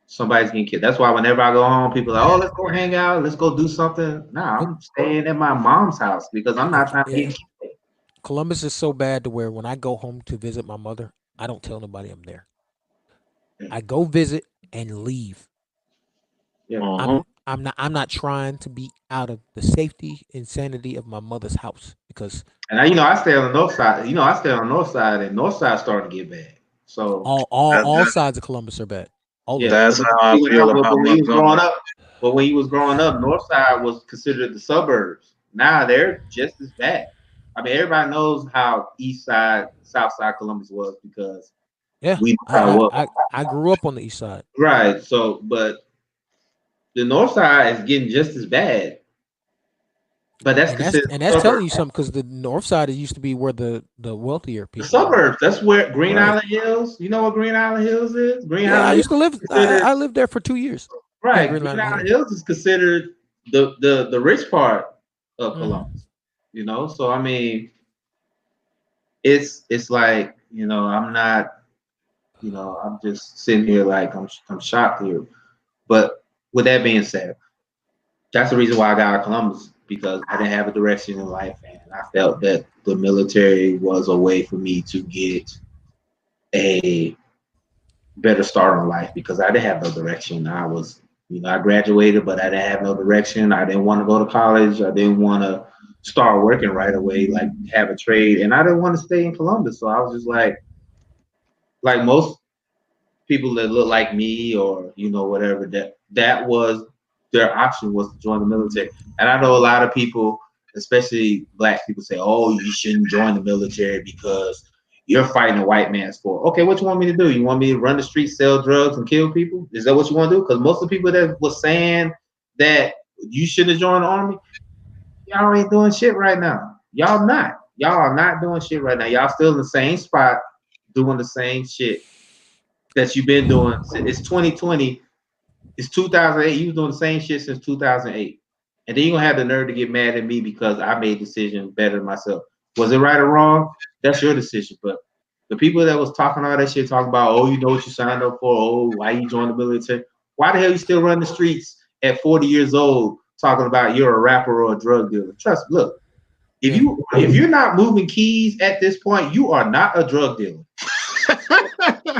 somebody's getting killed. That's why whenever I go home, people are like, oh, let's go hang out, let's go do something. Nah, I'm staying at my mom's house because I'm not trying to get killed. Columbus is so bad to where when I go home to visit my mother, I don't tell nobody I'm there. I go visit and leave. Yeah. Mm-hmm. I'm not trying to be out of the safety and sanity of my mother's house because And I stay on the north side. I stay on the north side, and north side starting to get bad. So all That, sides of Columbus are bad. All Yeah, of them. That's how I feel about when he was growing Montgomery. up, but when he was growing up, Northside was considered the suburbs. Now they're just as bad. I mean, everybody knows how East Side, South Side Columbus was because Yeah, we know how it was. I grew up on the east side, Right. So, but the North Side is getting just as bad. But that's considered and the that's telling suburbs. you something because the north side used to be where the wealthier The people were. suburbs. That's where Green Right. Island Hills. You know what Green Island Hills is? Green Yeah, I Island used to Hills live. is considered I lived there for 2 years. In right. Green Green Island Island Hills. Hills is considered the rich part of Mhm. Columbus. You know, so I mean, it's like I'm not. I'm just sitting here like I'm shocked here. But with that being said, that's the reason why I got out of Columbus because I didn't have a direction in life, and I felt that the military was a way for me to get a better start in life because I didn't have no direction. I was, I graduated, but I didn't have no direction. I didn't want to go to college. I didn't want to start working right away, like have a trade, and I didn't want to stay in Columbus. So I was just like most people that look like me or whatever that was their option was to join the military. And I know a lot of people, especially black people, say, oh, you shouldn't join the military because you're fighting a white man's sport. Okay, what you want me to do? You want me to run the streets, sell drugs, and kill people? Is that what you want to do? Because most of the people that was saying that you shouldn't have joined the army, y'all ain't doing shit right now. Y'all are not doing shit right now. Y'all still in the same spot doing the same shit that you've been doing. It's 2020. It's 2008. You was doing the same shit since 2008. And then you're going to have the nerve to get mad at me because I made decisions better than myself. Was it right or wrong? That's your decision. But the people that was talking all that shit, talking about, oh, you know what you signed up for? Oh, why you joined the military? Why the hell you still run the streets at 40 years old talking about you're a rapper or a drug dealer? Trust me, look, if you're not moving keys at this point, you are not a drug dealer.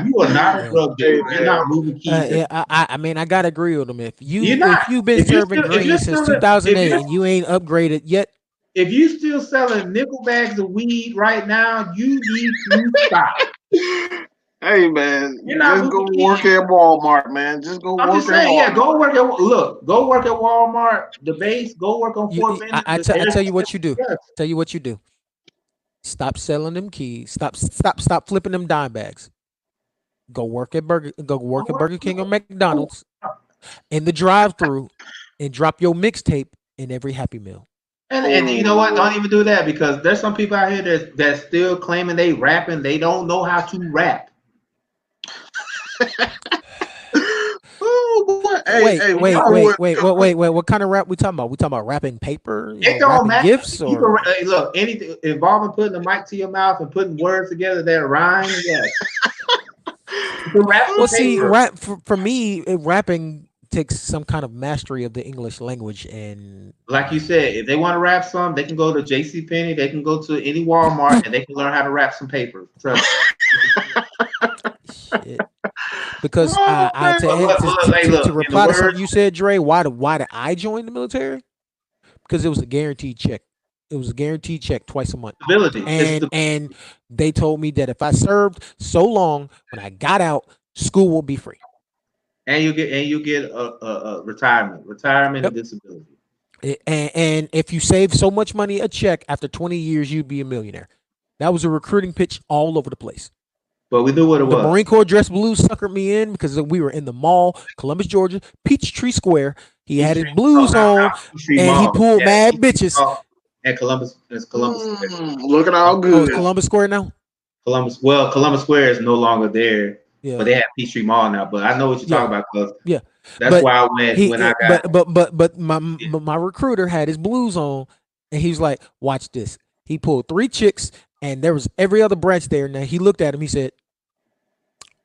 You are not a drug dealer. You're not moving keys. Yeah, I mean, I gotta agree with him. You're not. If you've been If you're serving still, if green you're since still, 2008 and you ain't upgraded yet, if you still selling nickel bags of weed right now, you need to stop. Hey man, You're not just go moving work keys. at Walmart, man. Just go I'm work just at saying, yeah, Walmart. go work at Walmart, the base, go work on Fort Benning. I tell you what you do. Tell you what you do. Stop selling them keys. Stop flipping them dime bags. Go work at Burger King or McDonald's in the drive-through, and drop your mixtape in every Happy Meal. And you know what? Don't even do that because there's some people out here that's still claiming they rapping. They don't know how to rap. Oh, boy. Wait. What kind of rap we talking about? We talking about rapping paper? It don't Rapping matter. gifts You or can look anything involving putting the mic to your mouth and putting words together that rhyme. Yes. You can rap well, on see, paper. rap for me, rapping takes some kind of mastery of the English language and Like you said, if they want to rap some, they can go to J.C. Penney. They can go to any Walmart and they can learn how to rap some paper. Trust me. shit. Because to Look, in the reply to something words, you said, Dre, why did I join the military? Because it was a guaranteed check. It was a guaranteed check twice a month. stability. And they told me that if I served so long, when I got out, school will be free. And you get a retirement Yep. and disability. And if you save so much money a check, after 20 years, you'd be a millionaire. That was a recruiting pitch all over the place. But we knew what it The was. Marine Corps dress blue suckered me in because we were in the mall, Columbus, Georgia, Peachtree Square. He had his blues on, and he pulled mad bitches. And Columbus is Columbus Square. Looking all Oh, good. it's Columbus Square now? Columbus Square is no longer there. Yeah. But they have Peachtree Mall now. But I know what you're talking about because that's But why when I got but my recruiter had his blues on, and he was like, "Watch this." He pulled 3 chicks, and there was every other branch there. Now he looked at him. He said,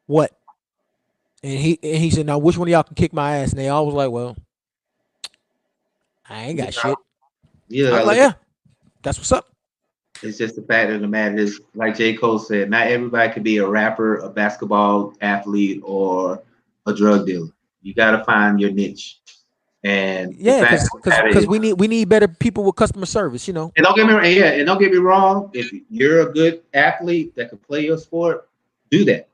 "What?" And he said, "Now which one of y'all can kick my ass?" And they all was like, "Well, I ain't got shit." I was like, "Yeah, that's what's up." It's just the fact of the matter is, like J. Cole said, not everybody can be a rapper, a basketball athlete, or a drug dealer. You got to find your niche. And because we need better people with customer service, And don't get me wrong. If you're a good athlete that can play your sport, do that.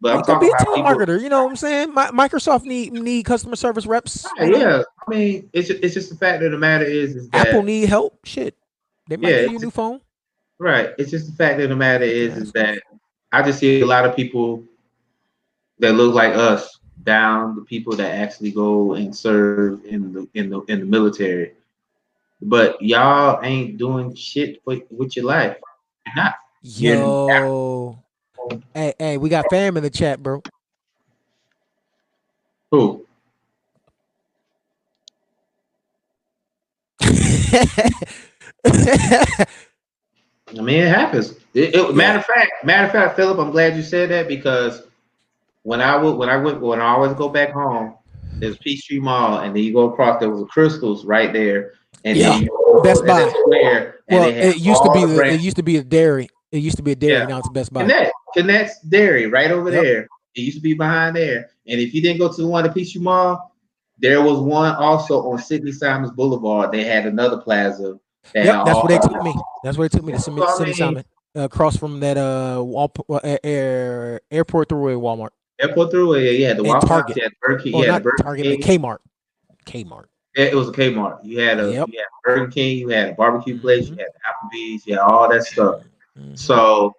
But I'm He could be talking a about people. telemarketer. You know what I'm saying? Microsoft need customer service reps. Yeah, I mean, it's just the fact of the matter is Apple that need help. Shit, they might give you a new phone. right. It's just the fact of the matter is assholes. that I just see a lot of people that look like us down the people that actually go and serve in the military. But y'all ain't doing shit with your life. You're not. Yo, hey, we got fam in the chat, bro. Who? I mean, it happens. Matter of fact, Philip, I'm glad you said that because when I always go back home, there's Peachtree Mall, and then you go across. There was a Crystals right there, and then you go Best Buy. Square, and Well, they have it used to be brands. it used to be a dairy. It used to be a dairy. Yeah. Now it's Best Buy. Connect's Dairy right over there. It used to be behind there. And if you didn't go to the one at Peachtree Mall, there was one also on Sidney Simons Boulevard. They had another plaza. That's where they took me. That's where they took me to Sidney Simon, across from that airport throughway Walmart. Airport Thruway, you had the Waffle House, you had Burger King, you had Burger Target, King. Kmart. It was a Kmart. You had you had Burger King, you had a barbecue place, you had Applebee's, you had all that stuff. So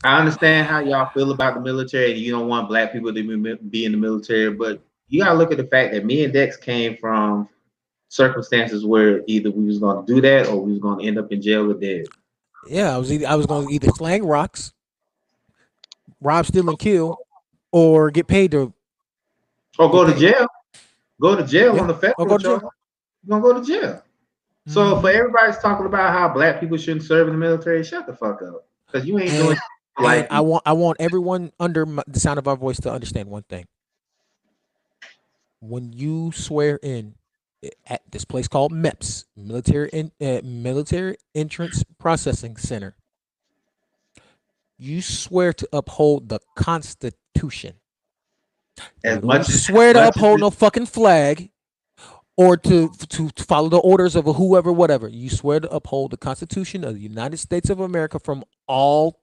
I understand how y'all feel about the military, and you don't want black people to be in the military, but you gotta look at the fact that me and Dex came from circumstances where either we was gonna do that or we was gonna end up in jail or dead. Yeah, I was going to either slang rocks, rob, steal, and kill, or get paid to. Or go to jail. Go to jail on the federal charge. You're gonna go to jail. So for everybody's talking about how black people shouldn't serve in the military, shut the fuck up. Because you ain't doing like I want everyone under the sound of our voice to understand one thing. When you swear in at this place called MEPS, Military Entrance Processing Center, you swear to uphold the Constitution. as much as swear to uphold no fucking flag or to follow the orders of whoever, whatever. You swear to uphold the Constitution of the United States of America from all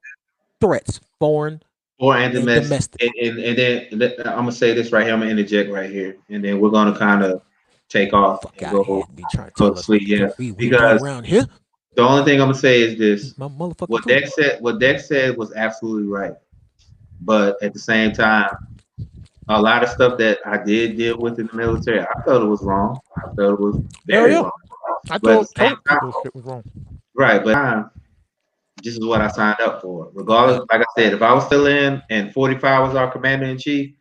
threats, foreign and domestic. And then I'm gonna say this right here. I'm gonna interject right here, and then we're gonna kind of take off and go to sleep. Yeah, because around here. The only thing I'm gonna say is this: my motherfucking what Dex said was absolutely right, but at the same time, a lot of stuff that I did deal with in the military, I felt it was wrong. I felt it was very wrong. I thought shit was wrong. Right, but this is what I signed up for. Regardless, like I said, if I was still in and 45 was our commander in chief,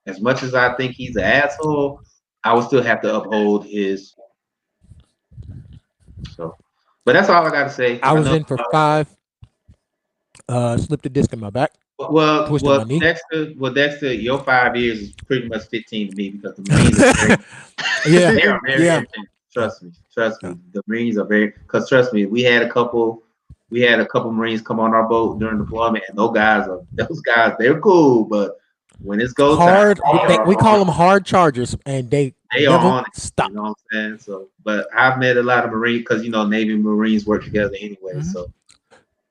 as much as I think he's an asshole, I would still have to uphold his. So, but that's all I got to say. I was in for 5. Slipped a disc in my back. Well, Dexter, your 5 years is pretty much 15 to me because the Marines are very, they are very intense. Trust me. The Marines are very, because trust me, we had a couple Marines come on our boat during deployment, and those guys, they're cool, but when it's go hard, time, we call them hard chargers, and they are on it. Stop. You know what I'm saying? So, but I've met a lot of Marines because Navy and Marines work together anyway. So,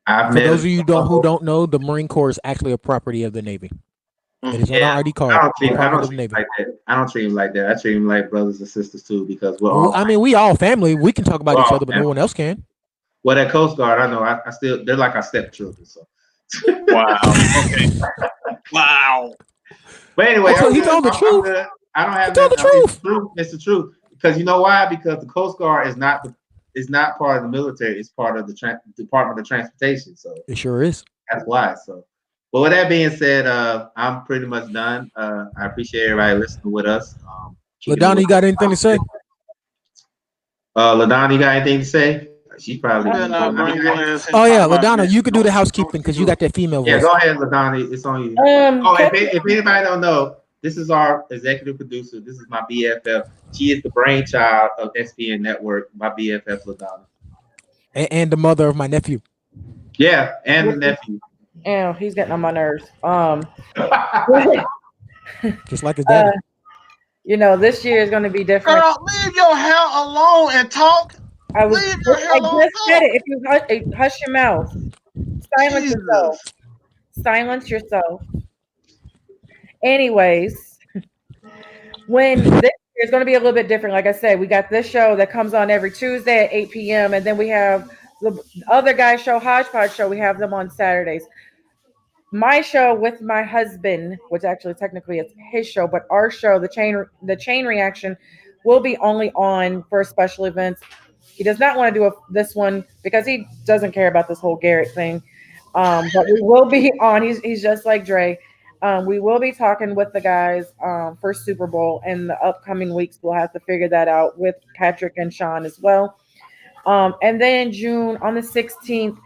for those of you who don't know, the Marine Corps is actually a property of the Navy. It is on our ID card. I don't treat them like that. I treat them like brothers and sisters too, because we're all. I mean, we all family. We can talk about each other, but no one else can. Well, that Coast Guard, I know. I still, they're like our stepchildren. So. Wow. Okay. Wow. But anyway, he told the truth. I don't have. He told the truth. It's the truth. Because you know why? Because the Coast Guard is not part of the military. It's part of the Department of Transportation. So it sure is. That's why. So, but with that being said, I'm pretty much done. I appreciate everybody listening with us. LaDonna, you got anything to say? LaDonna, you got anything to say? She probably. Oh yeah, LaDonna, you could do the housekeeping because you got that female voice. Yeah, go ahead, LaDonna. It's on you. If anybody don't know, this is our executive producer. This is my BFF. She is the brainchild of SPN Network. My BFF, LaDonna, and the mother of my nephew. Yeah, and the nephew. Yeah, he's getting on my nerves. Just like his daddy. This year is going to be different. Girl, leave your hair alone and talk. I just said it. If you hush your mouth, silence yourself. Silence yourself. Anyways, when this is going to be a little bit different, like I said, we got this show that comes on every Tuesday at 8 p.m. And then we have the other guy's show, Hodgepodge Show. We have them on Saturdays. My show with my husband, which actually technically it's his show, but our show, the chain reaction, will be only on for special events. He does not want to do this one because he doesn't care about this whole Garrett thing. But we will be on. He's just like Dre. We will be talking with the guys for Super Bowl in the upcoming weeks. We'll have to figure that out with Patrick and Sean as well. And then in June on the 16th,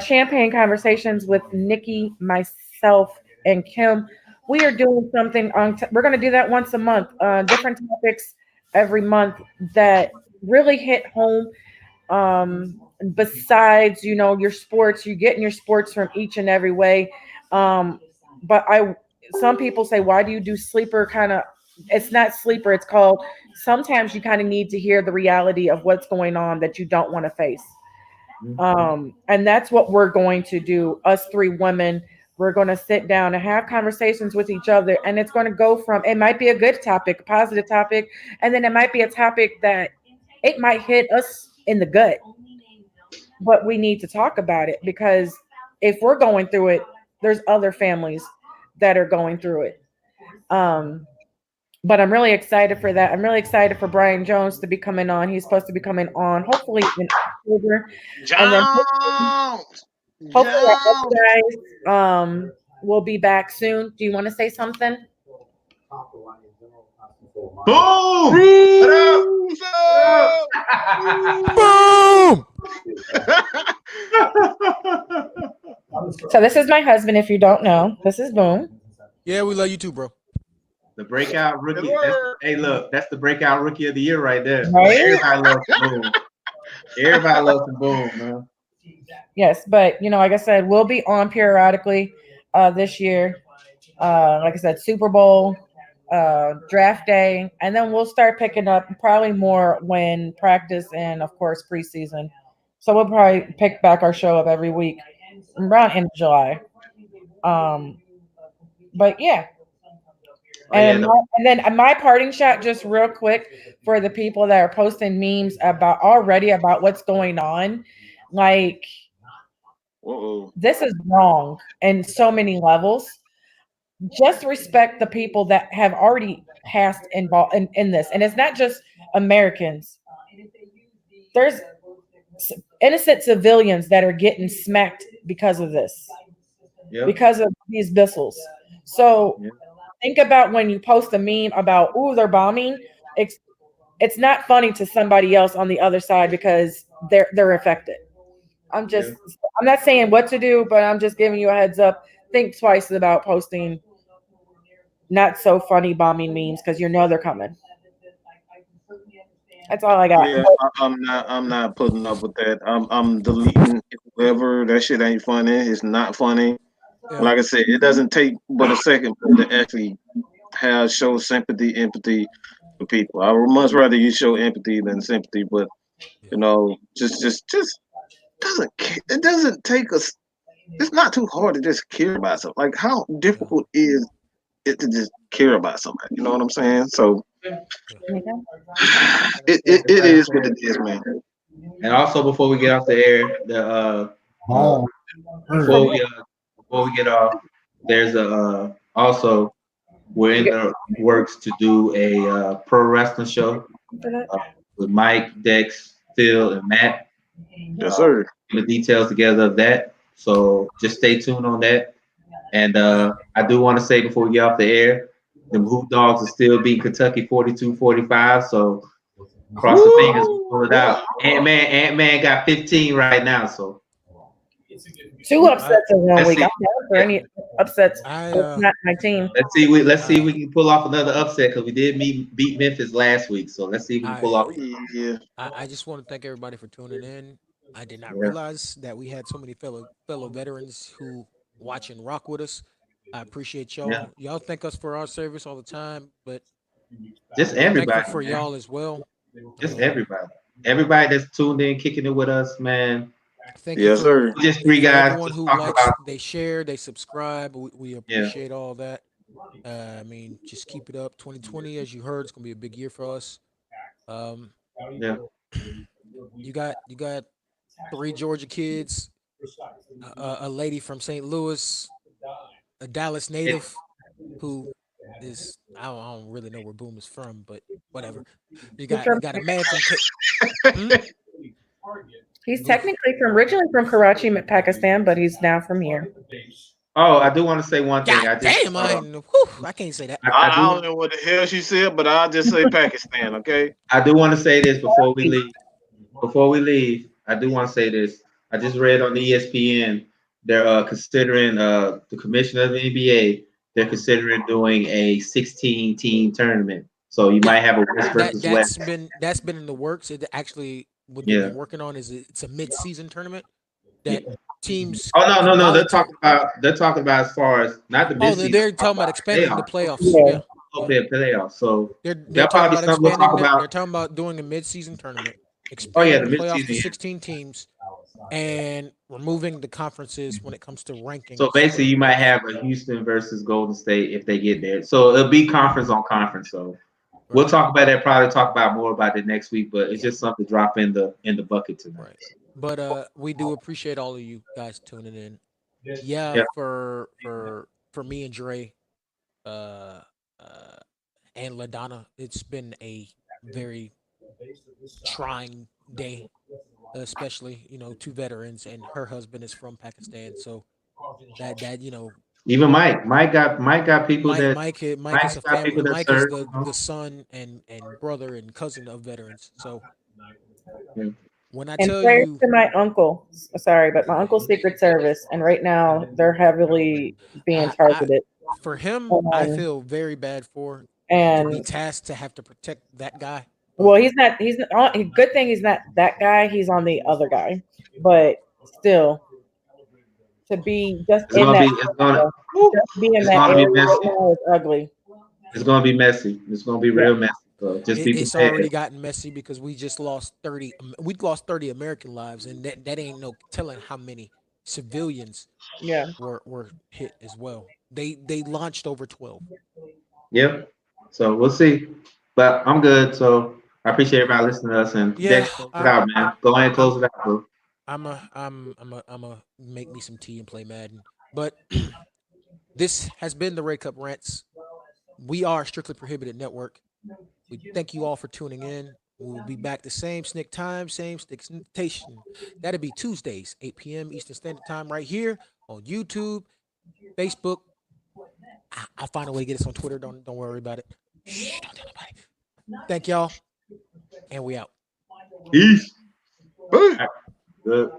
Champagne Conversations with Nikki, myself, and Kim. We are doing something on. We're going to do that once a month. Different topics every month that really hit home. Besides, your sports, you're getting your sports from each and every way. But some people say, why do you do sleeper kind of? It's not sleeper. It's called. Sometimes you kind of need to hear the reality of what's going on that you don't want to face. And that's what we're going to do. Us three women, we're going to sit down and have conversations with each other. And it's going to go from, it might be a good topic, a positive topic. And then it might be a topic that it might hit us in the gut, but we need to talk about it because if we're going through it, there's other families that are going through it. But I'm really excited for that. I'm really excited for Brian Jones to be coming on. He's supposed to be coming on hopefully in October. And then hopefully our other guys will be back soon. Do you want to say something? Boom! Boom! So this is my husband. If you don't know, this is Boom. Yeah, we love you too, bro. The breakout rookie. Hey, look, that's the breakout rookie of the year right there. Right? Everybody loves the Boom. Everybody loves the Boom, man. Yes, but like I said, we'll be on periodically this year. Like I said, Super Bowl, draft day, and then we'll start picking up probably more when practice and of course preseason. So we'll probably pick back our show up every week around end of July. But yeah. And then my parting shot, just real quick, for the people that are posting memes about what's going on, like this is wrong in so many levels. Just respect the people that have already passed involved in this, and it's not just Americans. There's innocent civilians that are getting smacked because of this, because of these missiles. So. Think about when you post a meme about, they're bombing. It's not funny to somebody else on the other side because they're affected. I'm not saying what to do, but I'm just giving you a heads up. Think twice about posting not so funny bombing memes because they're coming. That's all I got. Yeah, I'm not putting up with that. I'm deleting whoever. That shit ain't funny. It's not funny. Yeah. Like I said, it doesn't take but a second to actually show sympathy, empathy for people. I would much rather you show empathy than sympathy, but just doesn't take us. It's not too hard to just care about something. Like, how difficult is it to just care about somebody? You know what I'm saying? So it is what it is, man. And also, before we get off the air, before we get off, there's also we're in the works to do a pro wrestling show with Mike, Dex, Phil, and Matt. Yes, sir. The details together of that. So just stay tuned on that. And I do want to say before we get off the air, the Hoop Dogs are still beating Kentucky 42-45. So cross the fingers, pull it out. Ant-Man got 15 right now. So 2 upsets in 1 week. I'm down for any upsets. Not my team. Let's see if we can pull off another upset because we did beat Memphis last week. So let's see if we can pull off. Yeah. I just want to thank everybody for tuning in. I did not realize that we had so many fellow veterans who watch and rock with us. I appreciate y'all. Yeah. Y'all thank us for our service all the time, but just everybody thankful for y'all as well. Just everybody that's tuned in, kicking it with us, man. Thank you Yes, for sir. Just three guys everyone just who talk likes, about. they share, they subscribe. We Yeah. appreciate all that. I mean, just keep it up. 2020, as you heard, it's gonna be a big year for us. Um, Yeah. you got three Georgia kids, a lady from St. Louis, a Dallas native who is I don't really know where Boom is from, but whatever. You He's got from you got a man from hmm? He's technically from originally from Karachi, Pakistan, but he's now from here. Oh, I do want to say one thing. God I just damn, I can't say that. I I do don't know what the hell she said, but I'll just say Pakistan, okay? I do want to say this before we leave. Before we leave, I do want to say this. I just read on the ESPN they're considering the commissioner of the NBA. They're considering doing a 16 team tournament. So you might have a West That versus that's West. been that's been in the works. It actually what they've Yeah. been working on is it's a mid-season tournament that teams Oh no. They're monitor. talking about as far as not the Oh, midseason. they're Talking talking about about expanding the playoffs. playoffs. Yeah. Yeah, yeah. Okay, playoffs. So They're there'll talking probably be about something we'll talk expanding. about. They're talking about doing a mid-season tournament, Oh yeah, expanding the the playoffs to midseason. Yeah. 16 teams, and removing the conferences when it comes to So rankings for basically, the you might playoffs. have a Houston versus Golden State if they get there. So it'll be conference on conference. So we'll Right. talk about that. Probably talk about more about it next week. But it's Yeah. just something to drop in the bucket tonight. Right. But we do appreciate all of you guys tuning in. Yeah, Yeah. for me and Dre, uh, uh, and LaDonna, it's been a very trying day, especially two veterans, and her husband is from Pakistan, so that Even Mike got people that Mike is Mike's a got family. people that Mike is serve. the son and brother and cousin of veterans. So Yeah. when I And tell prayers you, to my uncle. Sorry, but my uncle's Secret Service, and right now they're heavily being I targeted. for him, I Um, feel very bad for to be and tasked to have to protect that guy. well, But he's not, good thing he's not that guy. He's on the other guy, but still, to be just It's in gonna be that it's gonna area, just be in it's that gonna be area right messy. now is ugly. It's gonna be messy. It's gonna be Yeah. real messy. So just be it's prepared. already gotten messy because we just lost 30. We lost 30 American lives, and that ain't no telling how many civilians Yeah. were hit as well. They launched over 12. Yep. So we'll see. But I'm good. So I appreciate everybody listening to us and Yeah, Dex, close it out, man. Go ahead and I'm close it out, bro. I'm a make me some tea and play Madden. But this has been the Ray Cup Rants. We are Strictly Prohibited Network. We thank you all for tuning in. We will be back the same snick time, same snick station. That'll be Tuesdays, 8 p.m. Eastern Standard Time, right here on YouTube, Facebook. I'll find a way to get us on Twitter. Don't worry about it. Shh, don't tell nobody. Thank y'all, and we out. Peace. Boo. Good.